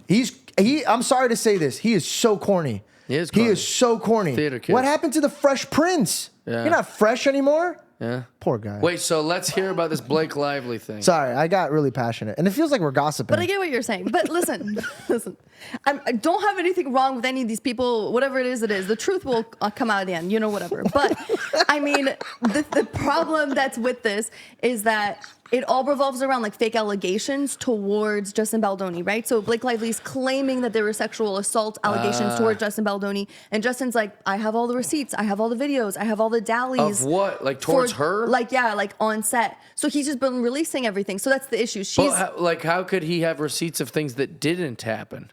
I'm sorry to say this. He is so corny. He is corny. He is so corny. Theater kid. What happened to the Fresh Prince? Yeah. You're not fresh anymore. Yeah. Poor guy. Wait, so let's hear about this Blake Lively thing. Sorry, I got really passionate, and it feels like we're gossiping. But I get what you're saying. But listen, listen. I don't have anything wrong with any of these people. Whatever it is, it is. The truth will come out at the end. You know, whatever. But I mean, the problem that's with this is that it all revolves around like fake allegations towards Justin Baldoni, right? So Blake Lively's claiming that there were sexual assault allegations towards Justin Baldoni, and Justin's like, I have all the receipts, I have all the videos, I have all the dallies. Of what? Like towards her? Like, yeah, like on set. So he's just been releasing everything. So that's the issue. She's But how could he have receipts of things that didn't happen?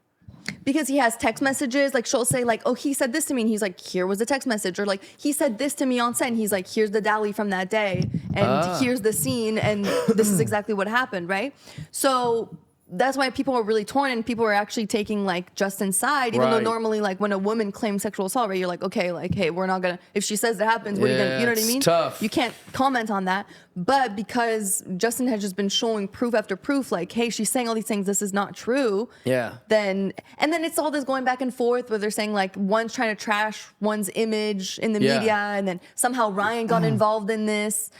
because he has text messages. Like she'll say like, oh, he said this to me, and he's like, here was a text message, or like he said this to me on set, and he's like, here's the dally from that day, and here's the scene, and this is exactly what happened, right? So that's why people are really torn, and people are actually taking like Justin's side, even though Right. normally like when a woman claims sexual assault, right, you're like, okay, like, hey, we're not gonna, if she says it happens, what are you gonna, you know what I it's mean? tough. You can't comment on that. But because Justin has just been showing proof after proof, like, hey, she's saying all these things, this is not true. Yeah. Then it's all this going back and forth where they're saying like one's trying to trash one's image in the Yeah. media, and then somehow Ryan got involved in this.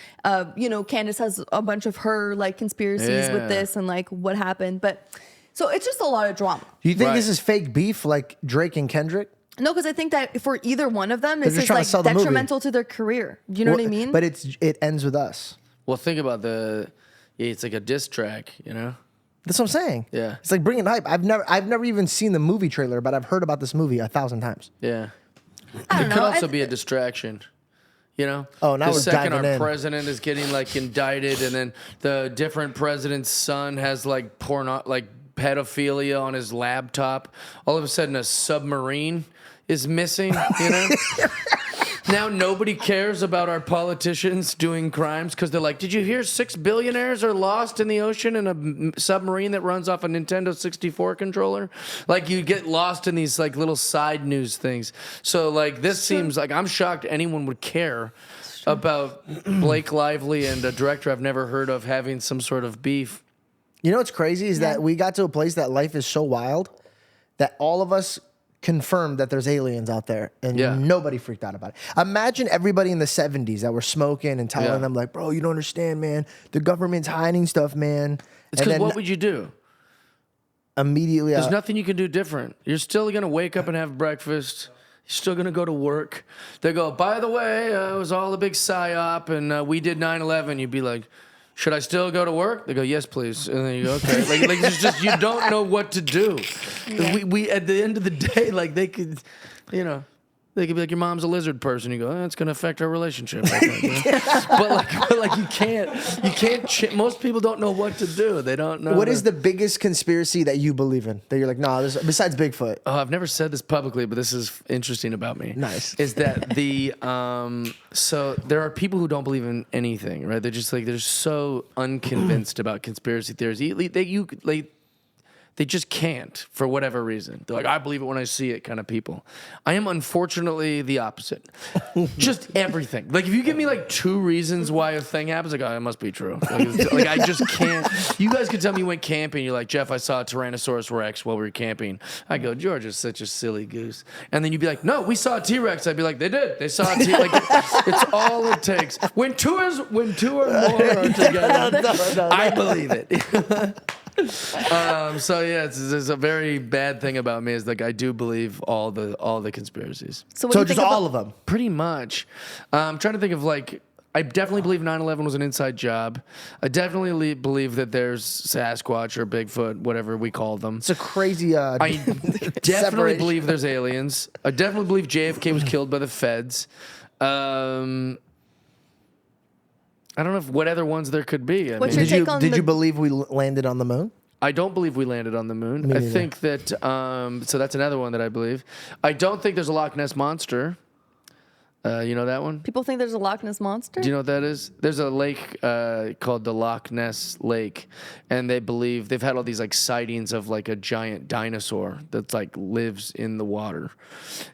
You know, Candace has a bunch of her like conspiracies Yeah. with this and like what happened. But so it's just a lot of drama. Do you think Right. this is fake beef like Drake and Kendrick? No, because I think that for either one of them, it's just just trying to like sell the movie. detrimental to their career. Do you know what I mean? But it ends with us. Well, think about it's like a diss track, you know? That's what I'm saying. Yeah. It's like bringing hype. I've never even seen the movie trailer, but I've heard about this movie 1,000 times. Yeah. I It don't could know. also be a distraction. You know? Oh, now the we're second diving our in. president is getting like indicted, and then the different president's son has like pedophilia on his laptop. All of a sudden, a submarine is missing. You know. Now nobody cares about our politicians doing crimes because they're like, did you hear 6 billionaires are lost in the ocean in a submarine that runs off a Nintendo 64 controller? Like you get lost in these like little side news things. So like this seems like I'm shocked anyone would care about Blake Lively and a director I've never heard of having some sort of beef. You know what's crazy is that we got to a place that life is so wild that all of us confirmed that there's aliens out there, and nobody freaked out about it. Imagine everybody in the 70s that were smoking and telling them like, bro, you don't understand, man. The government's hiding stuff, man. It's And because then what would you do? immediately There's nothing you can do different. You're still going to wake up and have breakfast. You're still going to go to work. They go, by the way, it was all a big psyop, and we did 9/11. You'd be like, should I still go to work? They go, yes, please. And then you go, okay. Like it's just you don't know what to do. We at the end of the day, like they could, you know. They could be like, your mom's a lizard person. You go, it's going to affect our relationship. I think, but like you can't. Most people don't know what to do. They don't know. What is the biggest conspiracy that you believe in? That you're like, nah, besides Bigfoot. Oh, I've never said this publicly, but this is interesting about me. Nice. Is that the so there are people who don't believe in anything, right? They're just like they're so unconvinced about conspiracy theories. They just can't for whatever reason. They're like, I believe it when I see it kind of people. I am unfortunately the opposite. Just everything. Like if you give me like 2 reasons why a thing happens, like, oh, it must be true. Like I just can't. You guys could tell me you went camping. You're like, Jeff, I saw a Tyrannosaurus Rex while we were camping. I go, George is such a silly goose. And then you'd be like, no, we saw a T-Rex. I'd be like, they did. They saw a T-Rex. Like, it's all it takes. When two or more are together, I believe it. So yeah, it's a very bad thing about me is like I do believe all the conspiracies. So what do you just think all of them? Pretty much. I'm trying to think of like I definitely believe 9/11 was an inside job. I definitely believe that there's Sasquatch or Bigfoot, whatever we call them. It's a crazy. I definitely separation. believe there's aliens. I definitely believe JFK was killed by the feds. I don't know what other ones there could be. What's your take on Did you believe we landed on the moon? I don't believe we landed on the moon. Me I neither. think that, so that's another one that I believe. I don't think there's a Loch Ness Monster. You know that one? People think there's a Loch Ness Monster? Do you know what that is? There's a lake called the Loch Ness Lake, and they believe they've had all these like sightings of like a giant dinosaur that like lives in the water,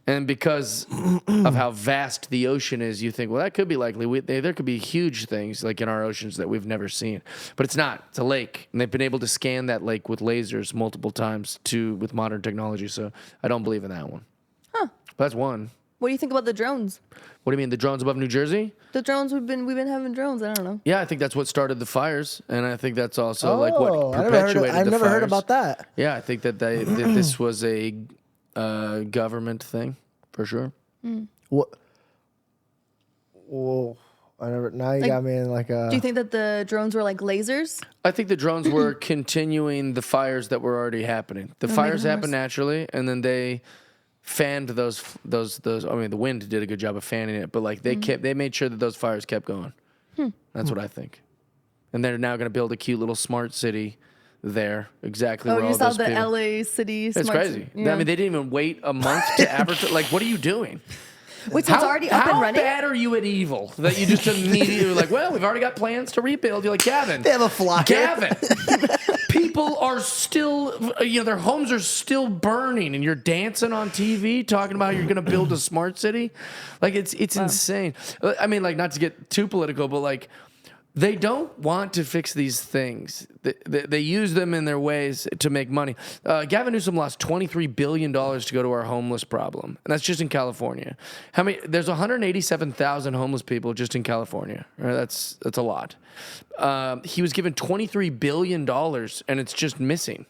and because of how vast the ocean is, you think, well, that could be likely. There could be huge things like in our oceans that we've never seen, but it's not. It's a lake, and they've been able to scan that lake with lasers multiple times with modern technology. So I don't believe in that one. Huh? But that's one. What do you think about the drones? What do you mean, the drones above New Jersey? The drones we've been having drones. I don't know. Yeah, I think that's what started the fires, and I think that's also like what I've perpetuated never the fires. heard about that. Yeah, I think that that this was a government thing for sure. What? Whoa! Now you got me in like a. Do you think that the drones were like lasers? I think the drones were continuing the fires that were already happening. The fires happened naturally, and then they fanned those. I mean, the wind did a good job of fanning it, but like they made sure that those fires kept going. That's what I think. And they're now going to build a cute little smart city there, exactly where all you those saw the people. LA city. It's crazy. Yeah. I mean, they didn't even wait a month to advertise. Like, what are you doing? Wait, so it's already up and running? How bad are you at evil that you just immediately were like, well, we've already got plans to rebuild? You're like, Gavin. They have a flyer. Gavin. People are still, their homes are still burning, and you're dancing on TV talking about you're going to build a smart city. Like, it's insane. I mean, like, not to get too political, but like, they don't want to fix these things. They use them in their ways to make money. Gavin Newsom lost $23 billion to go to our homeless problem. And that's just in California. There's 187,000 homeless people just in California. Right? That's a lot. He was given $23 billion, and it's just missing.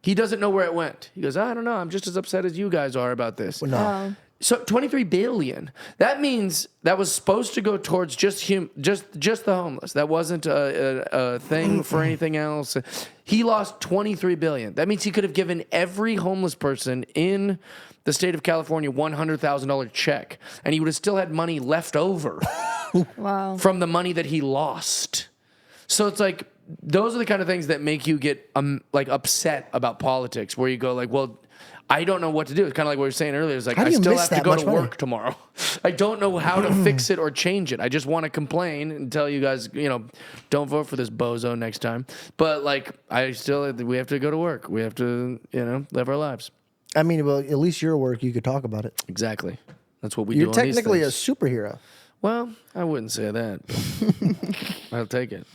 He doesn't know where it went. He goes, I don't know. I'm just as upset as you guys are about this. No. So 23 billion. That means that was supposed to go towards just the homeless. That wasn't a thing for anything else. He lost 23 billion. That means he could have given every homeless person in the state of California $100,000 check, and he would have still had money left over. Wow. From the money that he lost. So it's like those are the kind of things that make you get like upset about politics, where you go like, well, I don't know what to do. It's kind of like what we were saying earlier. It's like, I still have to go to work tomorrow. I don't know how to fix it or change it. I just want to complain and tell you guys, don't vote for this bozo next time. But like, we have to go to work. We have to, live our lives. I mean, well, at least your work, you could talk about it. Exactly. That's what we do. You're on technically a these things. superhero. Well, I wouldn't say that. I'll take it.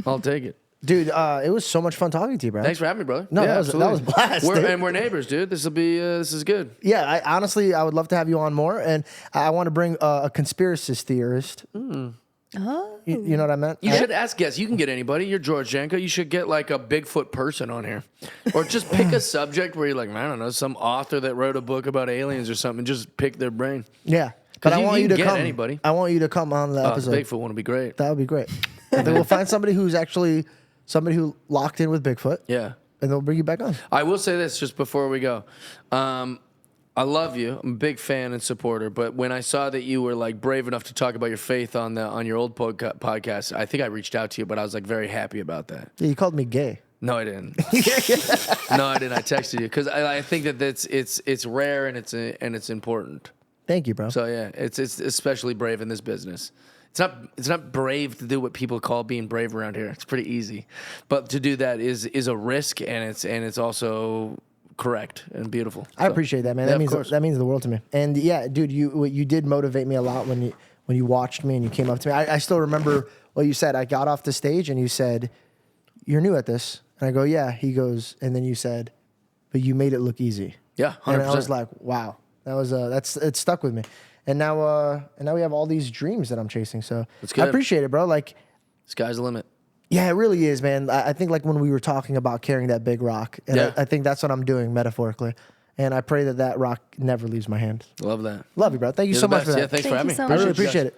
I'll take it. Dude, it was so much fun talking to you, bro. Thanks for having me, brother. No, yeah, that was absolutely. blast, dude. And we're neighbors, dude. This is good. Yeah, I would love to have you on more, and I want to bring a conspiracist theorist. Oh. You know what I meant? You should ask guests. You can get anybody. You're George Janko. You should get like a Bigfoot person on here. Or just pick a subject where you're like, I don't know, some author that wrote a book about aliens or something, and just pick their brain. Yeah. But I want you to get come. anybody. I want you to come on the episode. The Bigfoot one would be great. That would be great. And then we'll find somebody who's actually somebody who locked in with Bigfoot. Yeah. And they'll bring you back on. I will say this just before we go. I love you. I'm a big fan and supporter. But when I saw that you were like brave enough to talk about your faith on your old podcast, I think I reached out to you, but I was like very happy about that. Yeah, you called me gay. No, I didn't. No, I didn't. I texted you because I think that it's rare and it's important. Thank you, bro. So yeah, it's especially brave in this business. It's not brave to do what people call being brave around here. It's pretty easy, but to do that is a risk, and it's also correct and beautiful. I appreciate that, man. Yeah, That means the world to me. And yeah, dude, you did motivate me a lot when you watched me and you came up to me. I still remember what you said. I got off the stage and you said, "You're new at this," and I go, "Yeah." He goes, and then you said, "But you made it look easy." Yeah, 100%. And I was like, "Wow, that was it stuck with me." And now we have all these dreams that I'm chasing. So That's good. I appreciate it, bro. Like, Sky's the limit. yeah, it really is, man. I think like when we were talking about carrying that big rock, and Yeah. I think that's what I'm doing metaphorically. And I pray that rock never leaves my hand. Love that. Love you, bro. Thank you You're so the much for best. that. Yeah, thanks for Thank having you me. so I really much. appreciate it.